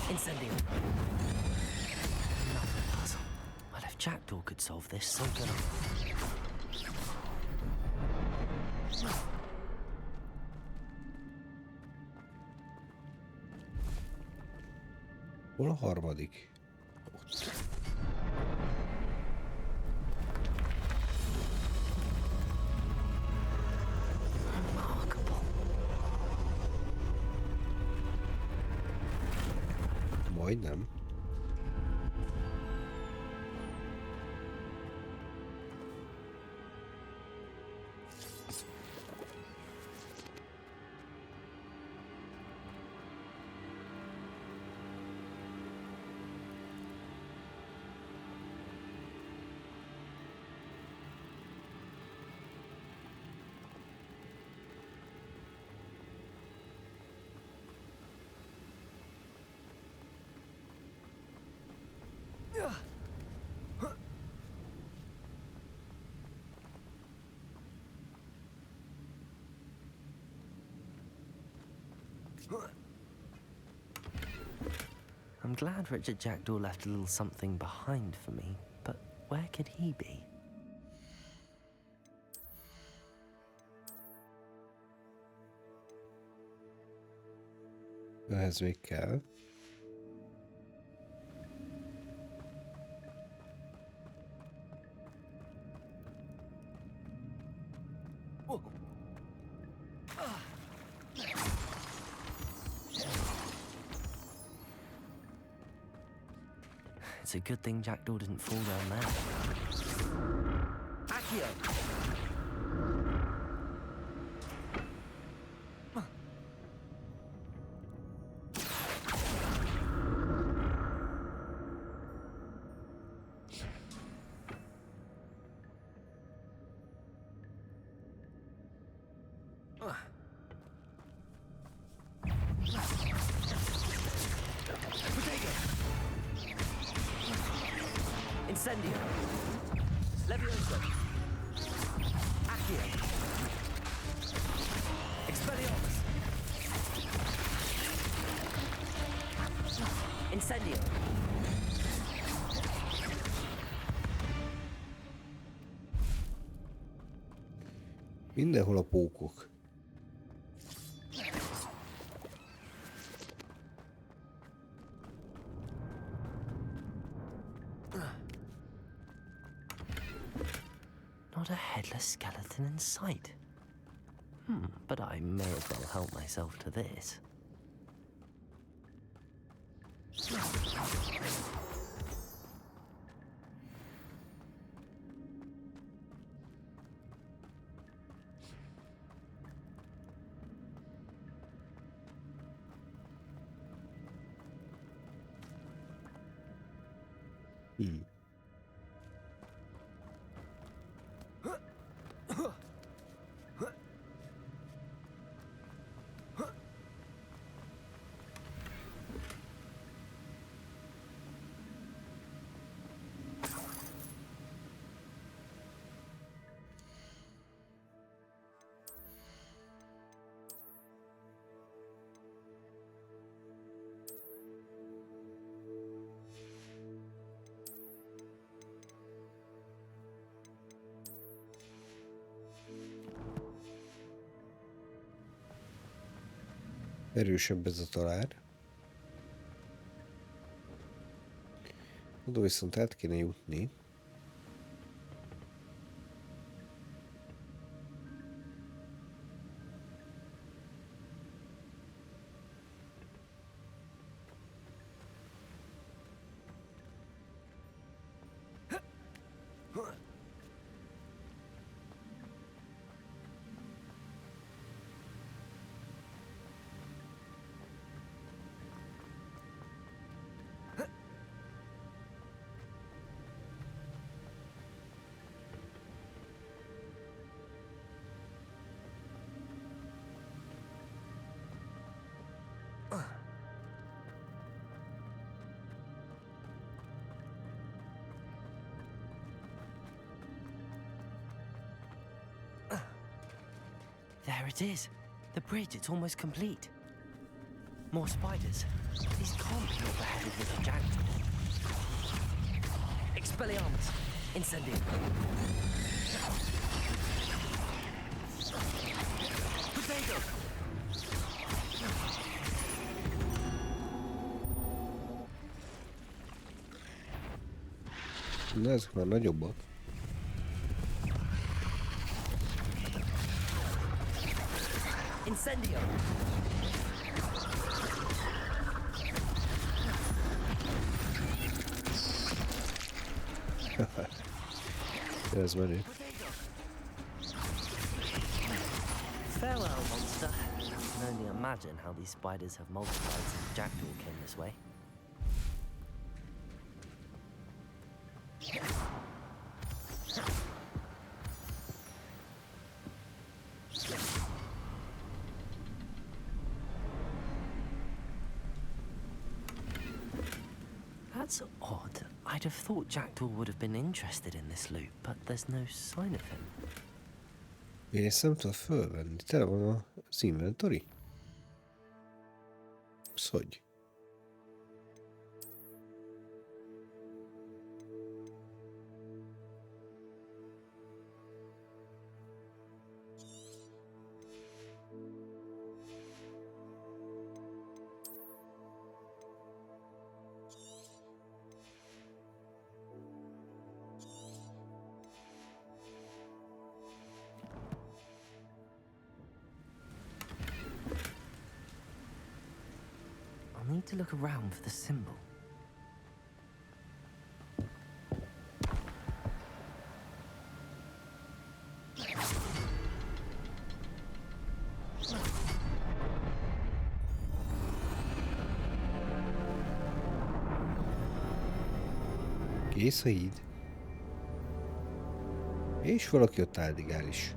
Incendio. Another puzzle. Well, if Jackdaw could solve this, so can I. Hol a harmadik? Ott. Majdnem. I'm glad Richard Jackdaw left a little something behind for me, but where could he be? Ehhez még kell. It's a good thing Jackdaw didn't fall down there. Accio! Incendio! Levioso! Accio! Expelliarmus! Incendio! Mindenhol a pókok. Not a headless skeleton in sight. But I may as well help myself to this. Erősebb ez a talár. Oda viszont át kéne jutni. There it is. The bridge, it's almost complete. More spiders. These can't be all beheaded with a jackdaw. Expelliarmus. Incendio. Potato! Na, ezek már nagyobbak. Incendio! Ez menő. Farewell, monster. I can only imagine how these spiders have multiplied since Jackdaw came this way. That's odd. I'd have thought Jackdaw would have been interested in this loot, but there's no sign of him. Én ezt nem tudom fölvenni. Tele van az inventory. Ez hogy? I'll need to look around for the symbol. Kész a híd. És valaki ott áldigál is.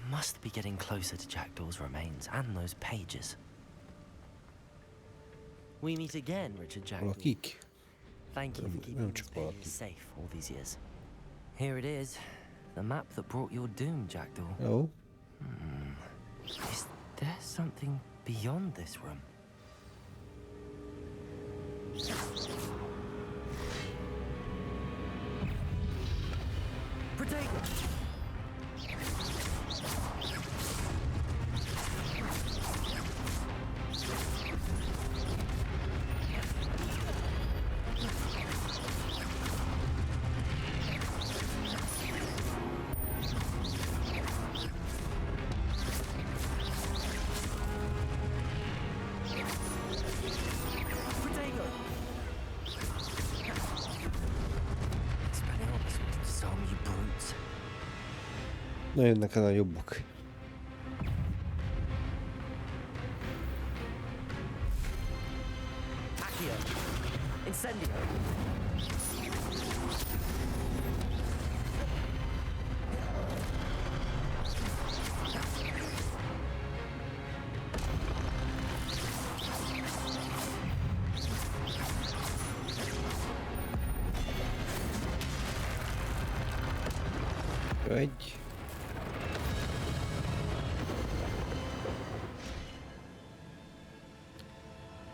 Must be getting closer to Jackdaw's remains and those pages. We meet again, Richard Jackdaw. Valakik? Thank you for keeping these pages safe all these years. Here it is, the map that brought your doom, Jackdaw. Oh. Is there something beyond this room? Protego! Na jönnek el a jobbak. Incendio. Vagy.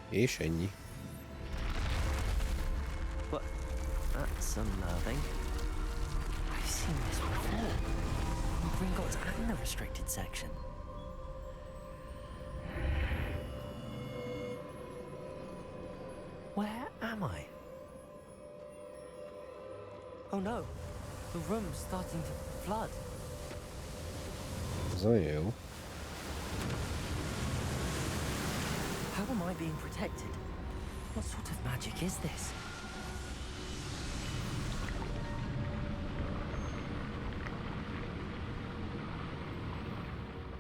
És ennyi. But that's unnerving. I've seen this before. In Gringotts and the restricted section. Where am I? Oh no, the room's starting to flood. Ez olyan jó. How am I being protected? What sort of magic is this?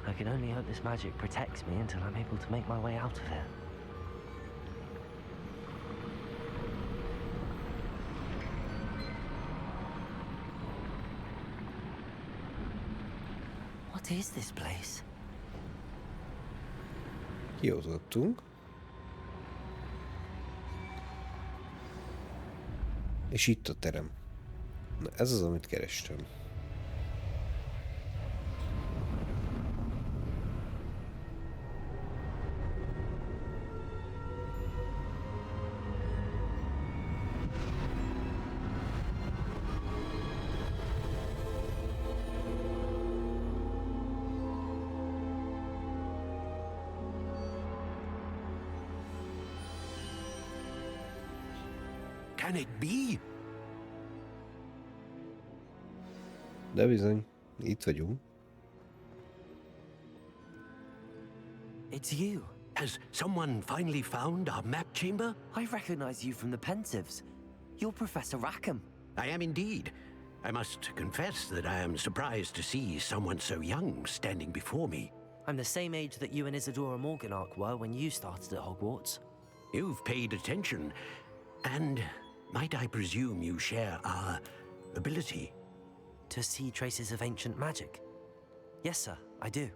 I can only hope this magic protects me until I'm able to make my way out of here. What is this place? Kijutottunk. És itt a terem. Na ez az, amit kerestem. Can it be? De bizony, itt vagyunk. It's you. Has someone finally found our map chamber? I recognize you from the Pensieves. You're Professor Rackham. I am indeed. I must confess that I am surprised to see someone so young standing before me. I'm the same age that you and Isadora Morganach were when you started at Hogwarts. You've paid attention, and might I presume you share our ability? To see traces of ancient magic? Yes, sir, I do.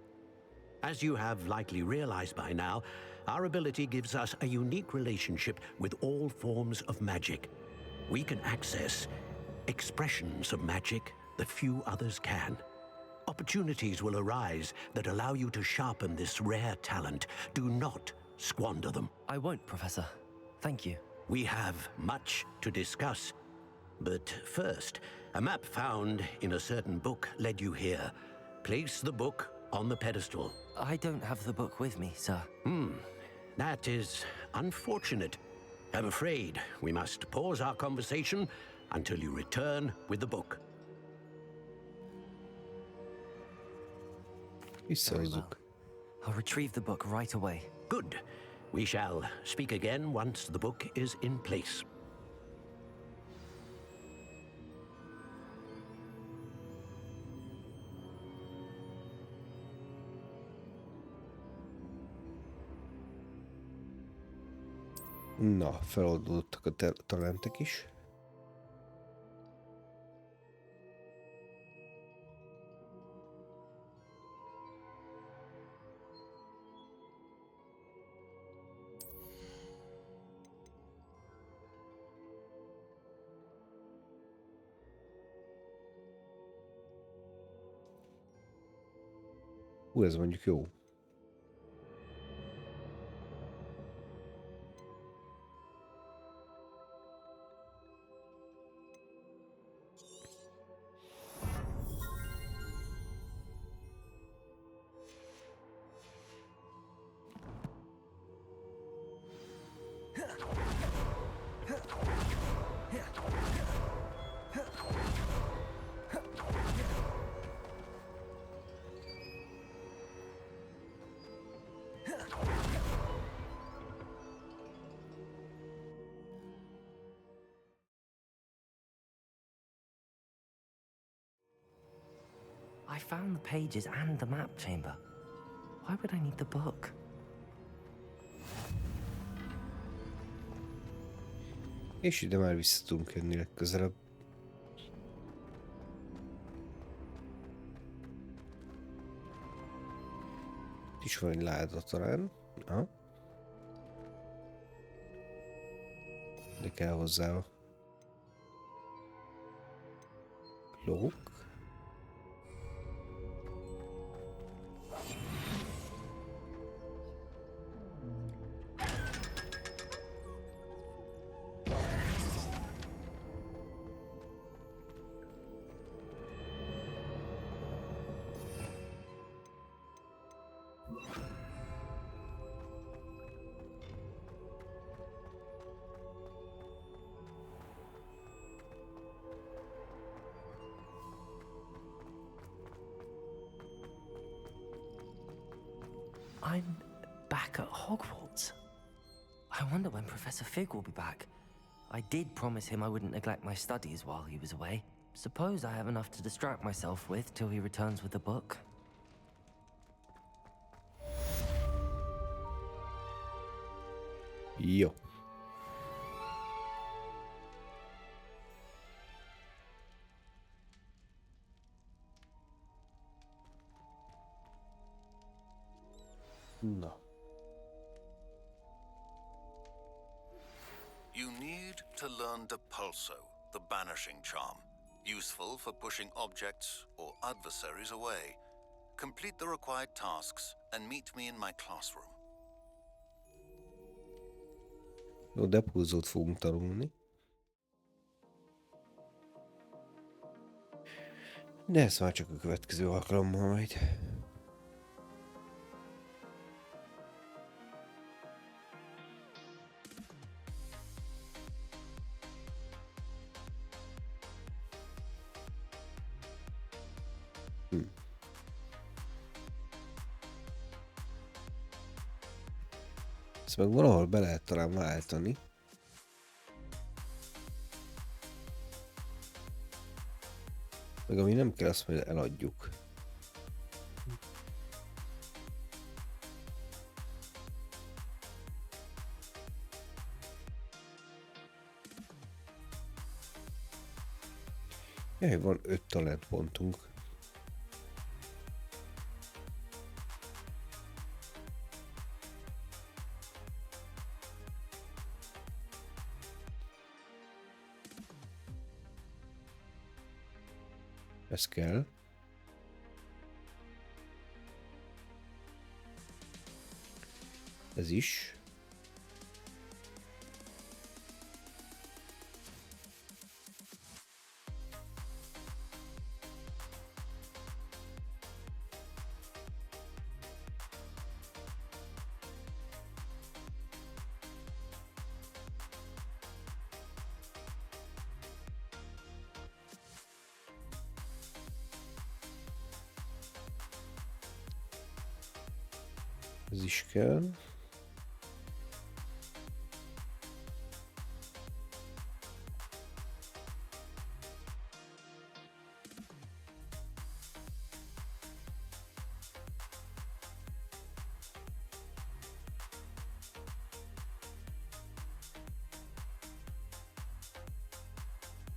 As you have likely realized by now, our ability gives us a unique relationship with all forms of magic. We can access expressions of magic that few others can. opportunities will arise that allow you to sharpen this rare talent. Do not squander them. I won't, Professor. Thank you. We have much to discuss. But first, a map found in a certain book led you here. Place the book on the pedestal. I don't have the book with me, sir. That is unfortunate. I'm afraid we must pause our conversation until you return with the book. Visszahozzuk. I'll retrieve the book right away. Good. We shall speak again once the book is in place. Na, feloldódtak a talentek is. Ez mondjuk jó. I found the pages and the map chamber. Why would I need the book? És ide már vissza tudunk jönni legközelebb. Itt is van egy láda talán. Aha. De kell hozzá a lók. I'm back at Hogwarts. I wonder when Professor Fig will be back. I did promise him I wouldn't neglect my studies while he was away. Suppose I have enough to distract myself with till he returns with the book. Jó. Na. You need to learn Depulso, the banishing charm, useful for pushing objects or adversaries away. Complete the required tasks and meet me in my classroom. Jó, Depulsót fogunk tanulni. De ez már csak a következő alkalommal majd. Ezt meg valahol be lehet talán váltani. Meg ami nem kell, azt majd eladjuk. Jaj, van 5 talentpontunk. Ez kell. Ez is. Ez is kell.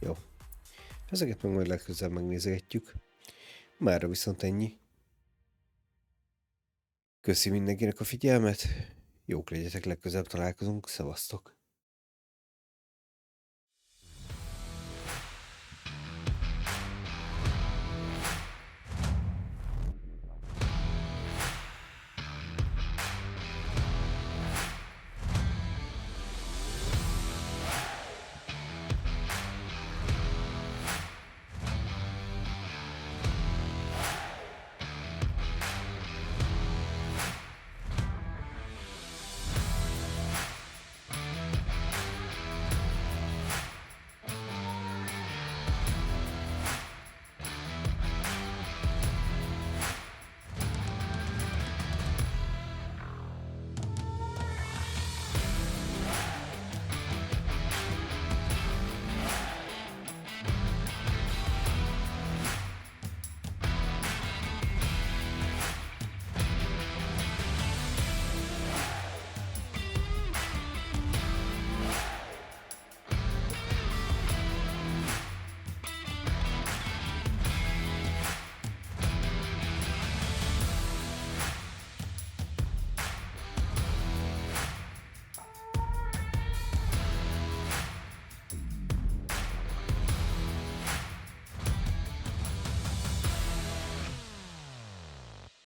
Jó. Ezeket meg majd legközelebb megnézegetjük. Mára viszont ennyi. Köszi mindenkinek a figyelmet. Jók legyetek, legközelebb találkozunk. Szevasztok!